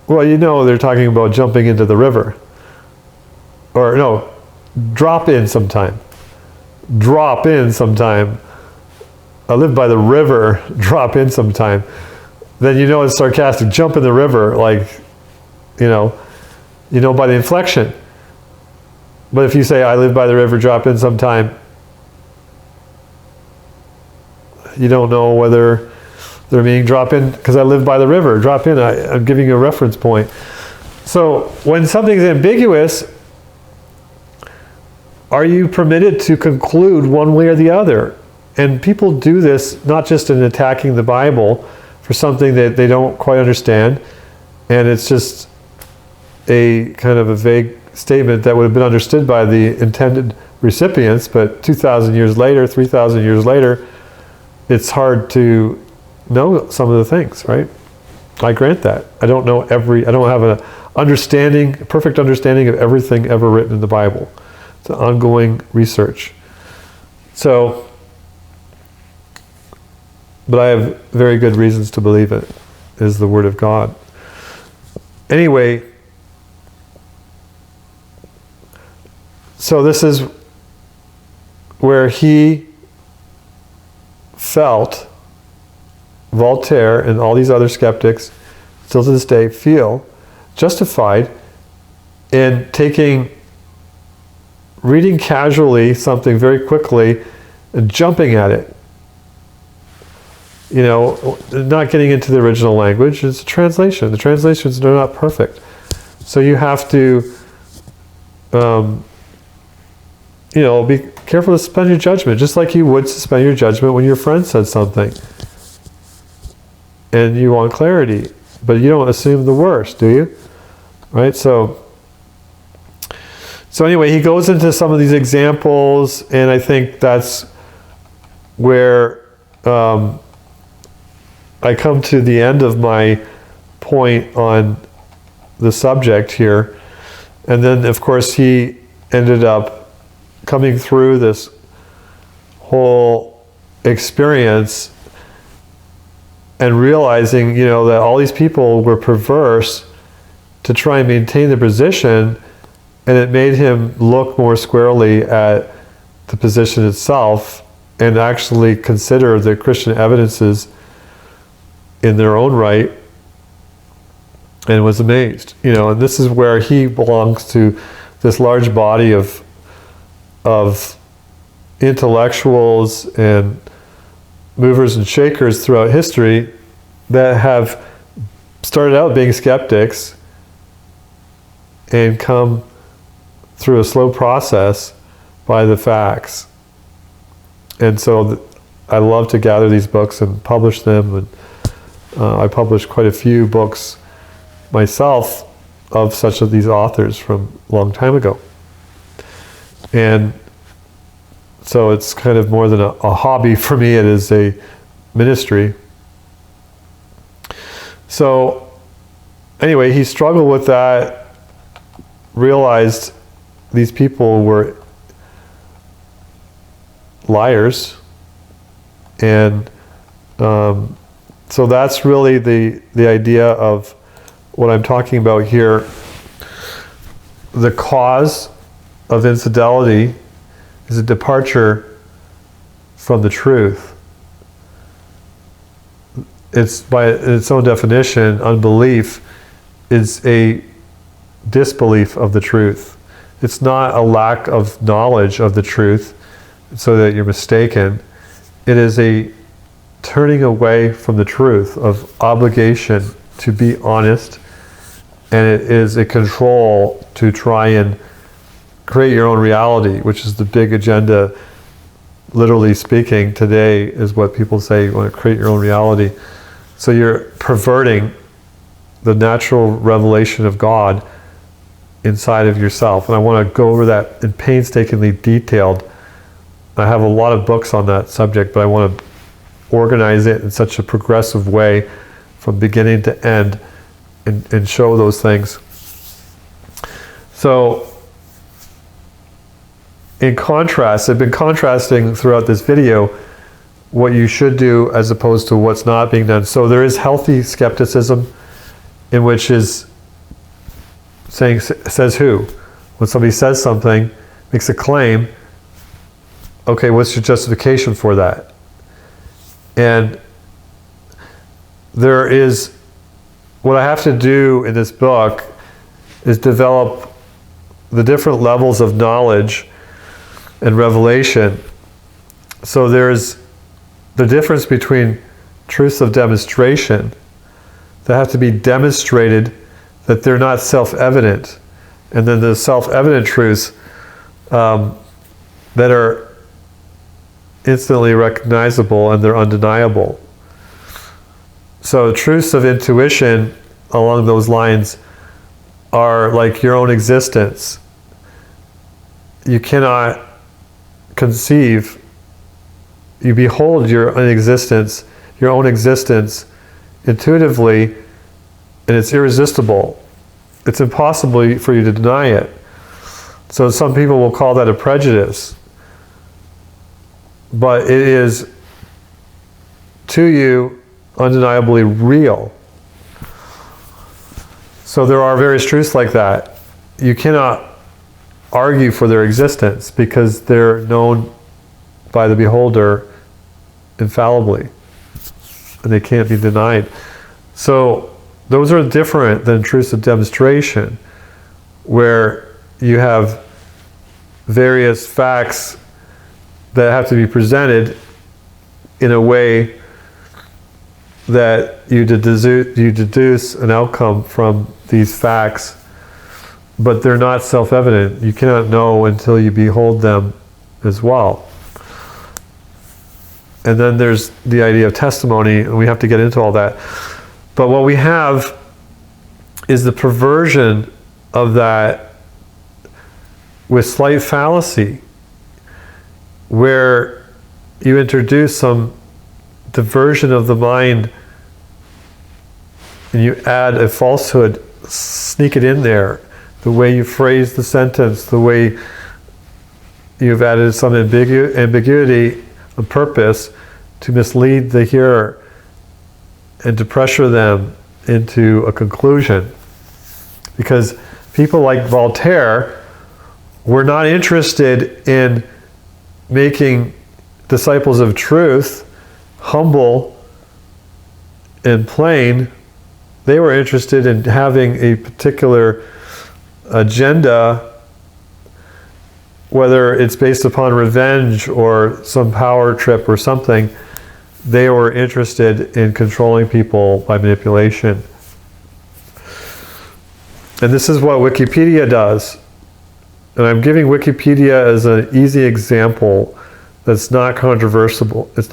Well, you know they're talking about jumping into the river. Or no, drop in sometime. Drop in sometime. I live by the river, drop in sometime. Then you know it's sarcastic. Jump in the river, like, you know by the inflection. But if you say, I live by the river, drop in sometime, you don't know whether they're meaning drop in, because I live by the river, drop in, I'm giving you a reference point. So when something's ambiguous, are you permitted to conclude one way or the other? And people do this not just in attacking the Bible for something that they don't quite understand, and it's just a kind of a vague statement that would have been understood by the intended recipients, but 2,000 years later, 3,000 years later, it's hard to know some of the things, right? I grant that. I don't have a perfect understanding of everything ever written in the Bible. It's an ongoing research. So, but I have very good reasons to believe it is the Word of God. Anyway, so this is where he felt, Voltaire and all these other skeptics still to this day feel justified in reading casually something very quickly and jumping at it. Not getting into the original language. It's a translation. The translations are not perfect. So you have to, be careful to suspend your judgment, just like you would suspend your judgment when your friend said something and you want clarity, but you don't assume the worst, do you? Right? So anyway, he goes into some of these examples, and I think that's where I come to the end of my point on the subject here. And then, of course, he ended up coming through this whole experience and realizing, that all these people were perverse to try and maintain their position, and it made him look more squarely at the position itself and actually consider the Christian evidences in their own right, and was amazed. And this is where he belongs to this large body of intellectuals and movers and shakers throughout history that have started out being skeptics and come through a slow process by the facts. And so I love to gather these books and publish them, and I published quite a few books myself of such of these authors from a long time ago. And so it's kind of more than a hobby for me, it is a ministry. So anyway, he struggled with that, realized these people were liars, and so that's really the idea of what I'm talking about here. The cause of infidelity is a departure from the truth. It's by its own definition, unbelief is a disbelief of the truth. It's not a lack of knowledge of the truth so that you're mistaken. It is a turning away from the truth, of obligation to be honest, and it is a control to try and create your own reality, which is the big agenda, literally speaking, today, is what people say, you want to create your own reality. So you're perverting the natural revelation of God inside of yourself. And I want to go over that in painstakingly detailed. I have a lot of books on that subject, but I want to organize it in such a progressive way from beginning to end and show those things. So, in contrast, I've been contrasting throughout this video what you should do as opposed to what's not being done. So there is healthy skepticism, in which is saying, says who? When somebody says something, makes a claim, okay, what's your justification for that? And there is, what I have to do in this book is develop the different levels of knowledge and revelation. So there's the difference between truths of demonstration that have to be demonstrated, that they're not self-evident, and then the self-evident truths that are instantly recognizable and they're undeniable. So truths of intuition along those lines are like your own existence. You cannot conceive, you behold your own existence intuitively and it's irresistible. It's impossible for you to deny it. So some people will call that a prejudice. But it is, to you, undeniably real. So there are various truths like that. You cannot argue for their existence because they're known by the beholder infallibly. And they can't be denied. So those are different than truths of demonstration, where you have various facts that have to be presented in a way that you deduce an outcome from these facts, but they're not self-evident. You cannot know until you behold them as well. And then there's the idea of testimony, and we have to get into all that. But what we have is the perversion of that with slight fallacy, where you introduce some diversion of the mind and you add a falsehood, sneak it in there, the way you phrase the sentence, the way you've added some ambiguity on purpose to mislead the hearer and to pressure them into a conclusion. Because people like Voltaire were not interested in making disciples of truth humble and plain. They were interested in having a particular agenda, whether it's based upon revenge or some power trip or something. They were interested in controlling people by manipulation. And this is what Wikipedia does. And I'm giving Wikipedia as an easy example that's not controversial. There's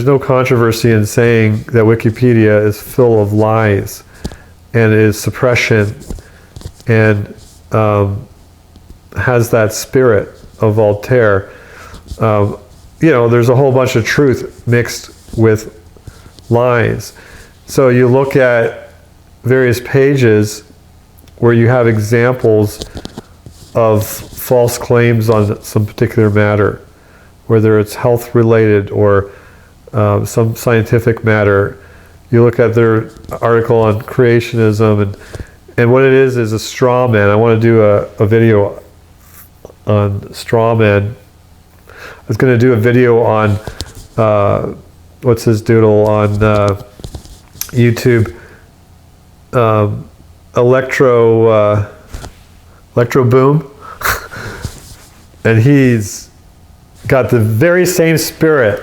no controversy in saying that Wikipedia is full of lies and is suppression and has that spirit of Voltaire. There's a whole bunch of truth mixed with lies. So you look at various pages where you have examples of false claims on some particular matter, whether it's health related or some scientific matter. You look at their article on creationism, and what it is a straw man. I want to do a video on straw man. I was going to do a video on what's his doodle on YouTube, electro boom, and he's got the very same spirit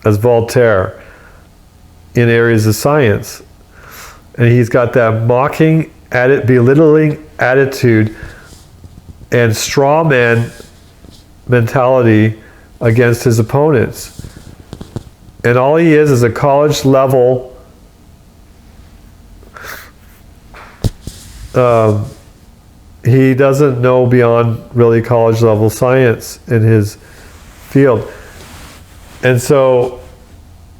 as Voltaire in areas of science, and he's got that mocking, belittling attitude and straw man mentality against his opponents. And all he is a college level he doesn't know beyond really college level science in his field. And so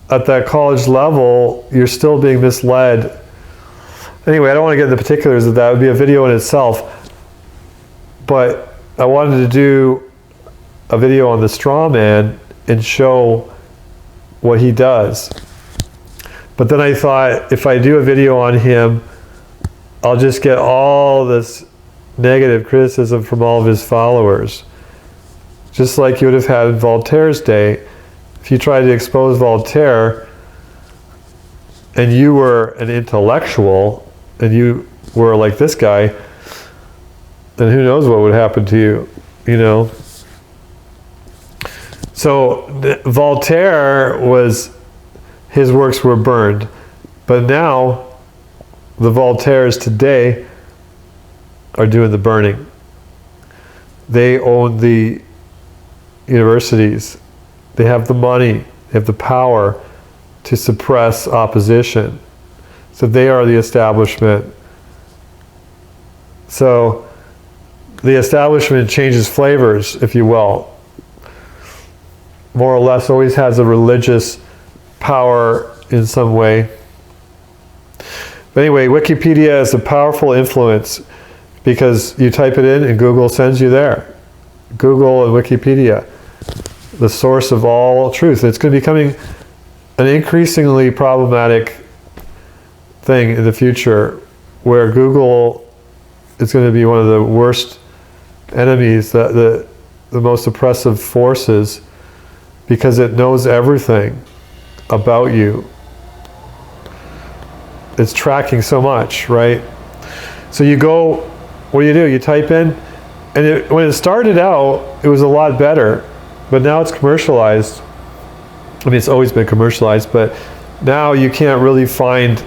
at that college level, you're still being misled. Anyway, I don't want to get into the particulars of that. It would be a video in itself. But I wanted to do a video on the straw man and show what he does. But then I thought, if I do a video on him, I'll just get all this negative criticism from all of his followers. Just like you would have had in Voltaire's day. If you tried to expose Voltaire and you were an intellectual and you were like this guy, then who knows what would happen to you, So Voltaire his works were burned, but now the Voltaires today are doing the burning. They own the universities. They have the money. They have the power to suppress opposition. So they are the establishment. So the establishment changes flavors, if you will. More or less always has a religious power in some way. But anyway, Wikipedia is a powerful influence because you type it in and Google sends you there. Google and Wikipedia, the source of all truth. It's going to be becoming an increasingly problematic thing in the future, where Google is going to be one of the worst enemies, the most oppressive forces, because it knows everything about you. It's tracking so much, right? So you go, what do? You type in, and when it started out, it was a lot better, but now it's commercialized. I mean, it's always been commercialized, but now you can't really find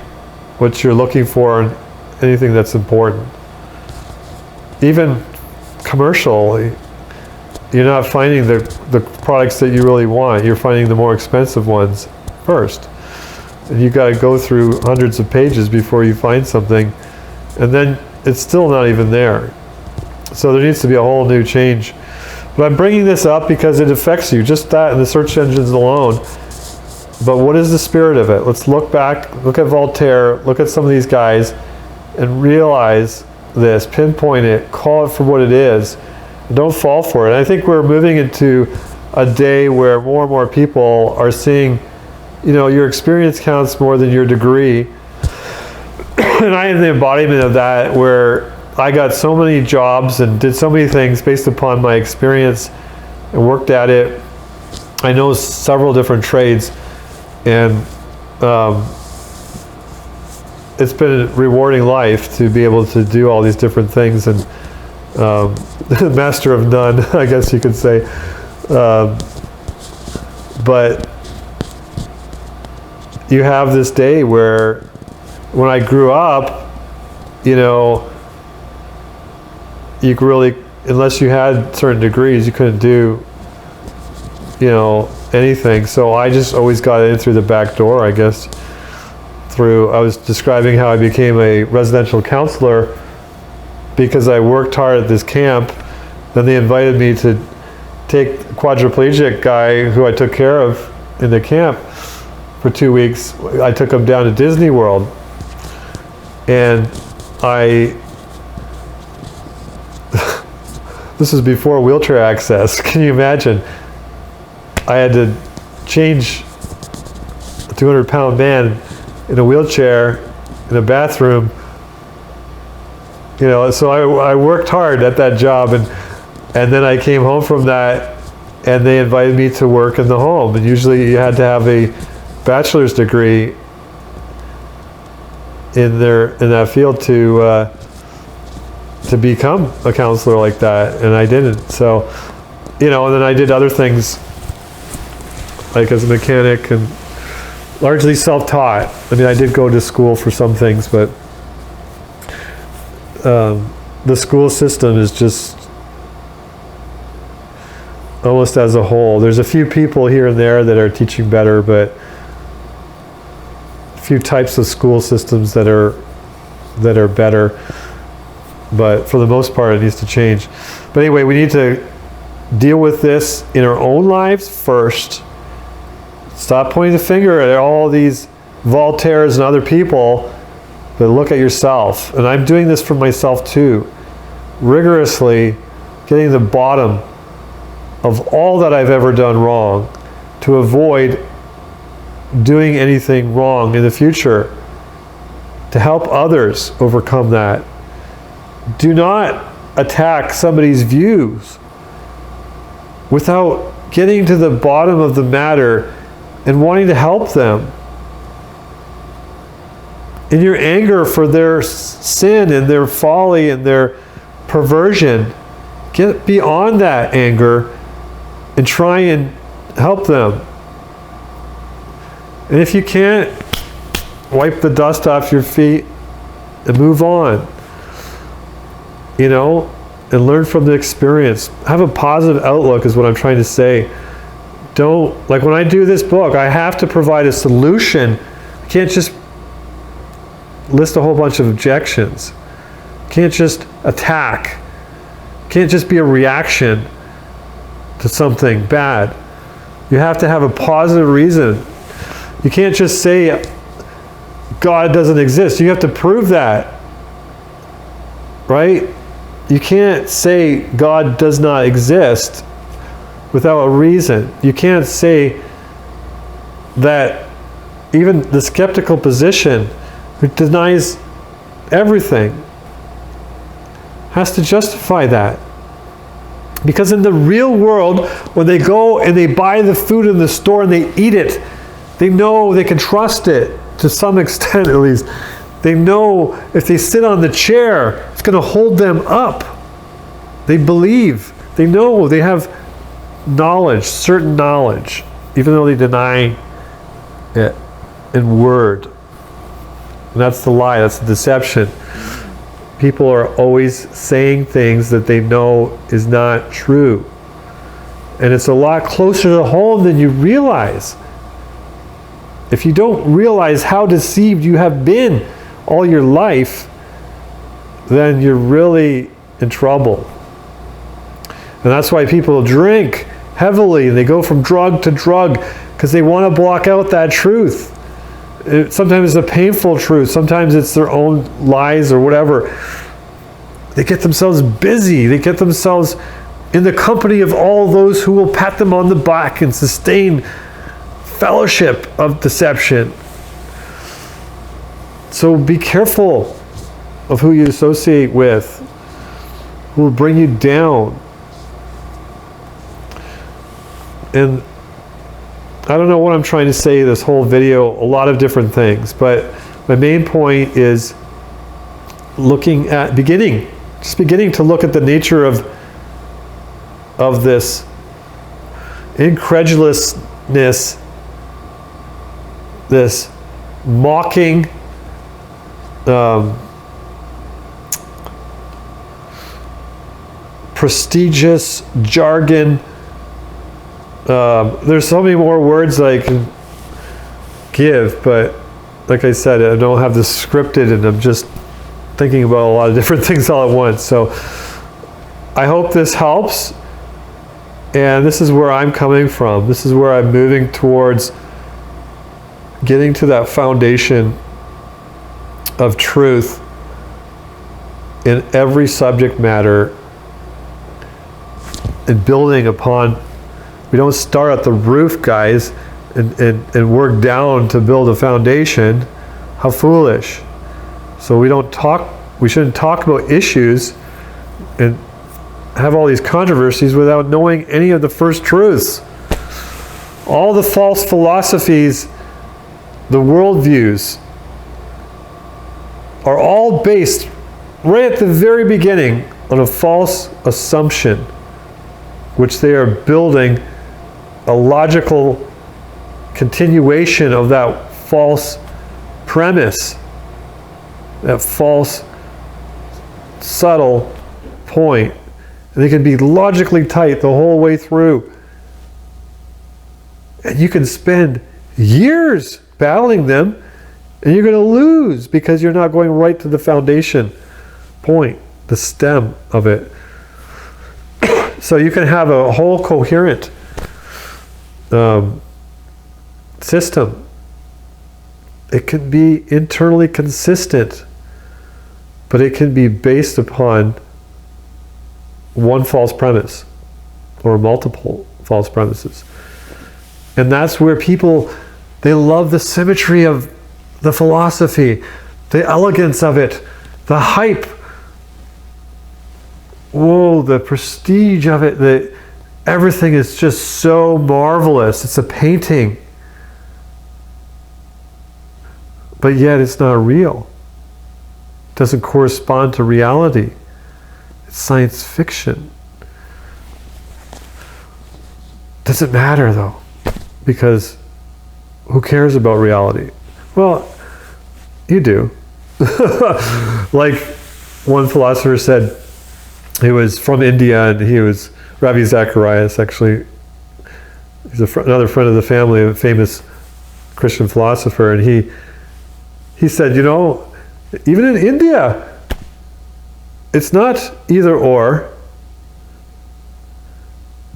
what you're looking for and anything that's important. Even commercially, you're not finding the products that you really want. You're finding the more expensive ones first. And you've got to go through hundreds of pages before you find something, and then it's still not even there. So there needs to be a whole new change. But I'm bringing this up because it affects you, just that and the search engines alone. But what is the spirit of it? Let's look back, look at Voltaire, look at some of these guys, and realize this, pinpoint it, call it for what it is, and don't fall for it. And I think we're moving into a day where more and more people are seeing, your experience counts more than your degree. And I am the embodiment of that, where I got so many jobs and did so many things based upon my experience and worked at it. I know several different trades, and it's been a rewarding life to be able to do all these different things, and master of none, I guess you could say. But you have this day where, when I grew up, you really, unless you had certain degrees, you couldn't do, anything. So I just always got in through the back door, I guess. I was describing how I became a residential counselor because I worked hard at this camp. Then they invited me to take a quadriplegic guy who I took care of in the camp for 2 weeks. I took him down to Disney World, and this was before wheelchair access. Can you imagine? I had to change a 200-pound man in a wheelchair in a bathroom. So I worked hard at that job, and then I came home from that, and they invited me to work in the home. And usually you had to have a bachelor's degree in that field to become a counselor like that, and I didn't. So, and then I did other things, like as a mechanic, and largely self-taught. I mean, I did go to school for some things, but the school system is just, almost as a whole, there's a few people here and there that are teaching better, but a few types of school systems that are better. But for the most part, it needs to change. But anyway, we need to deal with this in our own lives first. Stop pointing the finger at all these Voltaires and other people, but look at yourself. And I'm doing this for myself too. Rigorously getting the bottom of all that I've ever done wrong to avoid doing anything wrong in the future, to help others overcome that. Do not attack somebody's views without getting to the bottom of the matter and wanting to help them. In your anger for their sin and their folly and their perversion, get beyond that anger and try and help them. And if you can't, wipe the dust off your feet and move on. And learn from the experience. Have a positive outlook is what I'm trying to say. Like when I do this book, I have to provide a solution. I can't just list a whole bunch of objections. Can't just attack. Can't just be a reaction to something bad. You have to have a positive reason. You can't just say God doesn't exist. You have to prove that, right? You can't say God does not exist without a reason. You can't say that even the skeptical position, who denies everything, has to justify that. Because in the real world, when they go and they buy the food in the store and they eat it, they know they can trust it to some extent at least. They know if they sit on the chair, it's going to hold them up. They believe. They know. They have knowledge, certain knowledge, even though they deny it in word. And that's the lie. That's the deception. People are always saying things that they know is not true. And it's a lot closer to home than you realize. If you don't realize how deceived you have been all your life, then you're really in trouble. And that's why people drink heavily and they go from drug to drug, because they want to block out that truth. Sometimes it's a painful truth. Sometimes it's their own lies or whatever. They get themselves busy. They get themselves in the company of all those who will pat them on the back and sustain fellowship of deception. So be careful of who you associate with, who will bring you down. And I don't know what I'm trying to say this whole video, a lot of different things, but my main point is looking at beginning to look at the nature of this incredulousness, this mocking, prestigious jargon. There's so many more words I can give, but like I said, I don't have this scripted and I'm just thinking about a lot of different things all at once. So I hope this helps. And this is where I'm coming from. This is where I'm moving towards getting to that foundation of truth in every subject matter and building upon. We don't start at the roof, guys, and work down to build a foundation. How foolish. So we shouldn't talk about issues and have all these controversies without knowing any of the first truths. All the false philosophies, the worldviews, are all based right at the very beginning on a false assumption, which they are building a logical continuation of that false premise, that false, subtle point. And they can be logically tight the whole way through. And you can spend years battling them, and you're going to lose because you're not going right to the foundation point, the stem of it. So you can have a whole coherent system. It can be internally consistent, but it can be based upon one false premise or multiple false premises. And that's where people, they love the symmetry of the philosophy, the elegance of it, the hype. Whoa, the prestige of it, everything is just so marvelous. It's a painting. But yet it's not real. It doesn't correspond to reality. It's science fiction. Doesn't matter though, because who cares about reality? Well, you do. Like one philosopher said, he was from India, and he was Ravi Zacharias, actually. He's another friend of the family, a famous Christian philosopher, and he said, you know, even in India, it's not either or,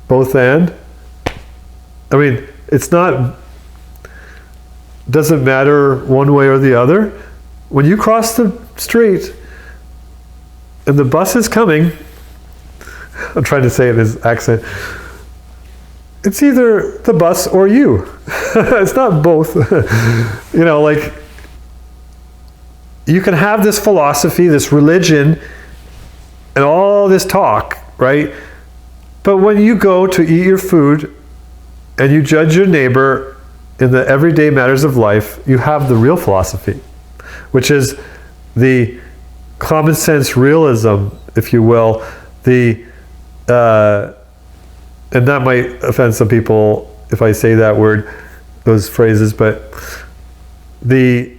both and. I mean, it's not doesn't matter one way or the other. When you cross the street and the bus is coming, I'm trying to say it in his accent, it's either the bus or you. It's not both. You know, like, you can have this philosophy, this religion, and all this talk, right? But when you go to eat your food and you judge your neighbor in the everyday matters of life, you have the real philosophy, which is the common sense realism, if you will, and that might offend some people if I say that word, those phrases, but the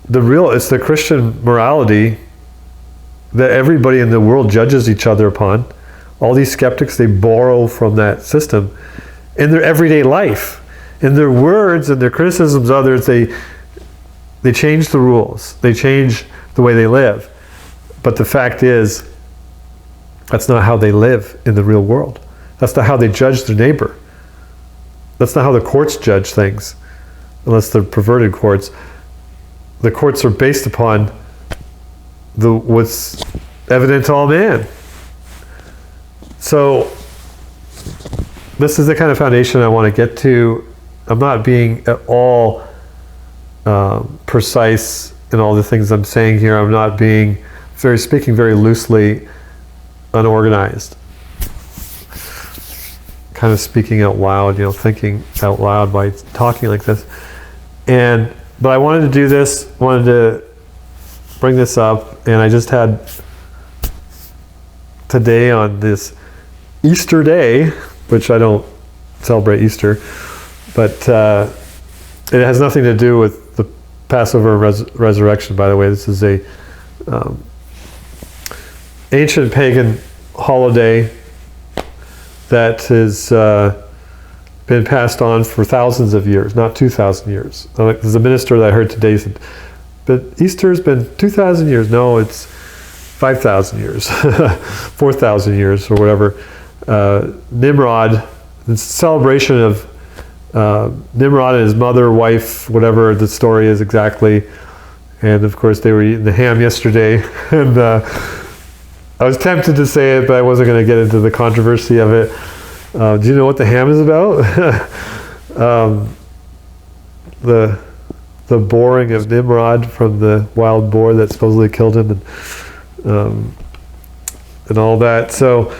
real, it's the Christian morality that everybody in the world judges each other upon. All these skeptics, they borrow from that system in their everyday life. In their words and their criticisms of others, they change the rules. They change the way they live. But the fact is, that's not how they live in the real world. That's not how they judge their neighbor. That's not how the courts judge things, unless they're perverted courts. The courts are based upon what's evident to all man. So this is the kind of foundation I want to get to. I'm not being at all precise in all the things I'm saying here. I'm not being speaking very loosely, unorganized. Kind of speaking out loud, thinking out loud by talking like this. But I wanted to do this, wanted to bring this up, and I just had today on this Easter day, which I don't celebrate Easter, but it has nothing to do with the Passover and resurrection, by the way. This is a ancient pagan holiday that has been passed on for thousands of years, not 2,000 years. There's a minister that I heard today said, but Easter's been 2,000 years. No, it's 5,000 years, 4,000 years, or whatever. Nimrod, the celebration of Nimrod and his mother, wife, whatever the story is exactly. And of course, they were eating the ham yesterday. And I was tempted to say it, but I wasn't going to get into the controversy of it. Do you know what the ham is about? The boring of Nimrod from the wild boar that supposedly killed him, and all that. So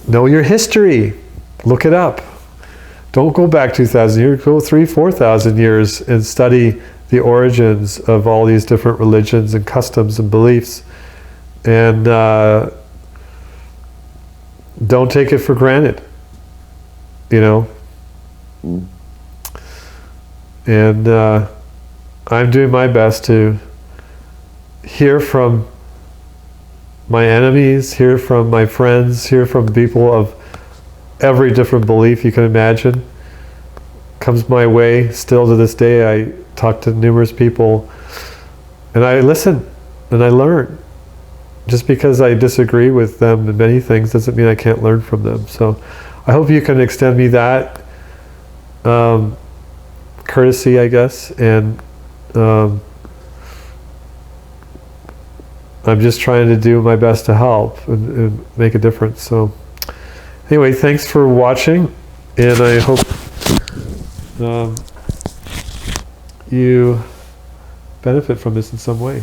know your history. Look it up. Don't go back 2,000 years. Go 4,000 years and study the origins of all these different religions and customs and beliefs. And don't take it for granted, And I'm doing my best to hear from my enemies, hear from my friends, hear from people of every different belief you can imagine. Comes my way still to this day. I talk to numerous people, and I listen, and I learn. Just because I disagree with them in many things doesn't mean I can't learn from them. So I hope you can extend me that courtesy, I guess. And I'm just trying to do my best to help and make a difference. So anyway, thanks for watching, and I hope you benefit from this in some way.